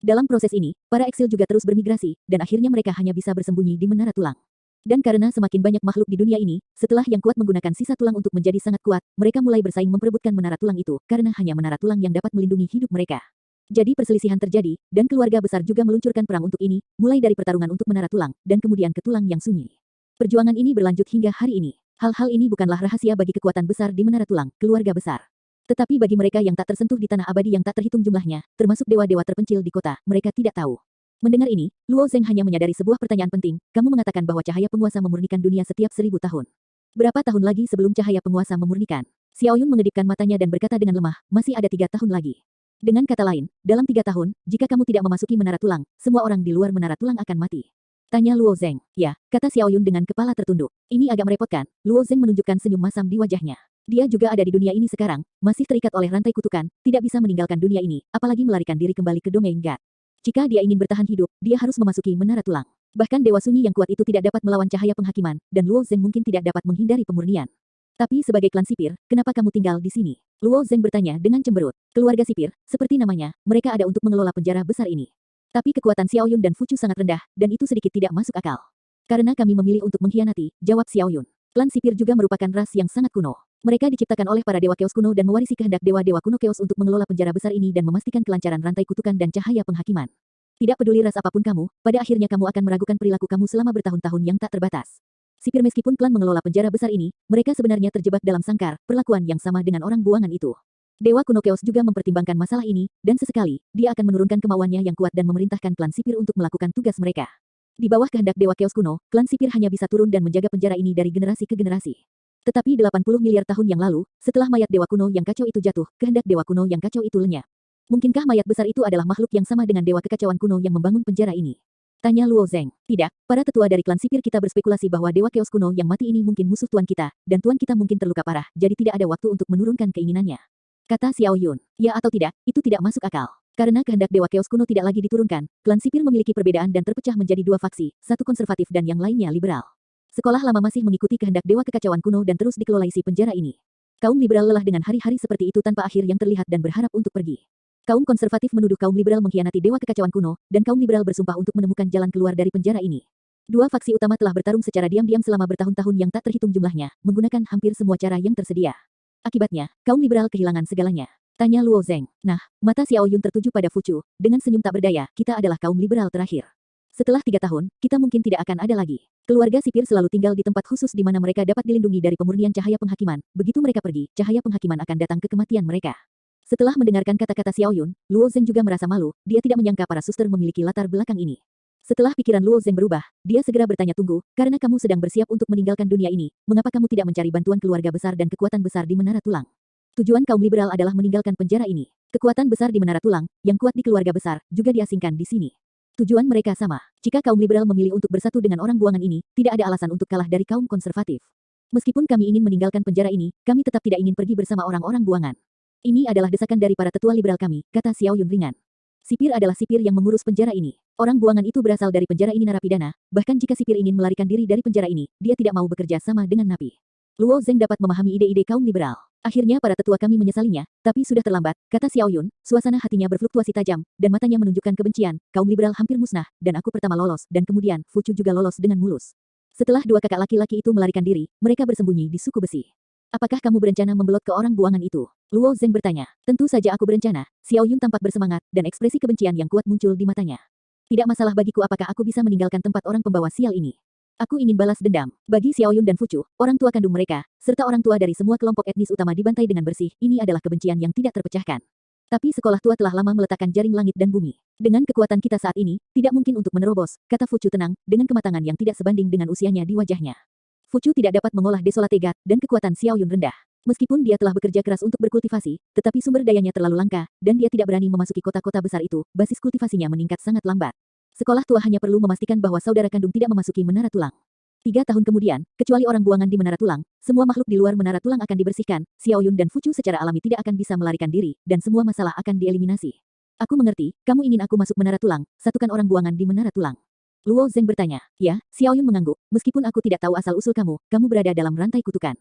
Dalam proses ini, para eksil juga terus bermigrasi, dan akhirnya mereka hanya bisa bersembunyi di menara tulang. Dan karena semakin banyak makhluk di dunia ini, setelah yang kuat menggunakan sisa tulang untuk menjadi sangat kuat, mereka mulai bersaing memperebutkan menara tulang itu, karena hanya menara tulang yang dapat melindungi hidup mereka. Jadi perselisihan terjadi, dan keluarga besar juga meluncurkan perang untuk ini, mulai dari pertarungan untuk menara tulang, dan kemudian ke tulang yang sunyi. Perjuangan ini berlanjut hingga hari ini. Hal-hal ini bukanlah rahasia bagi kekuatan besar di menara tulang, keluarga besar. Tetapi bagi mereka yang tak tersentuh di tanah abadi yang tak terhitung jumlahnya, termasuk dewa-dewa terpencil di kota, mereka tidak tahu. Mendengar ini, Luo Zeng hanya menyadari sebuah pertanyaan penting, kamu mengatakan bahwa cahaya penguasa memurnikan dunia setiap 1000 tahun. Berapa tahun lagi sebelum cahaya penguasa memurnikan? Xiaoyun mengedipkan matanya dan berkata dengan lemah, masih ada 3 tahun lagi. Dengan kata lain, dalam 3 tahun, jika kamu tidak memasuki menara tulang, semua orang di luar menara tulang akan mati. Tanya Luo Zeng. Ya, kata Xiaoyun dengan kepala tertunduk. Ini agak merepotkan, Luo Zeng menunjukkan senyum masam di wajahnya. Dia juga ada di dunia ini sekarang, masih terikat oleh rantai kutukan, tidak bisa meninggalkan dunia ini, apalagi melarikan diri kembali ke domain God. Jika dia ingin bertahan hidup, dia harus memasuki menara tulang. Bahkan Dewa Sunyi yang kuat itu tidak dapat melawan cahaya penghakiman, dan Luo Zeng mungkin tidak dapat menghindari pemurnian. Tapi sebagai klan sipir, kenapa kamu tinggal di sini? Luo Zeng bertanya dengan cemberut. Keluarga sipir, seperti namanya, mereka ada untuk mengelola penjara besar ini. Tapi kekuatan Xiao Yun dan Fucu sangat rendah, dan itu sedikit tidak masuk akal. Karena kami memilih untuk mengkhianati, jawab Xiao Yun. Klan sipir juga merupakan ras yang sangat kuno. Mereka diciptakan oleh para dewa keos kuno dan mewarisi kehendak dewa-dewa kuno keos untuk mengelola penjara besar ini dan memastikan kelancaran rantai kutukan dan cahaya penghakiman. Tidak peduli ras apapun kamu, pada akhirnya kamu akan meragukan perilaku kamu selama bertahun-tahun yang tak terbatas. Sipir meskipun klan mengelola penjara besar ini, mereka sebenarnya terjebak dalam sangkar, perlakuan yang sama dengan orang buangan itu. Dewa kuno keos juga mempertimbangkan masalah ini, dan sesekali, dia akan menurunkan kemauannya yang kuat dan memerintahkan klan sipir untuk melakukan tugas mereka. Di bawah kehendak dewa keos kuno, klan sipir hanya bisa turun dan menjaga penjara ini dari generasi ke generasi. Tetapi 80 miliar tahun yang lalu, setelah mayat dewa kuno yang kacau itu jatuh, kehendak dewa kuno yang kacau itu lenyap. Mungkinkah mayat besar itu adalah makhluk yang sama dengan dewa kekacauan kuno yang membangun penjara ini? Tanya Luo Zeng. Tidak, para tetua dari klan sipir kita berspekulasi bahwa dewa keos kuno yang mati ini mungkin musuh tuan kita, dan tuan kita mungkin terluka parah, jadi tidak ada waktu untuk menurunkan keinginannya. Kata Xiao Yun. Ya atau tidak, itu tidak masuk akal. Karena kehendak dewa keos kuno tidak lagi diturunkan, klan sipir memiliki perbedaan dan terpecah menjadi dua faksi, satu konservatif dan yang lainnya liberal. Sekolah lama masih mengikuti kehendak dewa kekacauan kuno dan terus dikelola isi penjara ini. Kaum liberal lelah dengan hari-hari seperti itu tanpa akhir yang terlihat dan berharap untuk pergi. Kaum konservatif menuduh kaum liberal mengkhianati dewa kekacauan kuno, dan kaum liberal bersumpah untuk menemukan jalan keluar dari penjara ini. Dua faksi utama telah bertarung secara diam-diam selama bertahun-tahun yang tak terhitung jumlahnya, menggunakan hampir semua cara yang tersedia. Akibatnya, kaum liberal kehilangan segalanya. Tanya Luo Zeng. Nah, mata Xiao Yun tertuju pada Fucu, dengan senyum tak berdaya, kita adalah kaum liberal terakhir. Setelah 3 tahun, kita mungkin tidak akan ada lagi. Keluarga sipir selalu tinggal di tempat khusus di mana mereka dapat dilindungi dari pemurnian cahaya penghakiman. Begitu mereka pergi, cahaya penghakiman akan datang ke kematian mereka. Setelah mendengarkan kata-kata Xiao Yun, Luo Zeng juga merasa malu, dia tidak menyangka para suster memiliki latar belakang ini. Setelah pikiran Luo Zeng berubah, dia segera bertanya tunggu, karena kamu sedang bersiap untuk meninggalkan dunia ini, mengapa kamu tidak mencari bantuan keluarga besar dan kekuatan besar di Menara Tulang? Tujuan kaum liberal adalah meninggalkan penjara ini. Kekuatan besar di Menara Tulang, yang kuat di keluarga besar, juga diasingkan di sini. Tujuan mereka sama. Jika kaum liberal memilih untuk bersatu dengan orang buangan ini, tidak ada alasan untuk kalah dari kaum konservatif. Meskipun kami ingin meninggalkan penjara ini, kami tetap tidak ingin pergi bersama orang-orang buangan. Ini adalah desakan dari para tetua liberal kami, kata Xiao Yun ringan. Sipir adalah sipir yang mengurus penjara ini. Orang buangan itu berasal dari penjara ini narapidana, bahkan jika sipir ingin melarikan diri dari penjara ini, dia tidak mau bekerja sama dengan napi. Luo Zeng dapat memahami ide-ide kaum liberal. Akhirnya para tetua kami menyesalinya, tapi sudah terlambat, kata Xiao Yun, suasana hatinya berfluktuasi tajam, dan matanya menunjukkan kebencian, kaum liberal hampir musnah, dan aku pertama lolos, dan kemudian, Fucu juga lolos dengan mulus. Setelah dua kakak laki-laki itu melarikan diri, mereka bersembunyi di suku besi. Apakah kamu berencana membelot ke orang buangan itu? Luo Zeng bertanya. Tentu saja aku berencana. Xiao Yun tampak bersemangat, dan ekspresi kebencian yang kuat muncul di matanya. Tidak masalah bagiku apakah aku bisa meninggalkan tempat orang pembawa sial ini. Aku ingin balas dendam. Bagi Xiao Yun dan Fucu, orang tua kandung mereka, serta orang tua dari semua kelompok etnis utama dibantai dengan bersih, ini adalah kebencian yang tidak terpecahkan. Tapi sekolah tua telah lama meletakkan jaring langit dan bumi. Dengan kekuatan kita saat ini, tidak mungkin untuk menerobos, kata Fucu tenang, dengan kematangan yang tidak sebanding dengan usianya di wajahnya. Fucu tidak dapat mengolah desola tegat, dan kekuatan Xiao Yun rendah. Meskipun dia telah bekerja keras untuk berkultivasi, tetapi sumber dayanya terlalu langka, dan dia tidak berani memasuki kota-kota besar itu, basis kultivasinya meningkat sangat lambat. Sekolah tua hanya perlu memastikan bahwa saudara kandung tidak memasuki Menara Tulang. 3 tahun kemudian, kecuali orang buangan di Menara Tulang, semua makhluk di luar Menara Tulang akan dibersihkan, Xiao Yun dan Fucu secara alami tidak akan bisa melarikan diri, dan semua masalah akan dieliminasi. Aku mengerti, kamu ingin aku masuk Menara Tulang, satukan orang buangan di Menara Tulang. Luo Zeng bertanya. Ya, Xiao Yun mengangguk, meskipun aku tidak tahu asal-usul kamu berada dalam rantai kutukan.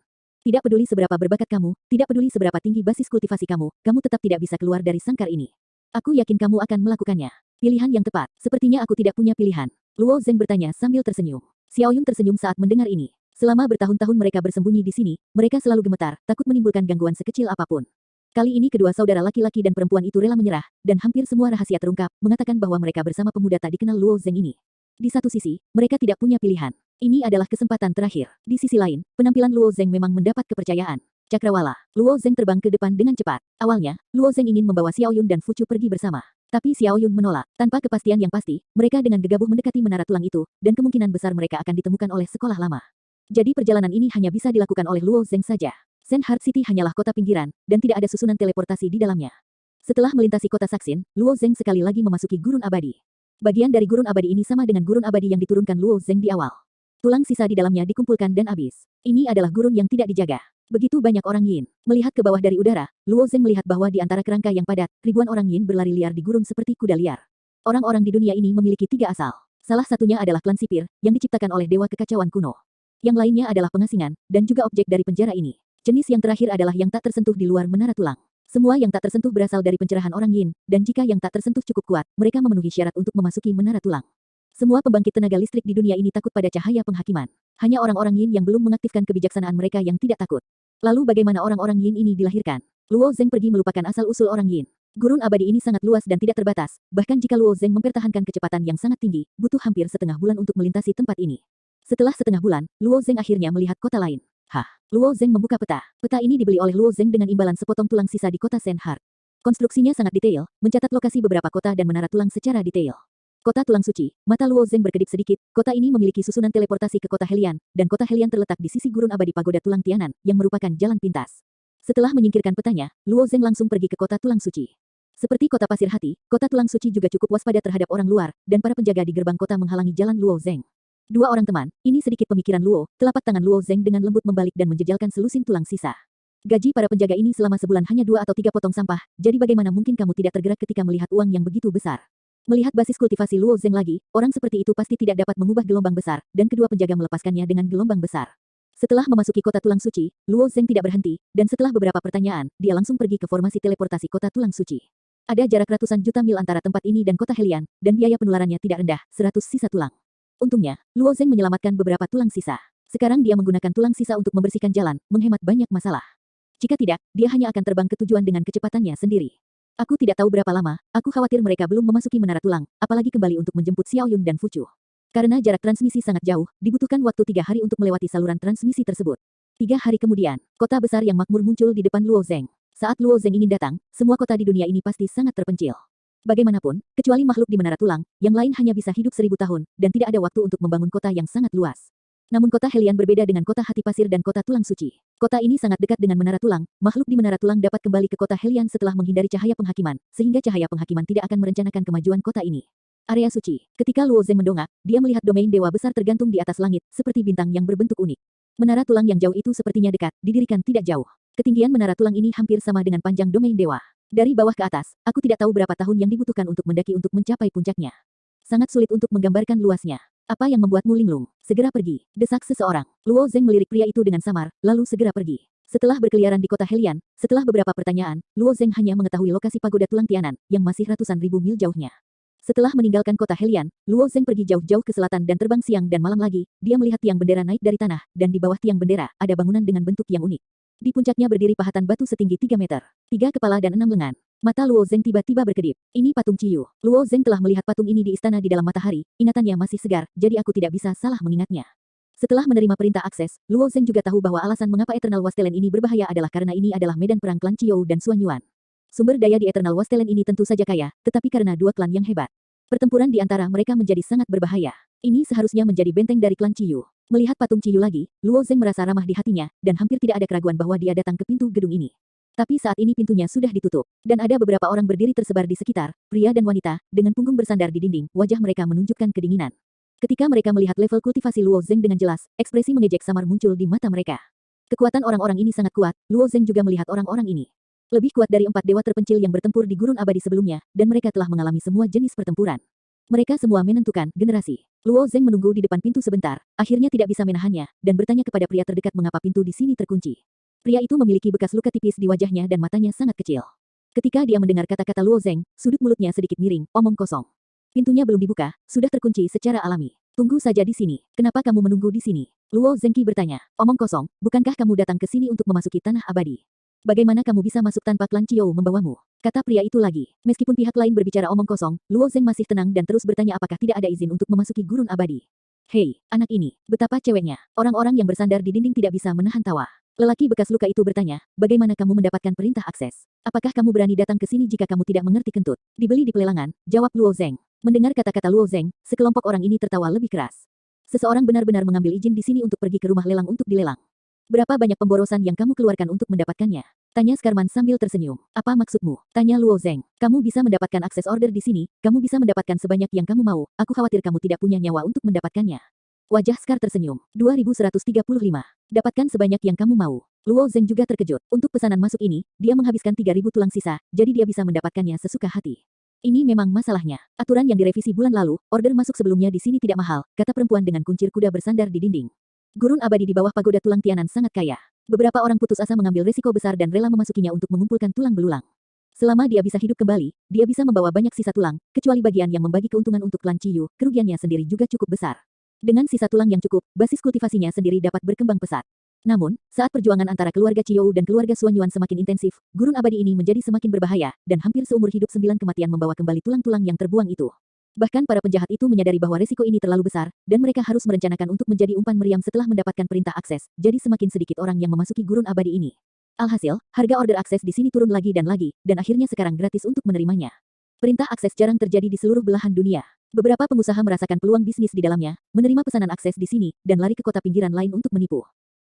Tidak peduli seberapa berbakat kamu, tidak peduli seberapa tinggi basis kultivasi kamu tetap tidak bisa keluar dari sangkar ini. Aku yakin kamu akan melakukannya. Pilihan yang tepat, sepertinya aku tidak punya pilihan. Luo Zeng bertanya sambil tersenyum. Xiao Yun tersenyum saat mendengar ini. Selama bertahun-tahun mereka bersembunyi di sini, mereka selalu gemetar, takut menimbulkan gangguan sekecil apapun. Kali ini kedua saudara laki-laki dan perempuan itu rela menyerah, dan hampir semua rahasia terungkap, mengatakan bahwa mereka bersama pemuda tak dikenal Luo Zeng ini. Di satu sisi, mereka tidak punya pilihan. Ini adalah kesempatan terakhir. Di sisi lain, penampilan Luo Zeng memang mendapat kepercayaan. Cakrawala. Luo Zeng terbang ke depan dengan cepat. Awalnya, Luo Zeng ingin membawa Xiao Yun dan Fucu pergi bersama. Tapi Xiao Yun menolak. Tanpa kepastian yang pasti, mereka dengan gegabah mendekati Menara Tulang itu, dan kemungkinan besar mereka akan ditemukan oleh sekolah lama. Jadi perjalanan ini hanya bisa dilakukan oleh Luo Zeng saja. Sandheart City hanyalah kota pinggiran, dan tidak ada susunan teleportasi di dalamnya. Setelah melintasi kota Saksin, Luo Zeng sekali lagi memasuki gurun abadi. Bagian dari gurun abadi ini sama dengan gurun abadi yang diturunkan Luo Zeng di awal. Tulang sisa di dalamnya dikumpulkan dan habis. Ini adalah gurun yang tidak dijaga. Begitu banyak orang Yin. Melihat ke bawah dari udara, Luo Zeng melihat bahwa di antara kerangka yang padat, ribuan orang Yin berlari liar di gurun seperti kuda liar. Orang-orang di dunia ini memiliki 3 asal. Salah satunya adalah klan sipir, yang diciptakan oleh dewa kekacauan kuno. Yang lainnya adalah pengasingan, dan juga objek dari penjara ini. Jenis yang terakhir adalah yang tak tersentuh di luar menara tulang. Semua yang tak tersentuh berasal dari pencerahan orang Yin, dan jika yang tak tersentuh cukup kuat, mereka memenuhi syarat untuk memasuki menara tulang. Semua pembangkit tenaga listrik di dunia ini takut pada cahaya penghakiman. Hanya orang-orang Yin yang belum mengaktifkan kebijaksanaan mereka yang tidak takut. Lalu bagaimana orang-orang Yin ini dilahirkan? Luo Zeng pergi melupakan asal-usul orang Yin. Gurun abadi ini sangat luas dan tidak terbatas, bahkan jika Luo Zeng mempertahankan kecepatan yang sangat tinggi, butuh hampir setengah bulan untuk melintasi tempat ini. Setelah setengah bulan, Luo Zeng akhirnya melihat kota lain. Luo Zeng membuka peta. Peta ini dibeli oleh Luo Zeng dengan imbalan sepotong tulang sisa di kota Senhart. Konstruksinya sangat detail, mencatat lokasi beberapa kota dan menara tulang secara detail. Kota tulang suci, mata Luo Zeng berkedip sedikit, kota ini memiliki susunan teleportasi ke kota Helian, dan kota Helian terletak di sisi gurun abadi pagoda tulang Tianan, yang merupakan jalan pintas. Setelah menyingkirkan petanya, Luo Zeng langsung pergi ke kota tulang suci. Seperti kota pasir hati, kota tulang suci juga cukup waspada terhadap orang luar, dan para penjaga di gerbang kota menghalangi jalan Luo Zeng. Dua orang teman, ini sedikit pemikiran Luo, telapak tangan Luo Zeng dengan lembut membalik dan menjejalkan selusin tulang sisa. Gaji para penjaga ini selama sebulan hanya 2 atau 3 potong sampah, jadi bagaimana mungkin kamu tidak tergerak ketika melihat uang yang begitu besar? Melihat basis kultivasi Luo Zeng lagi, orang seperti itu pasti tidak dapat mengubah gelombang besar, dan kedua penjaga melepaskannya dengan gelombang besar. Setelah memasuki kota tulang suci, Luo Zeng tidak berhenti, dan setelah beberapa pertanyaan, dia langsung pergi ke formasi teleportasi kota tulang suci. Ada jarak ratusan juta mil antara tempat ini dan kota Helian, dan biaya penularannya tidak rendah, 100 sisa tulang. Untungnya, Luo Zeng menyelamatkan beberapa tulang sisa. Sekarang dia menggunakan tulang sisa untuk membersihkan jalan, menghemat banyak masalah. Jika tidak, dia hanya akan terbang ke tujuan dengan kecepatannya sendiri. Aku tidak tahu berapa lama, aku khawatir mereka belum memasuki menara tulang, apalagi kembali untuk menjemput Xiao Yun dan Fucu. Karena jarak transmisi sangat jauh, dibutuhkan waktu 3 hari untuk melewati saluran transmisi tersebut. 3 hari kemudian, kota besar yang makmur muncul di depan Luo Zeng. Saat Luo Zeng ingin datang, semua kota di dunia ini pasti sangat terpencil. Bagaimanapun, kecuali makhluk di menara tulang, yang lain hanya bisa hidup 1000 tahun, dan tidak ada waktu untuk membangun kota yang sangat luas. Namun kota Helian berbeda dengan kota hati pasir dan kota tulang suci. Kota ini sangat dekat dengan menara tulang, makhluk di menara tulang dapat kembali ke kota Helian setelah menghindari cahaya penghakiman, sehingga cahaya penghakiman tidak akan merencanakan kemajuan kota ini. Area suci. Ketika Luo Zeng mendongak, dia melihat domain dewa besar tergantung di atas langit, seperti bintang yang berbentuk unik. Menara tulang yang jauh itu sepertinya dekat, didirikan tidak jauh. Ketinggian menara tulang ini hampir sama dengan panjang domain dewa. Dari bawah ke atas, aku tidak tahu berapa tahun yang dibutuhkan untuk mendaki untuk mencapai puncaknya. Sangat sulit untuk menggambarkan luasnya. Apa yang membuatmu linglung? Segera pergi, desak seseorang. Luo Zeng melirik pria itu dengan samar, lalu segera pergi. Setelah berkeliaran di kota Helian, setelah beberapa pertanyaan, Luo Zeng hanya mengetahui lokasi pagoda tulang Tianan, yang masih ratusan ribu mil jauhnya. Setelah meninggalkan kota Helian, Luo Zeng pergi jauh-jauh ke selatan dan terbang siang dan malam lagi, dia melihat tiang bendera naik dari tanah, dan di bawah tiang bendera, ada bangunan dengan bentuk yang unik. Di puncaknya berdiri pahatan batu setinggi 3 meter, 3 kepala dan 6 lengan. Mata Luo Zeng tiba-tiba berkedip. Ini patung Ciyu. Luo Zeng telah melihat patung ini di istana di dalam matahari, ingatannya masih segar, jadi aku tidak bisa salah mengingatnya. Setelah menerima perintah akses, Luo Zeng juga tahu bahwa alasan mengapa Eternal Wastelen ini berbahaya adalah karena ini adalah medan perang klan Ciyou dan Suan Yuan. Sumber daya di Eternal Wastelen ini tentu saja kaya, tetapi karena dua klan yang hebat. Pertempuran di antara mereka menjadi sangat berbahaya. Ini seharusnya menjadi benteng dari klan Ciyu. Melihat patung Ciyu lagi, Luo Zeng merasa ramah di hatinya, dan hampir tidak ada keraguan bahwa dia datang ke pintu gedung ini. Tapi saat ini pintunya sudah ditutup, dan ada beberapa orang berdiri tersebar di sekitar, pria dan wanita, dengan punggung bersandar di dinding, wajah mereka menunjukkan kedinginan. Ketika mereka melihat level kultivasi Luo Zeng dengan jelas, ekspresi mengejek samar muncul di mata mereka. Kekuatan orang-orang ini sangat kuat, Luo Zeng juga melihat orang-orang ini. Lebih kuat dari 4 dewa terpencil yang bertempur di gurun abadi sebelumnya, dan mereka telah mengalami semua jenis pertempuran. Mereka semua menentukan generasi. Luo Zeng menunggu di depan pintu sebentar, akhirnya tidak bisa menahannya, dan bertanya kepada pria terdekat mengapa pintu di sini terkunci. Pria itu memiliki bekas luka tipis di wajahnya dan matanya sangat kecil. Ketika dia mendengar kata-kata Luo Zeng, sudut mulutnya sedikit miring, omong kosong. Pintunya belum dibuka, sudah terkunci secara alami. Tunggu saja di sini. Kenapa kamu menunggu di sini? Luo Zengqi bertanya. Omong kosong, bukankah kamu datang ke sini untuk memasuki tanah abadi? Bagaimana kamu bisa masuk tanpa klan Ciyou membawamu? Kata pria itu lagi. Meskipun pihak lain berbicara omong kosong, Luo Zeng masih tenang dan terus bertanya apakah tidak ada izin untuk memasuki gurun abadi. Hei, anak ini, betapa ceweknya. Orang-orang yang bersandar di dinding tidak bisa menahan tawa. Lelaki bekas luka itu bertanya, bagaimana kamu mendapatkan perintah akses? Apakah kamu berani datang ke sini jika kamu tidak mengerti kentut? Dibeli di pelelangan, jawab Luo Zeng. Mendengar kata-kata Luo Zeng, sekelompok orang ini tertawa lebih keras. Seseorang benar-benar mengambil izin di sini untuk pergi ke rumah lelang untuk dilelang. Berapa banyak pemborosan yang kamu keluarkan untuk mendapatkannya? Tanya Skarman sambil tersenyum. Apa maksudmu? Tanya Luo Zeng. Kamu bisa mendapatkan akses order di sini, kamu bisa mendapatkan sebanyak yang kamu mau, aku khawatir kamu tidak punya nyawa untuk mendapatkannya. Wajah Skar tersenyum. 2135. Dapatkan sebanyak yang kamu mau. Luo Zeng juga terkejut. Untuk pesanan masuk ini, dia menghabiskan 3000 tulang sisa, jadi dia bisa mendapatkannya sesuka hati. Ini memang masalahnya. Aturan yang direvisi bulan lalu, order masuk sebelumnya di sini tidak mahal, kata perempuan dengan kuncir kuda bersandar di dinding. Gurun abadi di bawah pagoda tulang Tianan sangat kaya. Beberapa orang putus asa mengambil risiko besar dan rela memasukinya untuk mengumpulkan tulang belulang. Selama dia bisa hidup kembali, dia bisa membawa banyak sisa tulang, kecuali bagian yang membagi keuntungan untuk klan Ciyu, kerugiannya sendiri juga cukup besar. Dengan sisa tulang yang cukup, basis kultivasinya sendiri dapat berkembang pesat. Namun, saat perjuangan antara keluarga Ciyu dan keluarga Suanyuan semakin intensif, gurun abadi ini menjadi semakin berbahaya, dan hampir seumur hidup 9 kematian membawa kembali tulang-tulang yang terbuang itu. Bahkan para penjahat itu menyadari bahwa resiko ini terlalu besar, dan mereka harus merencanakan untuk menjadi umpan meriam setelah mendapatkan perintah akses, jadi semakin sedikit orang yang memasuki gurun abadi ini. Alhasil, harga order akses di sini turun lagi, dan akhirnya sekarang gratis untuk menerimanya. Perintah akses jarang terjadi di seluruh belahan dunia. Beberapa pengusaha merasakan peluang bisnis di dalamnya, menerima pesanan akses di sini, dan lari ke kota pinggiran lain untuk menipu.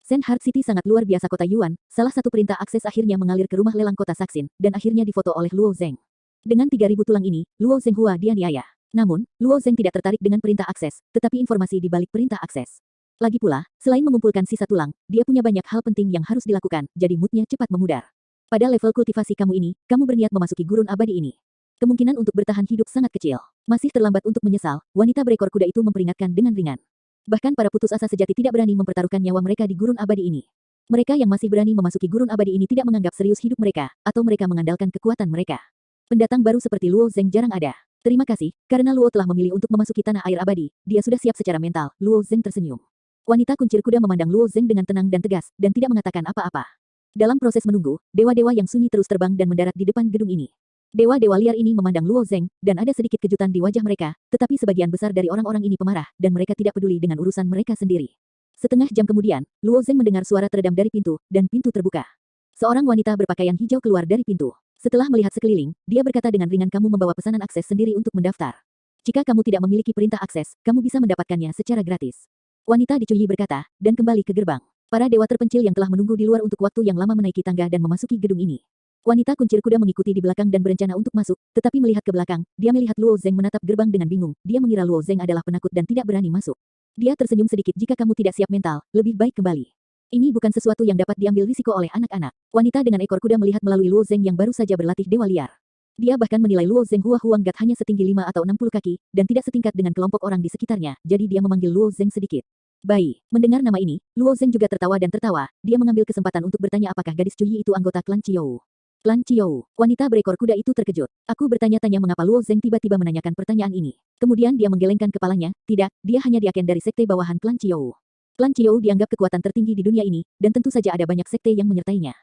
Sandheart City sangat luar biasa kota Yuan, salah satu perintah akses akhirnya mengalir ke rumah lelang kota Saksin, dan akhirnya difoto oleh Luo Zeng. Dengan 3.000 tulang ini, Luo Zeng Hua dianiaya. Namun, Luo Zeng tidak tertarik dengan perintah akses, tetapi informasi di balik perintah akses. Lagi pula, selain mengumpulkan sisa tulang, dia punya banyak hal penting yang harus dilakukan, jadi moodnya cepat memudar. Pada level kultivasi kamu ini, kamu berniat memasuki gurun abadi ini. Kemungkinan untuk bertahan hidup sangat kecil. Masih terlambat untuk menyesal, wanita berekor kuda itu memperingatkan dengan ringan. Bahkan para putus asa sejati tidak berani mempertaruhkan nyawa mereka di gurun abadi ini. Mereka yang masih berani memasuki gurun abadi ini tidak menganggap serius hidup mereka, atau mereka mengandalkan kekuatan mereka. Pendatang baru seperti Luo Zeng jarang ada. Terima kasih, karena Luo telah memilih untuk memasuki tanah air abadi, dia sudah siap secara mental, Luo Zeng tersenyum. Wanita kuncir kuda memandang Luo Zeng dengan tenang dan tegas, dan tidak mengatakan apa-apa. Dalam proses menunggu, dewa-dewa yang sunyi terus terbang dan mendarat di depan gedung ini. Dewa-dewa liar ini memandang Luo Zeng, dan ada sedikit kejutan di wajah mereka, tetapi sebagian besar dari orang-orang ini pemarah, dan mereka tidak peduli dengan urusan mereka sendiri. Setengah jam kemudian, Luo Zeng mendengar suara teredam dari pintu, dan pintu terbuka. Seorang wanita berpakaian hijau keluar dari pintu. Setelah melihat sekeliling, dia berkata dengan ringan, kamu membawa pesanan akses sendiri untuk mendaftar. Jika kamu tidak memiliki perintah akses, kamu bisa mendapatkannya secara gratis. Wanita dicuyi berkata, dan kembali ke gerbang. Para dewa terpencil yang telah menunggu di luar untuk waktu yang lama menaiki tangga dan memasuki gedung ini. Wanita kuncir kuda mengikuti di belakang dan berencana untuk masuk, tetapi melihat ke belakang, dia melihat Luo Zeng menatap gerbang dengan bingung, dia mengira Luo Zeng adalah penakut dan tidak berani masuk. Dia tersenyum sedikit, jika kamu tidak siap mental, lebih baik kembali. Ini bukan sesuatu yang dapat diambil risiko oleh anak-anak. Wanita dengan ekor kuda melihat melalui Luo Zeng yang baru saja berlatih dewa liar. Dia bahkan menilai Luo Zeng Hua Huanggat hanya setinggi 5 atau 60 kaki, dan tidak setingkat dengan kelompok orang di sekitarnya, jadi dia memanggil Luo Zeng sedikit. Bayi, mendengar nama ini, Luo Zeng juga tertawa dan tertawa, dia mengambil kesempatan untuk bertanya apakah gadis Cuyi itu anggota klan Ciyou. Klan Ciyou, wanita berekor kuda itu terkejut. Aku bertanya-tanya mengapa Luo Zeng tiba-tiba menanyakan pertanyaan ini. Kemudian dia menggelengkan kepalanya, tidak, dia hanya diaken dari sekte bawahan klan Ciyou. Klan Ciyou dianggap kekuatan tertinggi di dunia ini, dan tentu saja ada banyak sekte yang menyertainya.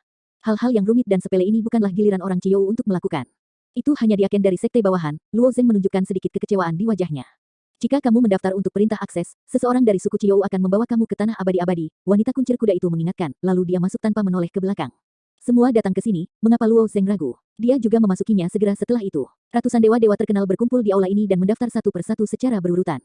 Hal-hal yang rumit dan sepele ini bukanlah giliran orang Ciyou untuk melakukan. Itu hanya diaken dari sekte bawahan, Luo Zeng menunjukkan sedikit kekecewaan di wajahnya. Jika kamu mendaftar untuk perintah akses, seseorang dari suku Ciyou akan membawa kamu ke tanah abadi-abadi, wanita kuncir kuda itu mengingatkan, lalu dia masuk tanpa menoleh ke belakang. Semua datang ke sini, mengapa Luo Zeng ragu? Dia juga memasukinya segera setelah itu. Ratusan dewa-dewa terkenal berkumpul di aula ini dan mendaftar satu persatu secara berurutan.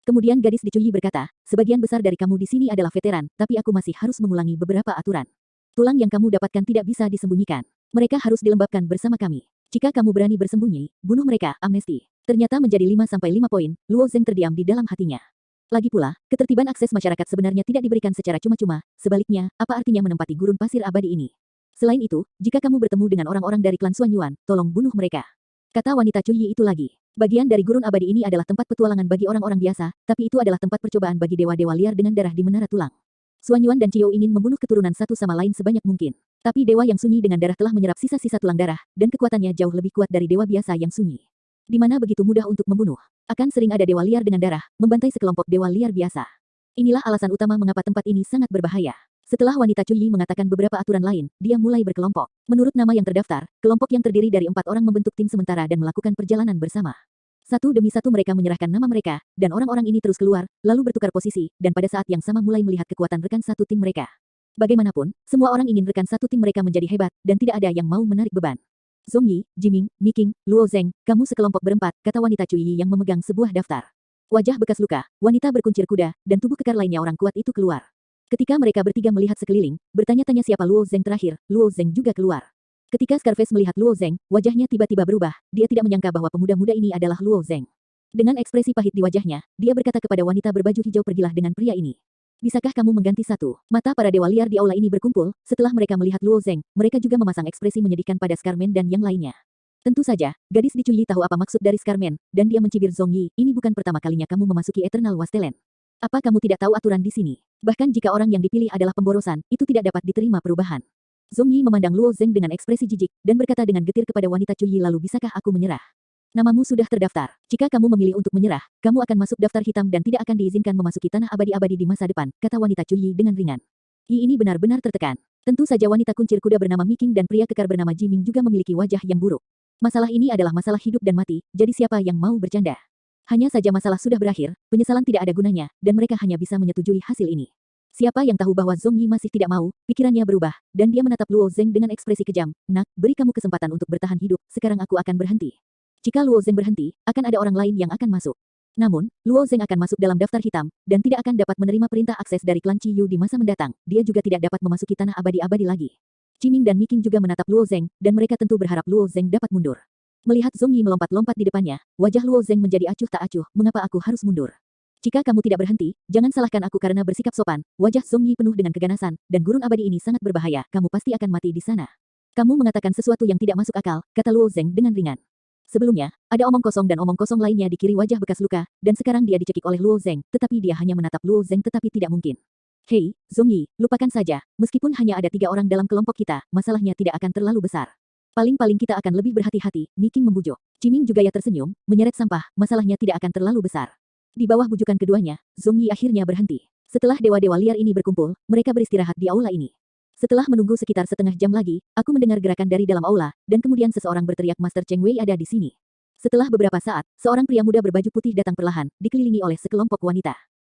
Kemudian gadis dicuyi berkata, sebagian besar dari kamu di sini adalah veteran, tapi aku masih harus mengulangi beberapa aturan. Tulang yang kamu dapatkan tidak bisa disembunyikan. Mereka harus dilembabkan bersama kami. Jika kamu berani bersembunyi, bunuh mereka, amnesti. Ternyata menjadi 5-5 poin, Luo Zeng terdiam di dalam hatinya. Lagi pula, ketertiban akses masyarakat sebenarnya tidak diberikan secara cuma-cuma, sebaliknya, apa artinya menempati gurun pasir abadi ini? Selain itu, jika kamu bertemu dengan orang-orang dari klan Suanyuan, tolong bunuh mereka. Kata wanita Cuyi itu lagi. Bagian dari gurun abadi ini adalah tempat petualangan bagi orang-orang biasa, tapi itu adalah tempat percobaan bagi dewa-dewa liar dengan darah di menara tulang. Suanyuan dan Ciyo ingin membunuh keturunan satu sama lain sebanyak mungkin. Tapi dewa yang sunyi dengan darah telah menyerap sisa-sisa tulang darah, dan kekuatannya jauh lebih kuat dari dewa biasa yang sunyi. Di mana begitu mudah untuk membunuh. Akan sering ada dewa liar dengan darah, membantai sekelompok dewa liar biasa. Inilah alasan utama mengapa tempat ini sangat berbahaya. Setelah wanita Cuyi mengatakan beberapa aturan lain, dia mulai berkelompok. Menurut nama yang terdaftar, kelompok yang terdiri dari 4 orang membentuk tim sementara dan melakukan perjalanan bersama. Satu demi satu mereka menyerahkan nama mereka, dan orang-orang ini terus keluar, lalu bertukar posisi, dan pada saat yang sama mulai melihat kekuatan rekan satu tim mereka. Bagaimanapun, semua orang ingin rekan satu tim mereka menjadi hebat, dan tidak ada yang mau menarik beban. Zhongyi, Jiming, Miking, Luo Zeng, kamu sekelompok berempat, kata wanita Cuyi yang memegang sebuah daftar. Wajah bekas luka, wanita berkuncir kuda, dan tubuh kekar lainnya orang kuat itu keluar. Ketika mereka bertiga melihat sekeliling, bertanya-tanya siapa Luo Zeng terakhir, Luo Zeng juga keluar. Ketika Scarface melihat Luo Zeng, wajahnya tiba-tiba berubah, dia tidak menyangka bahwa pemuda-muda ini adalah Luo Zeng. Dengan ekspresi pahit di wajahnya, dia berkata kepada wanita berbaju hijau, pergilah dengan pria ini. Bisakah kamu mengganti satu? Mata para dewa liar di aula ini berkumpul, setelah mereka melihat Luo Zeng, mereka juga memasang ekspresi menyedihkan pada Scarman dan yang lainnya. Tentu saja, gadis di Cuyi tahu apa maksud dari Skarmen, dan dia mencibir Zong Yi, ini bukan pertama kalinya kamu memasuki Eternal Wasteland. Apa kamu tidak tahu aturan di sini? Bahkan jika orang yang dipilih adalah pemborosan, itu tidak dapat diterima perubahan. Zong Yi memandang Luo Zeng dengan ekspresi jijik, dan berkata dengan getir kepada wanita Cuyi, lalu bisakah aku menyerah? Namamu sudah terdaftar. Jika kamu memilih untuk menyerah, kamu akan masuk daftar hitam dan tidak akan diizinkan memasuki tanah abadi-abadi di masa depan, kata wanita Cuyi dengan ringan. Yi ini benar-benar tertekan. Tentu saja wanita kuncir kuda bernama Miking dan pria kekar bernama Jiming juga memiliki wajah yang buruk. Masalah ini adalah masalah hidup dan mati, jadi siapa yang mau bercanda? Hanya saja masalah sudah berakhir, penyesalan tidak ada gunanya, dan mereka hanya bisa menyetujui hasil ini. Siapa yang tahu bahwa Zong Yi masih tidak mau, pikirannya berubah, dan dia menatap Luo Zeng dengan ekspresi kejam. Nak, beri kamu kesempatan untuk bertahan hidup, sekarang aku akan berhenti. Jika Luo Zeng berhenti, akan ada orang lain yang akan masuk. Namun, Luo Zeng akan masuk dalam daftar hitam, dan tidak akan dapat menerima perintah akses dari klan Qiyu di masa mendatang. Dia juga tidak dapat memasuki tanah abadi-abadi lagi. Jiming dan Miking juga menatap Luo Zeng, dan mereka tentu berharap Luo Zeng dapat mundur. Melihat Zong Yi melompat-lompat di depannya, wajah Luo Zeng menjadi acuh tak acuh, mengapa aku harus mundur? Jika kamu tidak berhenti, jangan salahkan aku karena bersikap sopan. Wajah Zong Yi penuh dengan keganasan, dan gurun abadi ini sangat berbahaya, kamu pasti akan mati di sana. Kamu mengatakan sesuatu yang tidak masuk akal, kata Luo Zeng dengan ringan. Sebelumnya, ada omong kosong dan omong kosong lainnya di kiri wajah bekas luka, dan sekarang dia dicekik oleh Luo Zeng, tetapi dia hanya menatap Luo Zeng tetapi tidak mungkin. Hei, Zong Yi, lupakan saja, meskipun hanya ada 3 orang dalam kelompok kita, masalahnya tidak akan terlalu besar. Paling-paling kita akan lebih berhati-hati, Miking membujuk. Jiming juga ya tersenyum, menyeret sampah, masalahnya tidak akan terlalu besar. Di bawah bujukan keduanya, Zong Yi akhirnya berhenti. Setelah dewa-dewa liar ini berkumpul, mereka beristirahat di aula ini. Setelah menunggu sekitar setengah jam lagi, aku mendengar gerakan dari dalam aula, dan kemudian seseorang berteriak Master Cheng Wei ada di sini. Setelah beberapa saat, seorang pria muda berbaju putih datang perlahan, dikelilingi oleh sekelompok wanita.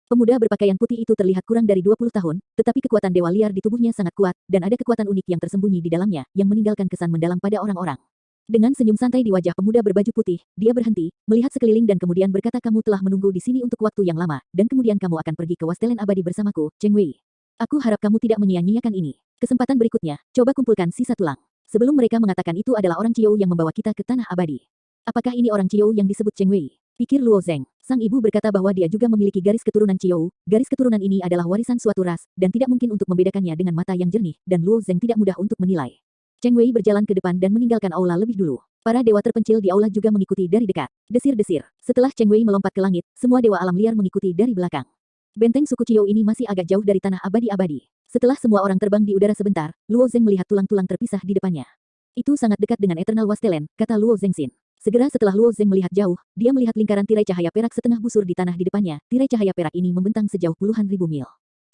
Pemuda berpakaian putih itu terlihat kurang dari 20 tahun, tetapi kekuatan dewa liar di tubuhnya sangat kuat, dan ada kekuatan unik yang tersembunyi di dalamnya, yang meninggalkan kesan mendalam pada orang-orang. Dengan senyum santai di wajah pemuda berbaju putih, dia berhenti, melihat sekeliling dan kemudian berkata kamu telah menunggu di sini untuk waktu yang lama, dan kemudian kamu akan pergi ke Wasteland Abadi bersamaku, Cheng Wei. Aku harap kamu tidak menyia-nyiakan ini. Kesempatan berikutnya, coba kumpulkan sisa tulang. Sebelum mereka mengatakan itu adalah orang Qiu yang membawa kita ke tanah abadi. Apakah ini orang Qiu yang disebut Cheng Wei? Pikir Luo Zeng. Sang ibu berkata bahwa dia juga memiliki garis keturunan Qiu. Garis keturunan ini adalah warisan suatu ras, dan tidak mungkin untuk membedakannya dengan mata yang jernih, dan Luo Zeng tidak mudah untuk menilai. Cheng Wei berjalan ke depan dan meninggalkan aula lebih dulu. Para dewa terpencil di aula juga mengikuti dari dekat. Desir-desir. Setelah Cheng Wei melompat ke langit, semua dewa alam liar mengikuti dari belakang. Benteng suku Qiu ini masih agak jauh dari tanah abadi-abadi. Setelah semua orang terbang di udara sebentar, Luo Zeng melihat tulang-tulang terpisah di depannya. Itu sangat dekat dengan Eternal Wasteland, kata Luo Zengxin. Segera setelah Luo Zeng melihat jauh, dia melihat lingkaran tirai cahaya perak setengah busur di tanah di depannya. Tirai cahaya perak ini membentang sejauh puluhan ribu mil.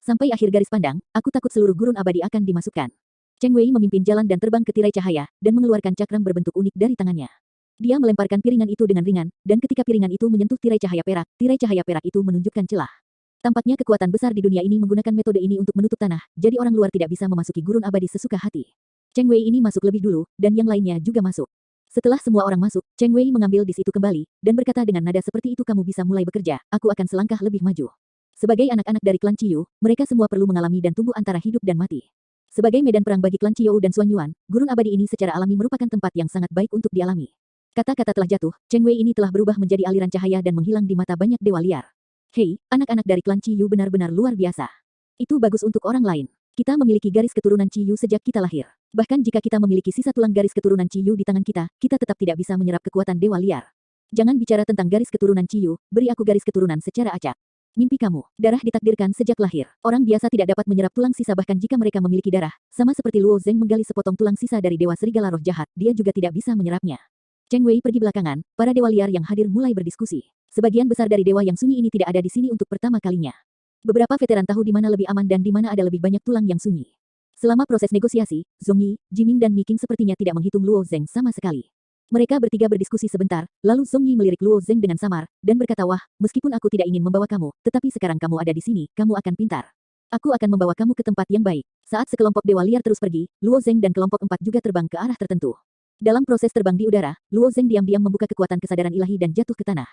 Sampai akhir garis pandang, aku takut seluruh gurun abadi akan dimasukkan. Cheng Wei memimpin jalan dan terbang ke tirai cahaya, dan mengeluarkan cakram berbentuk unik dari tangannya. Dia melemparkan piringan itu dengan ringan, dan ketika piringan itu menyentuh tirai cahaya perak itu menunjukkan celah. Tampaknya kekuatan besar di dunia ini menggunakan metode ini untuk menutup tanah, jadi orang luar tidak bisa memasuki gurun abadi sesuka hati. Cheng Wei ini masuk lebih dulu, dan yang lainnya juga masuk. Setelah semua orang masuk, Cheng Wei mengambil di situ kembali, dan berkata dengan nada seperti itu kamu bisa mulai bekerja, aku akan selangkah lebih maju. Sebagai anak-anak dari klan Qiyu, mereka semua perlu mengalami dan tumbuh antara hidup dan mati. Sebagai medan perang bagi klan Qiyu dan Xuan Yuan, gurun abadi ini secara alami merupakan tempat yang sangat baik untuk dialami. Kata-kata telah jatuh, Cheng Wei ini telah berubah menjadi aliran cahaya dan menghilang di mata banyak dewa liar. Hei, anak-anak dari klan Qiyu benar-benar luar biasa. Itu bagus untuk orang lain. Kita memiliki garis keturunan Qiyu sejak kita lahir. Bahkan jika kita memiliki sisa tulang garis keturunan Qiyu di tangan kita, kita tetap tidak bisa menyerap kekuatan dewa liar. Jangan bicara tentang garis keturunan Qiyu, beri aku garis keturunan secara acak. Mimpi kamu, darah ditakdirkan sejak lahir. Orang biasa tidak dapat menyerap tulang sisa bahkan jika mereka memiliki darah. Sama seperti Luo Zeng menggali sepotong tulang sisa dari dewa serigala roh jahat, dia juga tidak bisa menyerapnya. Cheng Wei pergi belakangan, para dewa liar yang hadir mulai berdiskusi. Sebagian besar dari dewa yang sunyi ini tidak ada di sini untuk pertama kalinya. Beberapa veteran tahu di mana lebih aman dan di mana ada lebih banyak tulang yang sunyi. Selama proses negosiasi, Zong Yi, Jiming dan Miking sepertinya tidak menghitung Luo Zeng sama sekali. Mereka bertiga berdiskusi sebentar, lalu Zong Yi melirik Luo Zeng dengan samar, dan berkata wah, meskipun aku tidak ingin membawa kamu, tetapi sekarang kamu ada di sini, kamu akan pintar. Aku akan membawa kamu ke tempat yang baik. Saat sekelompok dewa liar terus pergi, Luo Zeng dan kelompok 4 juga terbang ke arah tertentu. Dalam proses terbang di udara, Luo Zeng diam-diam membuka kekuatan kesadaran ilahi dan jatuh ke tanah.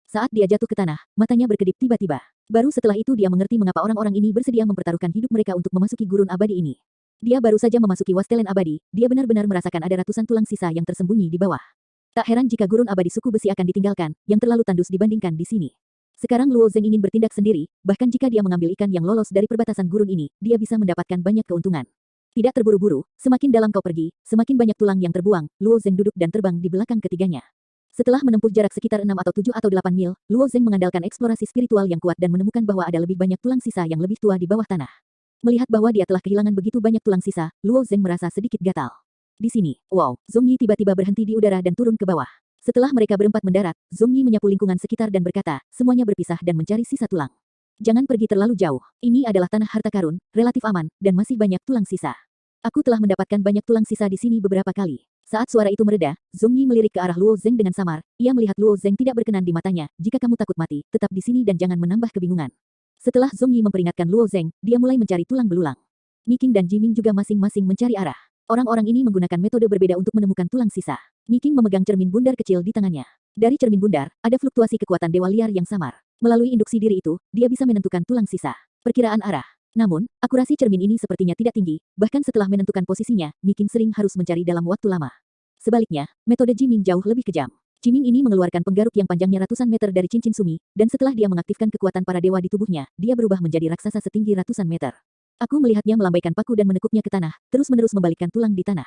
Saat dia jatuh ke tanah, matanya berkedip tiba-tiba. Baru setelah itu dia mengerti mengapa orang-orang ini bersedia mempertaruhkan hidup mereka untuk memasuki gurun abadi ini. Dia baru saja memasuki Wasteland abadi, dia benar-benar merasakan ada ratusan tulang sisa yang tersembunyi di bawah. Tak heran jika gurun abadi suku besi akan ditinggalkan, yang terlalu tandus dibandingkan di sini. Sekarang Luo Zeng ingin bertindak sendiri, bahkan jika dia mengambil ikan yang lolos dari perbatasan gurun ini, dia bisa mendapatkan banyak keuntungan. Tidak terburu-buru, semakin dalam kau pergi, semakin banyak tulang yang terbuang. Luo Zeng duduk dan terbang di belakang ketiganya. Setelah menempuh jarak sekitar 6 atau 7 atau 8 mil, Luo Zeng mengandalkan eksplorasi spiritual yang kuat dan menemukan bahwa ada lebih banyak tulang sisa yang lebih tua di bawah tanah. Melihat bahwa dia telah kehilangan begitu banyak tulang sisa, Luo Zeng merasa sedikit gatal. Di sini, wow, Zong Yi tiba-tiba berhenti di udara dan turun ke bawah. Setelah mereka berempat mendarat, Zong Yi menyapu lingkungan sekitar dan berkata, semuanya berpisah dan mencari sisa tulang. Jangan pergi terlalu jauh. Ini adalah tanah harta karun, relatif aman, dan masih banyak tulang sisa. Aku telah mendapatkan banyak tulang sisa di sini beberapa kali. Saat suara itu mereda, Zong Yi melirik ke arah Luo Zeng dengan samar. Ia melihat Luo Zeng tidak berkenan di matanya. Jika kamu takut mati, tetap di sini dan jangan menambah kebingungan. Setelah Zong Yi memperingatkan Luo Zeng, dia mulai mencari tulang belulang. Mi Qing dan Jiming juga masing-masing mencari arah. Orang-orang ini menggunakan metode berbeda untuk menemukan tulang sisa. Mi Qing memegang cermin bundar kecil di tangannya. Dari cermin bundar, ada fluktuasi kekuatan dewa liar yang samar. Melalui induksi diri itu, dia bisa menentukan tulang sisa. Perkiraan arah. Namun, akurasi cermin ini sepertinya tidak tinggi, bahkan setelah menentukan posisinya, Mi Qing sering harus mencari dalam waktu lama. Sebaliknya, metode Jiming jauh lebih kejam. Jiming ini mengeluarkan penggaruk yang panjangnya ratusan meter dari cincin sumi, dan setelah dia mengaktifkan kekuatan para dewa di tubuhnya, dia berubah menjadi raksasa setinggi ratusan meter. Aku melihatnya melambaikan paku dan menekuknya ke tanah, terus-menerus membalikkan tulang di tanah.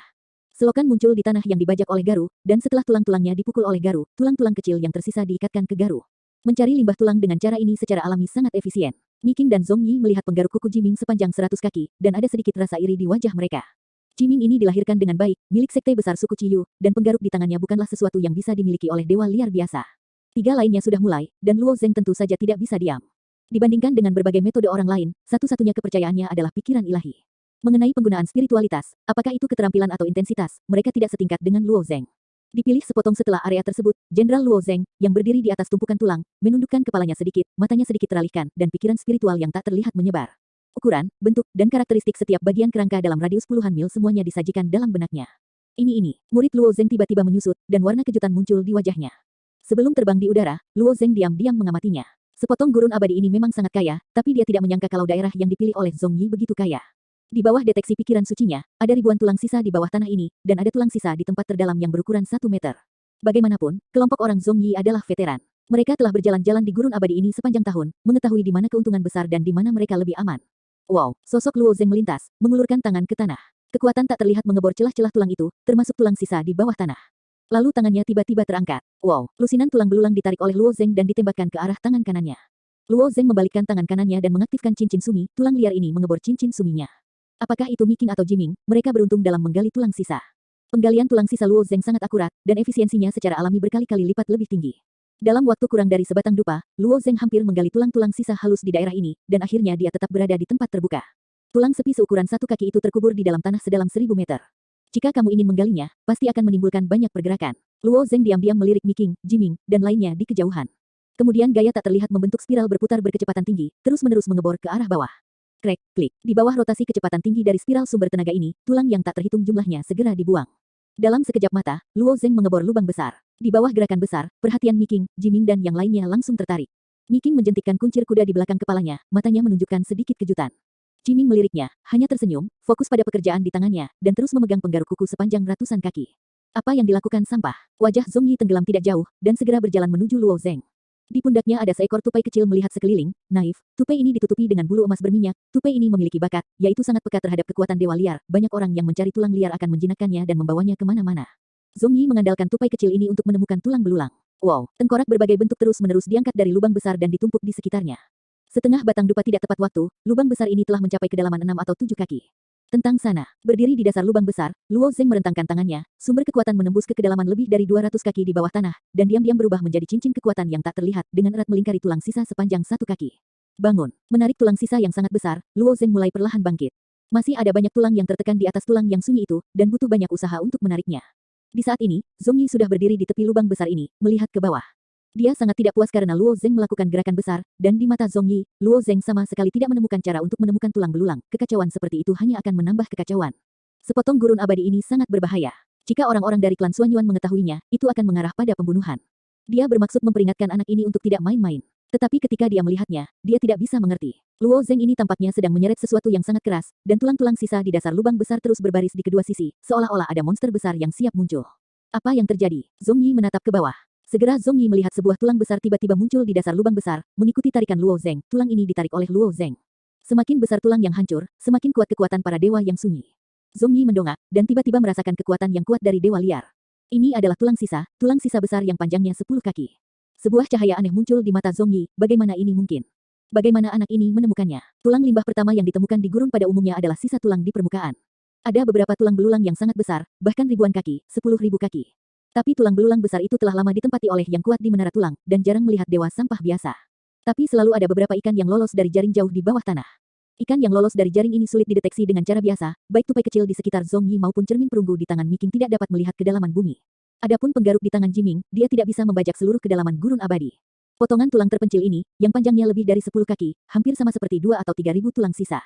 Selokan muncul di tanah yang dibajak oleh Garu, dan setelah tulang-tulangnya dipukul oleh Garu, tulang-tulang kecil yang tersisa diikatkan ke Garu. Mencari limbah tulang dengan cara ini secara alami sangat efisien. Mi Qing dan Zong Yi melihat penggaruk kuku Jiming sepanjang 100 kaki, dan ada sedikit rasa iri di wajah mereka. Jiming ini dilahirkan dengan baik, milik sekte besar suku Ciyu, dan penggaruk di tangannya bukanlah sesuatu yang bisa dimiliki oleh dewa liar biasa. 3 lainnya sudah mulai, dan Luo Zeng tentu saja tidak bisa diam. Dibandingkan dengan berbagai metode orang lain, satu-satunya kepercayaannya adalah pikiran ilahi. Mengenai penggunaan spiritualitas, apakah itu keterampilan atau intensitas, mereka tidak setingkat dengan Luo Zeng. Dipilih sepotong setelah area tersebut, Jenderal Luo Zeng, yang berdiri di atas tumpukan tulang, menundukkan kepalanya sedikit, matanya sedikit teralihkan, dan pikiran spiritual yang tak terlihat menyebar. Ukuran, bentuk, dan karakteristik setiap bagian kerangka dalam radius puluhan mil semuanya disajikan dalam benaknya. Ini, murid Luo Zeng tiba-tiba menyusut, dan warna kejutan muncul di wajahnya. Sebelum terbang di udara, Luo Zeng diam-diam mengamatinya. Sepotong gurun abadi ini memang sangat kaya, tapi dia tidak menyangka kalau daerah yang dipilih oleh Zong Yi begitu kaya. Di bawah deteksi pikiran sucinya, ada ribuan tulang sisa di bawah tanah ini, dan ada tulang sisa di tempat terdalam yang berukuran 1 meter. Bagaimanapun, kelompok orang Zong Yi adalah veteran. Mereka telah berjalan-jalan di gurun abadi ini sepanjang tahun, mengetahui di mana keuntungan besar dan di mana mereka lebih aman. Wow, sosok Luo Zeng melintas, mengulurkan tangan ke tanah. Kekuatan tak terlihat mengebor celah-celah tulang itu, termasuk tulang sisa di bawah tanah. Lalu tangannya tiba-tiba terangkat. Wow, lusinan tulang belulang ditarik oleh Luo Zeng dan ditembakkan ke arah tangan kanannya. Luo Zeng membalikkan tangan kanannya dan mengaktifkan cincin sumi, tulang liar ini mengebor cincin suminya. Apakah itu Mi Qing atau Jiming, mereka beruntung dalam menggali tulang sisa. Penggalian tulang sisa Luo Zeng sangat akurat, dan efisiensinya secara alami berkali-kali lipat lebih tinggi. Dalam waktu kurang dari sebatang dupa, Luo Zeng hampir menggali tulang-tulang sisa halus di daerah ini, dan akhirnya dia tetap berada di tempat terbuka. Tulang sepi seukuran 1 kaki itu terkubur di dalam tanah sedalam 1000 meter. Jika kamu ingin menggalinya, pasti akan menimbulkan banyak pergerakan. Luo Zeng diam-diam melirik Mi Qing, Jiming, dan lainnya di kejauhan. Kemudian gaya tak terlihat membentuk spiral berputar berkecepatan tinggi, terus-menerus mengebor ke arah bawah. Krek, klik. Di bawah rotasi kecepatan tinggi dari spiral sumber tenaga ini, tulang yang tak terhitung jumlahnya segera dibuang. Dalam sekejap mata, Luo Zeng mengebor lubang besar. Di bawah gerakan besar, perhatian Mi Qing, Jiming dan yang lainnya langsung tertarik. Mi Qing menjentikkan kuncir kuda di belakang kepalanya, matanya menunjukkan sedikit kejutan. Jiming meliriknya, hanya tersenyum, fokus pada pekerjaan di tangannya, dan terus memegang penggaruk kuku sepanjang ratusan kaki. Apa yang dilakukan sampah? Wajah Zong Yi tenggelam tidak jauh, dan segera berjalan menuju Luo Zeng. Di pundaknya ada seekor tupai kecil melihat sekeliling, naif, tupai ini ditutupi dengan bulu emas berminyak, tupai ini memiliki bakat, yaitu sangat peka terhadap kekuatan dewa liar, banyak orang yang mencari tulang liar akan menjinakkannya dan membawanya kemana-mana. Zong Yi mengandalkan tupai kecil ini untuk menemukan tulang belulang. Wow, tengkorak berbagai bentuk terus-menerus diangkat dari lubang besar dan ditumpuk di sekitarnya. Setengah batang dupa tidak tepat waktu, lubang besar ini telah mencapai kedalaman 6 atau 7 kaki. Tentang sana, berdiri di dasar lubang besar, Luo Zeng merentangkan tangannya, sumber kekuatan menembus ke kedalaman lebih dari 200 kaki di bawah tanah, dan diam-diam berubah menjadi cincin kekuatan yang tak terlihat dengan erat melingkari tulang sisa sepanjang 1 kaki. Bangun, menarik tulang sisa yang sangat besar, Luo Zeng mulai perlahan bangkit. Masih ada banyak tulang yang tertekan di atas tulang yang sunyi itu, dan butuh banyak usaha untuk menariknya. Di saat ini, Zong Yi sudah berdiri di tepi lubang besar ini, melihat ke bawah. Dia sangat tidak puas karena Luo Zeng melakukan gerakan besar, dan di mata Zong Yi, Luo Zeng sama sekali tidak menemukan cara untuk menemukan tulang belulang. Kekacauan seperti itu hanya akan menambah kekacauan. Sepotong gurun abadi ini sangat berbahaya. Jika orang-orang dari klan Suanyuan mengetahuinya, itu akan mengarah pada pembunuhan. Dia bermaksud memperingatkan anak ini untuk tidak main-main. Tetapi ketika dia melihatnya, dia tidak bisa mengerti. Luo Zeng ini tampaknya sedang menyeret sesuatu yang sangat keras, dan tulang-tulang sisa di dasar lubang besar terus berbaris di kedua sisi, seolah-olah ada monster besar yang siap muncul. Apa yang terjadi? Zong Yi menatap ke bawah. Segera Zong Yi melihat sebuah tulang besar tiba-tiba muncul di dasar lubang besar, mengikuti tarikan Luo Zeng. Tulang ini ditarik oleh Luo Zeng. Semakin besar tulang yang hancur, semakin kuat kekuatan para dewa yang sunyi. Zong Yi mendongak, dan tiba-tiba merasakan kekuatan yang kuat dari dewa liar. Ini adalah tulang sisa besar yang panjangnya 10 kaki. Sebuah cahaya aneh muncul di mata Zong Yi, bagaimana ini mungkin? Bagaimana anak ini menemukannya? Tulang limbah pertama yang ditemukan di gurun pada umumnya adalah sisa tulang di permukaan. Ada beberapa tulang belulang yang sangat besar, bahkan ribuan kaki, 10.000 kaki. Tapi tulang belulang besar itu telah lama ditempati oleh yang kuat di menara tulang, dan jarang melihat dewa sampah biasa. Tapi selalu ada beberapa ikan yang lolos dari jaring jauh di bawah tanah. Ikan yang lolos dari jaring ini sulit dideteksi dengan cara biasa, baik tupai kecil di sekitar Zong Yi maupun cermin perunggu di tangan Miking tidak dapat melihat kedalaman bumi. Adapun penggaruk di tangan Jiming, dia tidak bisa membajak seluruh kedalaman gurun abadi. Potongan tulang terpencil ini, yang panjangnya lebih dari 10 kaki, hampir sama seperti 2 atau 3.000 tulang sisa.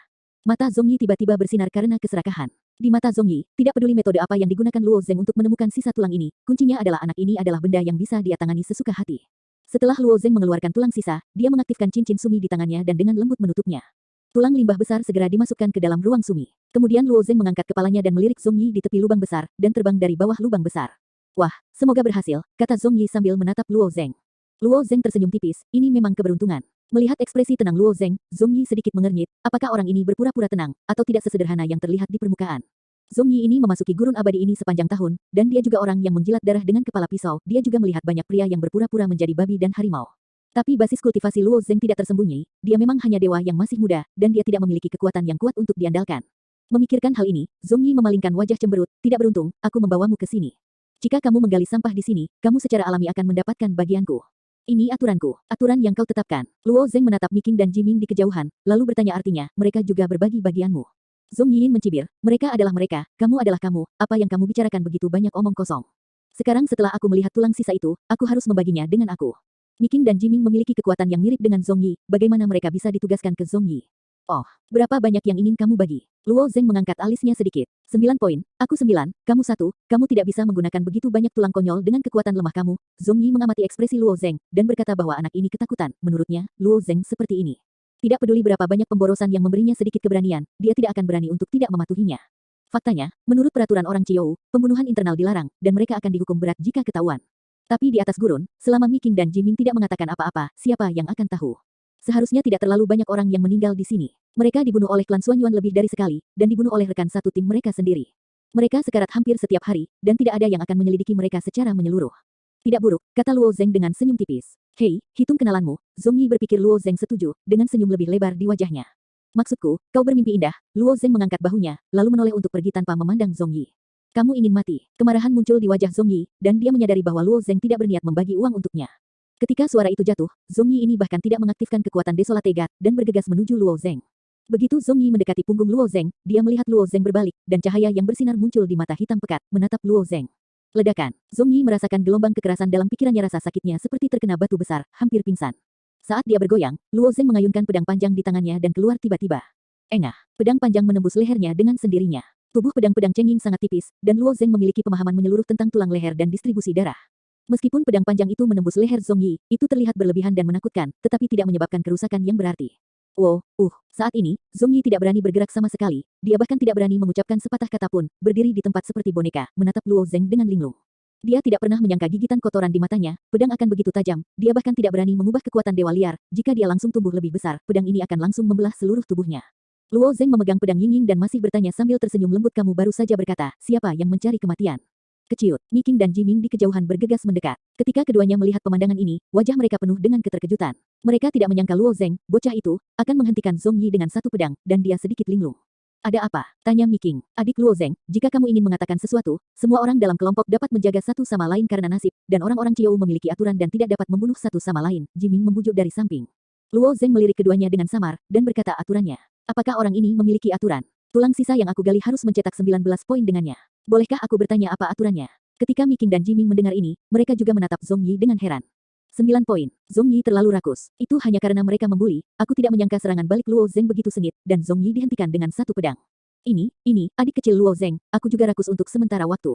Mata Zong Yi tiba-tiba bersinar karena keserakahan. Di mata Zong Yi, tidak peduli metode apa yang digunakan Luo Zeng untuk menemukan sisa tulang ini, kuncinya adalah anak ini adalah benda yang bisa dia tangani sesuka hati. Setelah Luo Zeng mengeluarkan tulang sisa, dia mengaktifkan cincin sumi di tangannya dan dengan lembut menutupnya. Tulang limbah besar segera dimasukkan ke dalam ruang sumi. Kemudian Luo Zeng mengangkat kepalanya dan melirik Zong Yi di tepi lubang besar, dan terbang dari bawah lubang besar. Wah, semoga berhasil, kata Zong Yi sambil menatap Luo Zeng. Luo Zeng tersenyum tipis, ini memang keberuntungan. Melihat ekspresi tenang Luo Zeng, Zong Yi sedikit mengernyit, apakah orang ini berpura-pura tenang, atau tidak sesederhana yang terlihat di permukaan. Zong Yi ini memasuki gurun abadi ini sepanjang tahun, dan dia juga orang yang menjilat darah dengan kepala pisau, dia juga melihat banyak pria yang berpura-pura menjadi babi dan harimau. Tapi basis kultivasi Luo Zeng tidak tersembunyi, dia memang hanya dewa yang masih muda, dan dia tidak memiliki kekuatan yang kuat untuk diandalkan. Memikirkan hal ini, Zong Yi memalingkan wajah cemberut, tidak beruntung, aku membawamu ke sini. Jika kamu menggali sampah di sini, kamu secara alami akan mendapatkan bagianku. Ini aturanku, aturan yang kau tetapkan. Luo Zeng menatap Miking dan Jiming di kejauhan, lalu bertanya artinya, mereka juga berbagi bagianmu. Zong Yin mencibir, mereka adalah mereka, kamu adalah kamu, apa yang kamu bicarakan begitu banyak omong kosong. Sekarang setelah aku melihat tulang sisa itu, aku harus membaginya dengan aku. Miking dan Jiming memiliki kekuatan yang mirip dengan Zong Yi, bagaimana mereka bisa ditugaskan ke Zong Yi? Oh, berapa banyak yang ingin kamu bagi? Luo Zeng mengangkat alisnya sedikit. 9 poin, aku 9, kamu 1, kamu tidak bisa menggunakan begitu banyak tulang konyol dengan kekuatan lemah kamu. Zong Yi mengamati ekspresi Luo Zeng, dan berkata bahwa anak ini ketakutan, menurutnya, Luo Zeng seperti ini. Tidak peduli berapa banyak pemborosan yang memberinya sedikit keberanian, dia tidak akan berani untuk tidak mematuhinya. Faktanya, menurut peraturan orang Ciyou, pembunuhan internal dilarang, dan mereka akan dihukum berat jika ketahuan. Tapi di atas gurun, selama Miking dan Jiming tidak mengatakan apa-apa, siapa yang akan tahu? Seharusnya tidak terlalu banyak orang yang meninggal di sini. Mereka dibunuh oleh klan Xuan Yuan lebih dari sekali, dan dibunuh oleh rekan satu tim mereka sendiri. Mereka sekarat hampir setiap hari, dan tidak ada yang akan menyelidiki mereka secara menyeluruh. Tidak buruk, kata Luo Zeng dengan senyum tipis. Hei, hitung kenalanmu, Zong Yi berpikir Luo Zeng setuju, dengan senyum lebih lebar di wajahnya. Maksudku, kau bermimpi indah, Luo Zeng mengangkat bahunya, lalu menoleh untuk pergi tanpa memandang Zong Yi. Kamu ingin mati. Kemarahan muncul di wajah Zong Yi, dan dia menyadari bahwa Luo Zeng tidak berniat membagi uang untuknya. Ketika suara itu jatuh, Zong Yi ini bahkan tidak mengaktifkan kekuatan Desolat Tegat, dan bergegas menuju Luo Zeng. Begitu Zong Yi mendekati punggung Luo Zeng, dia melihat Luo Zeng berbalik, dan cahaya yang bersinar muncul di mata hitam pekat, menatap Luo Zeng. Ledakan. Zong Yi merasakan gelombang kekerasan dalam pikirannya, rasa sakitnya seperti terkena batu besar, hampir pingsan. Saat dia bergoyang, Luo Zeng mengayunkan pedang panjang di tangannya dan keluar tiba-tiba. Engah, pedang panjang menembus lehernya dengan sendirinya. Tubuh pedang-pedang cenging sangat tipis, dan Luo Zeng memiliki pemahaman menyeluruh tentang tulang leher dan distribusi darah. Meskipun pedang panjang itu menembus leher Zong Yi, itu terlihat berlebihan dan menakutkan, tetapi tidak menyebabkan kerusakan yang berarti. Saat ini, Zong Yi tidak berani bergerak sama sekali, dia bahkan tidak berani mengucapkan sepatah kata pun, berdiri di tempat seperti boneka, menatap Luo Zeng dengan linglung. Dia tidak pernah menyangka gigitan kotoran di matanya, pedang akan begitu tajam, dia bahkan tidak berani mengubah kekuatan dewa liar, jika dia langsung tumbuh lebih besar, pedang ini akan langsung membelah seluruh tubuhnya. Luo Zeng memegang pedang Yingying dan masih bertanya sambil tersenyum lembut, kamu baru saja berkata, siapa yang mencari kematian? Keciut, Miking dan Jiming di kejauhan bergegas mendekat. Ketika keduanya melihat pemandangan ini, wajah mereka penuh dengan keterkejutan. Mereka tidak menyangka Luo Zeng, bocah itu, akan menghentikan Zong Yi dengan satu pedang, dan dia sedikit linglung. Ada apa? Tanya Miking. Adik Luo Zeng, jika kamu ingin mengatakan sesuatu, semua orang dalam kelompok dapat menjaga satu sama lain karena nasib, dan orang-orang Ciyou memiliki aturan dan tidak dapat membunuh satu sama lain, Jiming membujuk dari samping. Luo Zeng melirik keduanya dengan samar, dan berkata aturannya. Apakah orang ini memiliki aturan? Tulang sisa yang aku gali harus mencetak 19 poin dengannya. Bolehkah aku bertanya apa aturannya? Ketika Miking dan Jiming mendengar ini, mereka juga menatap Zong Yi dengan heran. 9 poin. Zong Yi terlalu rakus. Itu hanya karena mereka membuli, aku tidak menyangka serangan balik Luo Zeng begitu sengit, dan Zong Yi dihentikan dengan satu pedang. Ini, adik kecil Luo Zeng, aku juga rakus untuk sementara waktu.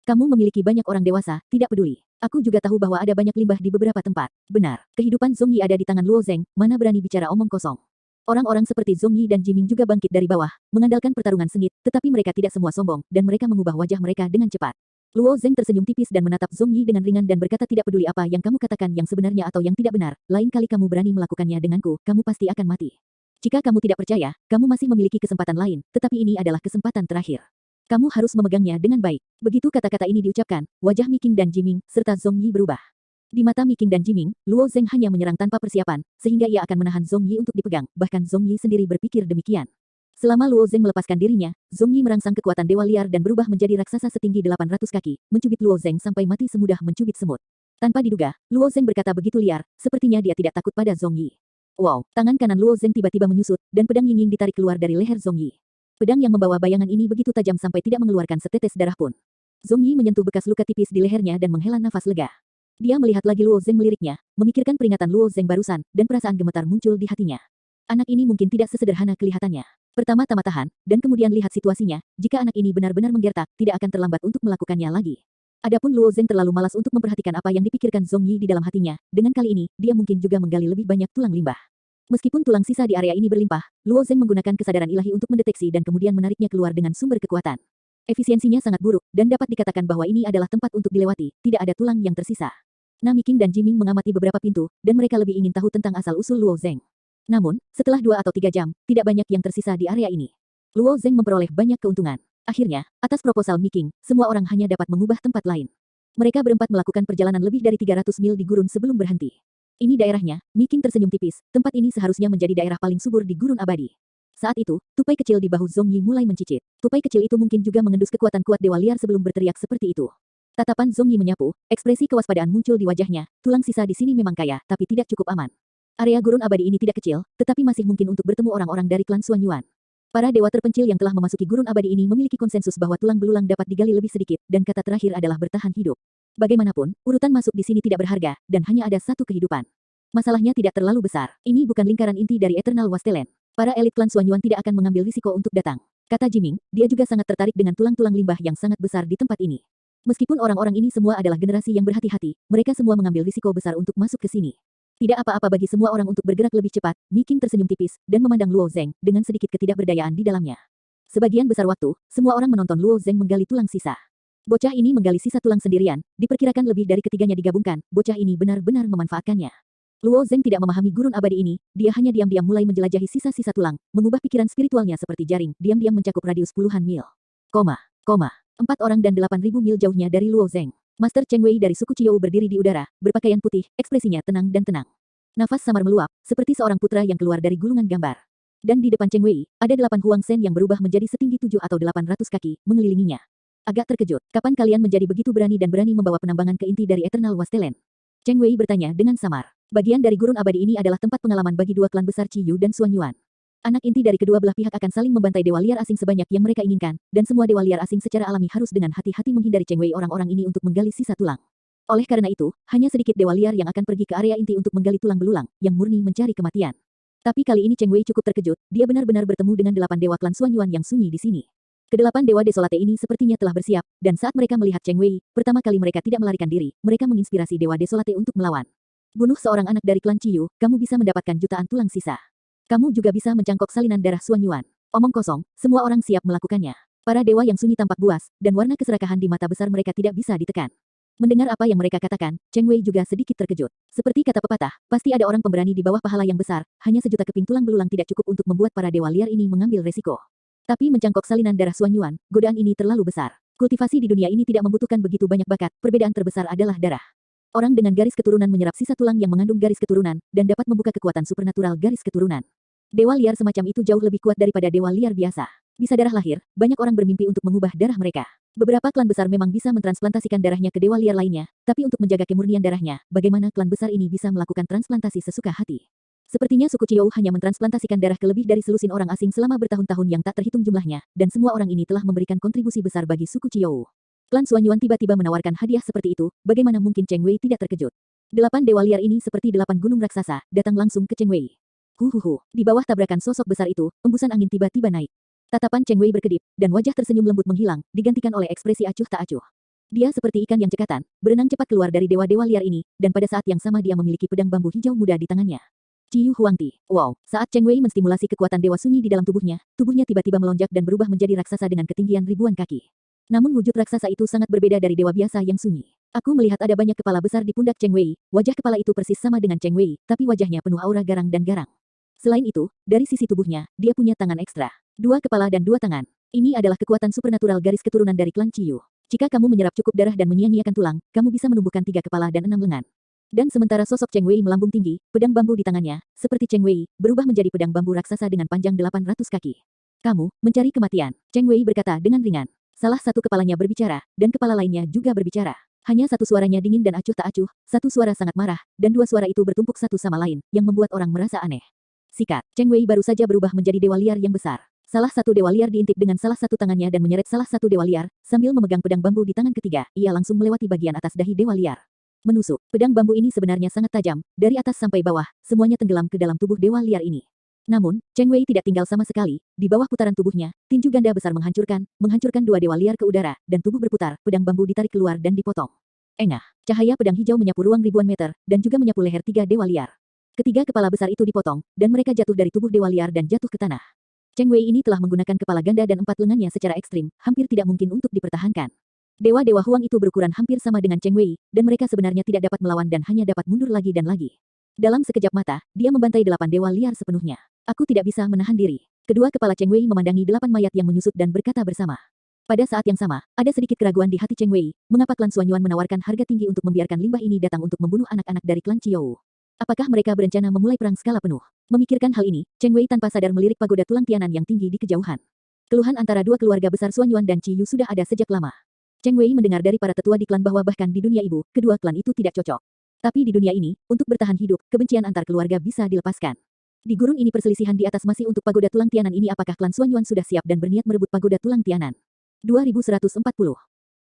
Kamu memiliki banyak orang dewasa, tidak peduli. Aku juga tahu bahwa ada banyak limbah di beberapa tempat. Benar, kehidupan Zong Yi ada di tangan Luo Zeng, mana berani bicara omong kosong. Orang-orang seperti Zong Yi dan Jiming juga bangkit dari bawah, mengandalkan pertarungan sengit, tetapi mereka tidak semua sombong, dan mereka mengubah wajah mereka dengan cepat. Luo Zeng tersenyum tipis dan menatap Zong Yi dengan ringan dan berkata, tidak peduli apa yang kamu katakan yang sebenarnya atau yang tidak benar, lain kali kamu berani melakukannya denganku, kamu pasti akan mati. Jika kamu tidak percaya, kamu masih memiliki kesempatan lain, tetapi ini adalah kesempatan terakhir. Kamu harus memegangnya dengan baik. Begitu kata-kata ini diucapkan, wajah Mi Qing dan Jiming, serta Zhong Yi berubah. Di mata Mi Qing dan Jiming, Luo Zeng hanya menyerang tanpa persiapan, sehingga ia akan menahan Zhong Yi untuk dipegang, bahkan Zhong Yi sendiri berpikir demikian. Selama Luo Zeng melepaskan dirinya, Zhong Yi merangsang kekuatan dewa liar dan berubah menjadi raksasa setinggi 800 kaki, mencubit Luo Zeng sampai mati semudah mencubit semut. Tanpa diduga, Luo Zeng berkata begitu liar, sepertinya dia tidak takut pada Zhong Yi. Wow, tangan kanan Luo Zeng tiba-tiba menyusut, dan pedang Ying Ying ditarik keluar dari leher Zhong Yi. Pedang yang membawa bayangan ini begitu tajam sampai tidak mengeluarkan setetes darah pun. Zhong Yi menyentuh bekas luka tipis di lehernya dan menghela nafas lega. Dia melihat lagi Luo Zeng meliriknya, memikirkan peringatan Luo Zeng barusan, dan perasaan gemetar muncul di hatinya. Anak ini mungkin tidak sesederhana kelihatannya. Pertama-tama tahan, dan kemudian lihat situasinya, jika anak ini benar-benar menggertak, tidak akan terlambat untuk melakukannya lagi. Adapun Luo Zeng terlalu malas untuk memperhatikan apa yang dipikirkan Zhong Yi di dalam hatinya, dengan kali ini, dia mungkin juga menggali lebih banyak tulang limbah. Meskipun tulang sisa di area ini berlimpah, Luo Zeng menggunakan kesadaran ilahi untuk mendeteksi dan kemudian menariknya keluar dengan sumber kekuatan. Efisiensinya sangat buruk, dan dapat dikatakan bahwa ini adalah tempat untuk dilewati, tidak ada tulang yang tersisa. Mi Qing dan Jiming mengamati beberapa pintu, dan mereka lebih ingin tahu tentang asal-usul Luo Zeng. Namun, setelah 2 atau 3 jam, tidak banyak yang tersisa di area ini. Luo Zeng memperoleh banyak keuntungan. Akhirnya, atas proposal Mi Qing, semua orang hanya dapat mengubah tempat lain. Mereka berempat melakukan perjalanan lebih dari 300 mil di gurun sebelum berhenti. Ini daerahnya, Mi Qing tersenyum tipis, tempat ini seharusnya menjadi daerah paling subur di gurun abadi. Saat itu, tupai kecil di bahu Zhong Yi mulai mencicit. Tupai kecil itu mungkin juga mengendus kekuatan kuat dewa liar sebelum berteriak seperti itu. Tatapan Zhong Yi menyapu, ekspresi kewaspadaan muncul di wajahnya, tulang sisa di sini memang kaya, tapi tidak cukup aman. Area gurun abadi ini tidak kecil, tetapi masih mungkin untuk bertemu orang-orang dari klan Xuan Yuan. Para dewa terpencil yang telah memasuki gurun abadi ini memiliki konsensus bahwa tulang belulang dapat digali lebih sedikit, dan kata terakhir adalah bertahan hidup. Bagaimanapun, urutan masuk di sini tidak berharga, dan hanya ada satu kehidupan. Masalahnya tidak terlalu besar. Ini bukan lingkaran inti dari Eternal Wasteland. Para elit klan Xuan Yuan tidak akan mengambil risiko untuk datang. Kata Jiming, dia juga sangat tertarik dengan tulang-tulang limbah yang sangat besar di tempat ini. Meskipun orang-orang ini semua adalah generasi yang berhati-hati, mereka semua mengambil risiko besar untuk masuk ke sini. Tidak apa-apa bagi semua orang untuk bergerak lebih cepat, Mi Qing tersenyum tipis, dan memandang Luo Zeng, dengan sedikit ketidakberdayaan di dalamnya. Sebagian besar waktu, semua orang menonton Luo Zeng menggali tulang sisa. Bocah ini menggali sisa tulang sendirian, diperkirakan lebih dari ketiganya digabungkan, bocah ini benar-benar memanfaatkannya. Luo Zeng tidak memahami gurun abadi ini, dia hanya diam-diam mulai menjelajahi sisa-sisa tulang, mengubah pikiran spiritualnya seperti jaring, diam-diam mencakup radius puluhan mil. 4 orang dan 8.000 mil jauhnya dari Luo Zeng. Master Cheng Wei dari suku Qiou berdiri di udara, berpakaian putih, ekspresinya tenang dan tenang. Nafas samar meluap, seperti seorang putra yang keluar dari gulungan gambar. Dan di depan Cheng Wei, ada 8 Huang Shen yang berubah menjadi setinggi 7 atau 800 kaki, mengelilinginya. Agak terkejut, kapan kalian menjadi begitu berani dan berani membawa penambangan ke inti dari Eternal Wasteland? Cheng Wei bertanya dengan samar. Bagian dari gurun abadi ini adalah tempat pengalaman bagi 2 klan besar Qiyu dan Xuan Yuan. Anak inti dari kedua belah pihak akan saling membantai dewa liar asing sebanyak yang mereka inginkan, dan semua dewa liar asing secara alami harus dengan hati-hati menghindari Cheng Wei orang-orang ini untuk menggali sisa tulang. Oleh karena itu, hanya sedikit dewa liar yang akan pergi ke area inti untuk menggali tulang belulang, yang murni mencari kematian. Tapi kali ini Cheng Wei cukup terkejut, dia benar-benar bertemu dengan 8 dewa klan Xuan Yuan yang sunyi di sini. Kedelapan dewa desolate ini sepertinya telah bersiap, dan saat mereka melihat Cheng Wei, pertama kali mereka tidak melarikan diri, mereka menginspirasi dewa desolate untuk melawan. Bunuh seorang anak dari klan Qiyu, kamu bisa mendapatkan jutaan tulang sisa. Kamu juga bisa mencangkok salinan darah Xuan Yuan. Omong kosong, semua orang siap melakukannya. Para dewa yang sunyi tampak buas, dan warna keserakahan di mata besar mereka tidak bisa ditekan. Mendengar apa yang mereka katakan, Cheng Wei juga sedikit terkejut. Seperti kata pepatah, pasti ada orang pemberani di bawah pahala yang besar, hanya sejuta keping tulang belulang tidak cukup untuk membuat para dewa liar ini mengambil resiko. Tapi mencangkok salinan darah Xuan Yuan, godaan ini terlalu besar. Kultivasi di dunia ini tidak membutuhkan begitu banyak bakat, perbedaan terbesar adalah darah. Orang dengan garis keturunan menyerap sisa tulang yang mengandung garis keturunan, dan dapat membuka kekuatan supernatural garis keturunan. Dewa liar semacam itu jauh lebih kuat daripada dewa liar biasa. Bisa darah lahir, banyak orang bermimpi untuk mengubah darah mereka. Beberapa klan besar memang bisa mentransplantasikan darahnya ke dewa liar lainnya, tapi untuk menjaga kemurnian darahnya, bagaimana klan besar ini bisa melakukan transplantasi sesuka hati? Sepertinya suku Qiou hanya mentransplantasikan darah ke lebih dari selusin orang asing selama bertahun-tahun yang tak terhitung jumlahnya, dan semua orang ini telah memberikan kontribusi besar bagi suku Qiou. Klan Xuan Yuan tiba-tiba menawarkan hadiah seperti itu, bagaimana mungkin Cheng Wei tidak terkejut? 8 dewa liar ini seperti 8 gunung raksasa, datang langsung ke Cheng Wei. Di bawah tabrakan sosok besar itu, embusan angin tiba-tiba naik. Tatapan Cheng Wei berkedip, dan wajah tersenyum lembut menghilang, digantikan oleh ekspresi acuh tak acuh. Dia seperti ikan yang cekatan, berenang cepat keluar dari dewa-dewa liar ini, dan pada saat yang sama dia memiliki pedang bambu hijau muda di tangannya. Ciyu Huangti. Wow, saat Cheng Wei menstimulasi kekuatan dewa sunyi di dalam tubuhnya tiba-tiba melonjak dan berubah menjadi raksasa dengan ketinggian ribuan kaki. Namun wujud raksasa itu sangat berbeda dari dewa biasa yang sunyi. Aku melihat ada banyak kepala besar di pundak Cheng Wei, wajah kepala itu persis sama dengan Cheng Wei, tapi wajahnya penuh aura garang dan garang. Selain itu, dari sisi tubuhnya, dia punya tangan ekstra. 2 kepala dan 2 tangan. Ini adalah kekuatan supernatural garis keturunan dari klan Ciyu. Jika kamu menyerap cukup darah dan menyia-nyiakan tulang, kamu bisa menumbuhkan 3 kepala dan 6 lengan. Dan sementara sosok Cheng Wei melambung tinggi, pedang bambu di tangannya, seperti Cheng Wei, berubah menjadi pedang bambu raksasa dengan panjang 800 kaki. Kamu, mencari kematian, Cheng Wei berkata dengan ringan. Salah satu kepalanya berbicara, dan kepala lainnya juga berbicara. Hanya satu suaranya dingin dan acuh tak acuh, satu suara sangat marah, dan dua suara itu bertumpuk satu sama lain, yang membuat orang merasa aneh. Sikat, Cheng Wei baru saja berubah menjadi dewa liar yang besar. Salah satu dewa liar diintip dengan salah satu tangannya dan menyeret salah satu dewa liar, sambil memegang pedang bambu di tangan ketiga, ia langsung melewati bagian atas dahi dewa liar. Menusuk, pedang bambu ini sebenarnya sangat tajam, dari atas sampai bawah, semuanya tenggelam ke dalam tubuh dewa liar ini. Namun, Cheng Wei tidak tinggal sama sekali, di bawah putaran tubuhnya, tinju ganda besar menghancurkan dua dewa liar ke udara, dan tubuh berputar, pedang bambu ditarik keluar dan dipotong. Engah, cahaya pedang hijau menyapu ruang ribuan meter, dan juga menyapu leher 3 dewa liar. Ketiga kepala besar itu dipotong, dan mereka jatuh dari tubuh dewa liar dan jatuh ke tanah. Cheng Wei ini telah menggunakan kepala ganda dan 4 lengannya secara ekstrim, hampir tidak mungkin untuk dipertahankan. Dewa-dewa Huang itu berukuran hampir sama dengan Cheng Wei, dan mereka sebenarnya tidak dapat melawan dan hanya dapat mundur lagi dan lagi. Dalam sekejap mata, dia membantai 8 dewa liar sepenuhnya. Aku tidak bisa menahan diri. Kedua kepala Cheng Wei memandangi 8 mayat yang menyusut dan berkata bersama. Pada saat yang sama, ada sedikit keraguan di hati Cheng Wei, mengapa klan Xuanyuan menawarkan harga tinggi untuk membiarkan limbah ini datang untuk membunuh anak-anak dari klan Ciyou. Apakah mereka berencana memulai perang skala penuh? Memikirkan hal ini, Cheng Wei tanpa sadar melirik pagoda tulang tianan yang tinggi di kejauhan. Keluhan antara dua keluarga besar Xuanyuan dan Ciyu sudah ada sejak lama. Cheng Wei mendengar dari para tetua di klan bahwa bahkan di dunia ibu, kedua klan itu tidak cocok. Tapi di dunia ini, untuk bertahan hidup, kebencian antar keluarga bisa dilepaskan. Di gurun ini perselisihan di atas masih untuk pagoda tulang tianan ini apakah klan Xuanyuan sudah siap dan berniat merebut pagoda tulang tianan? 2140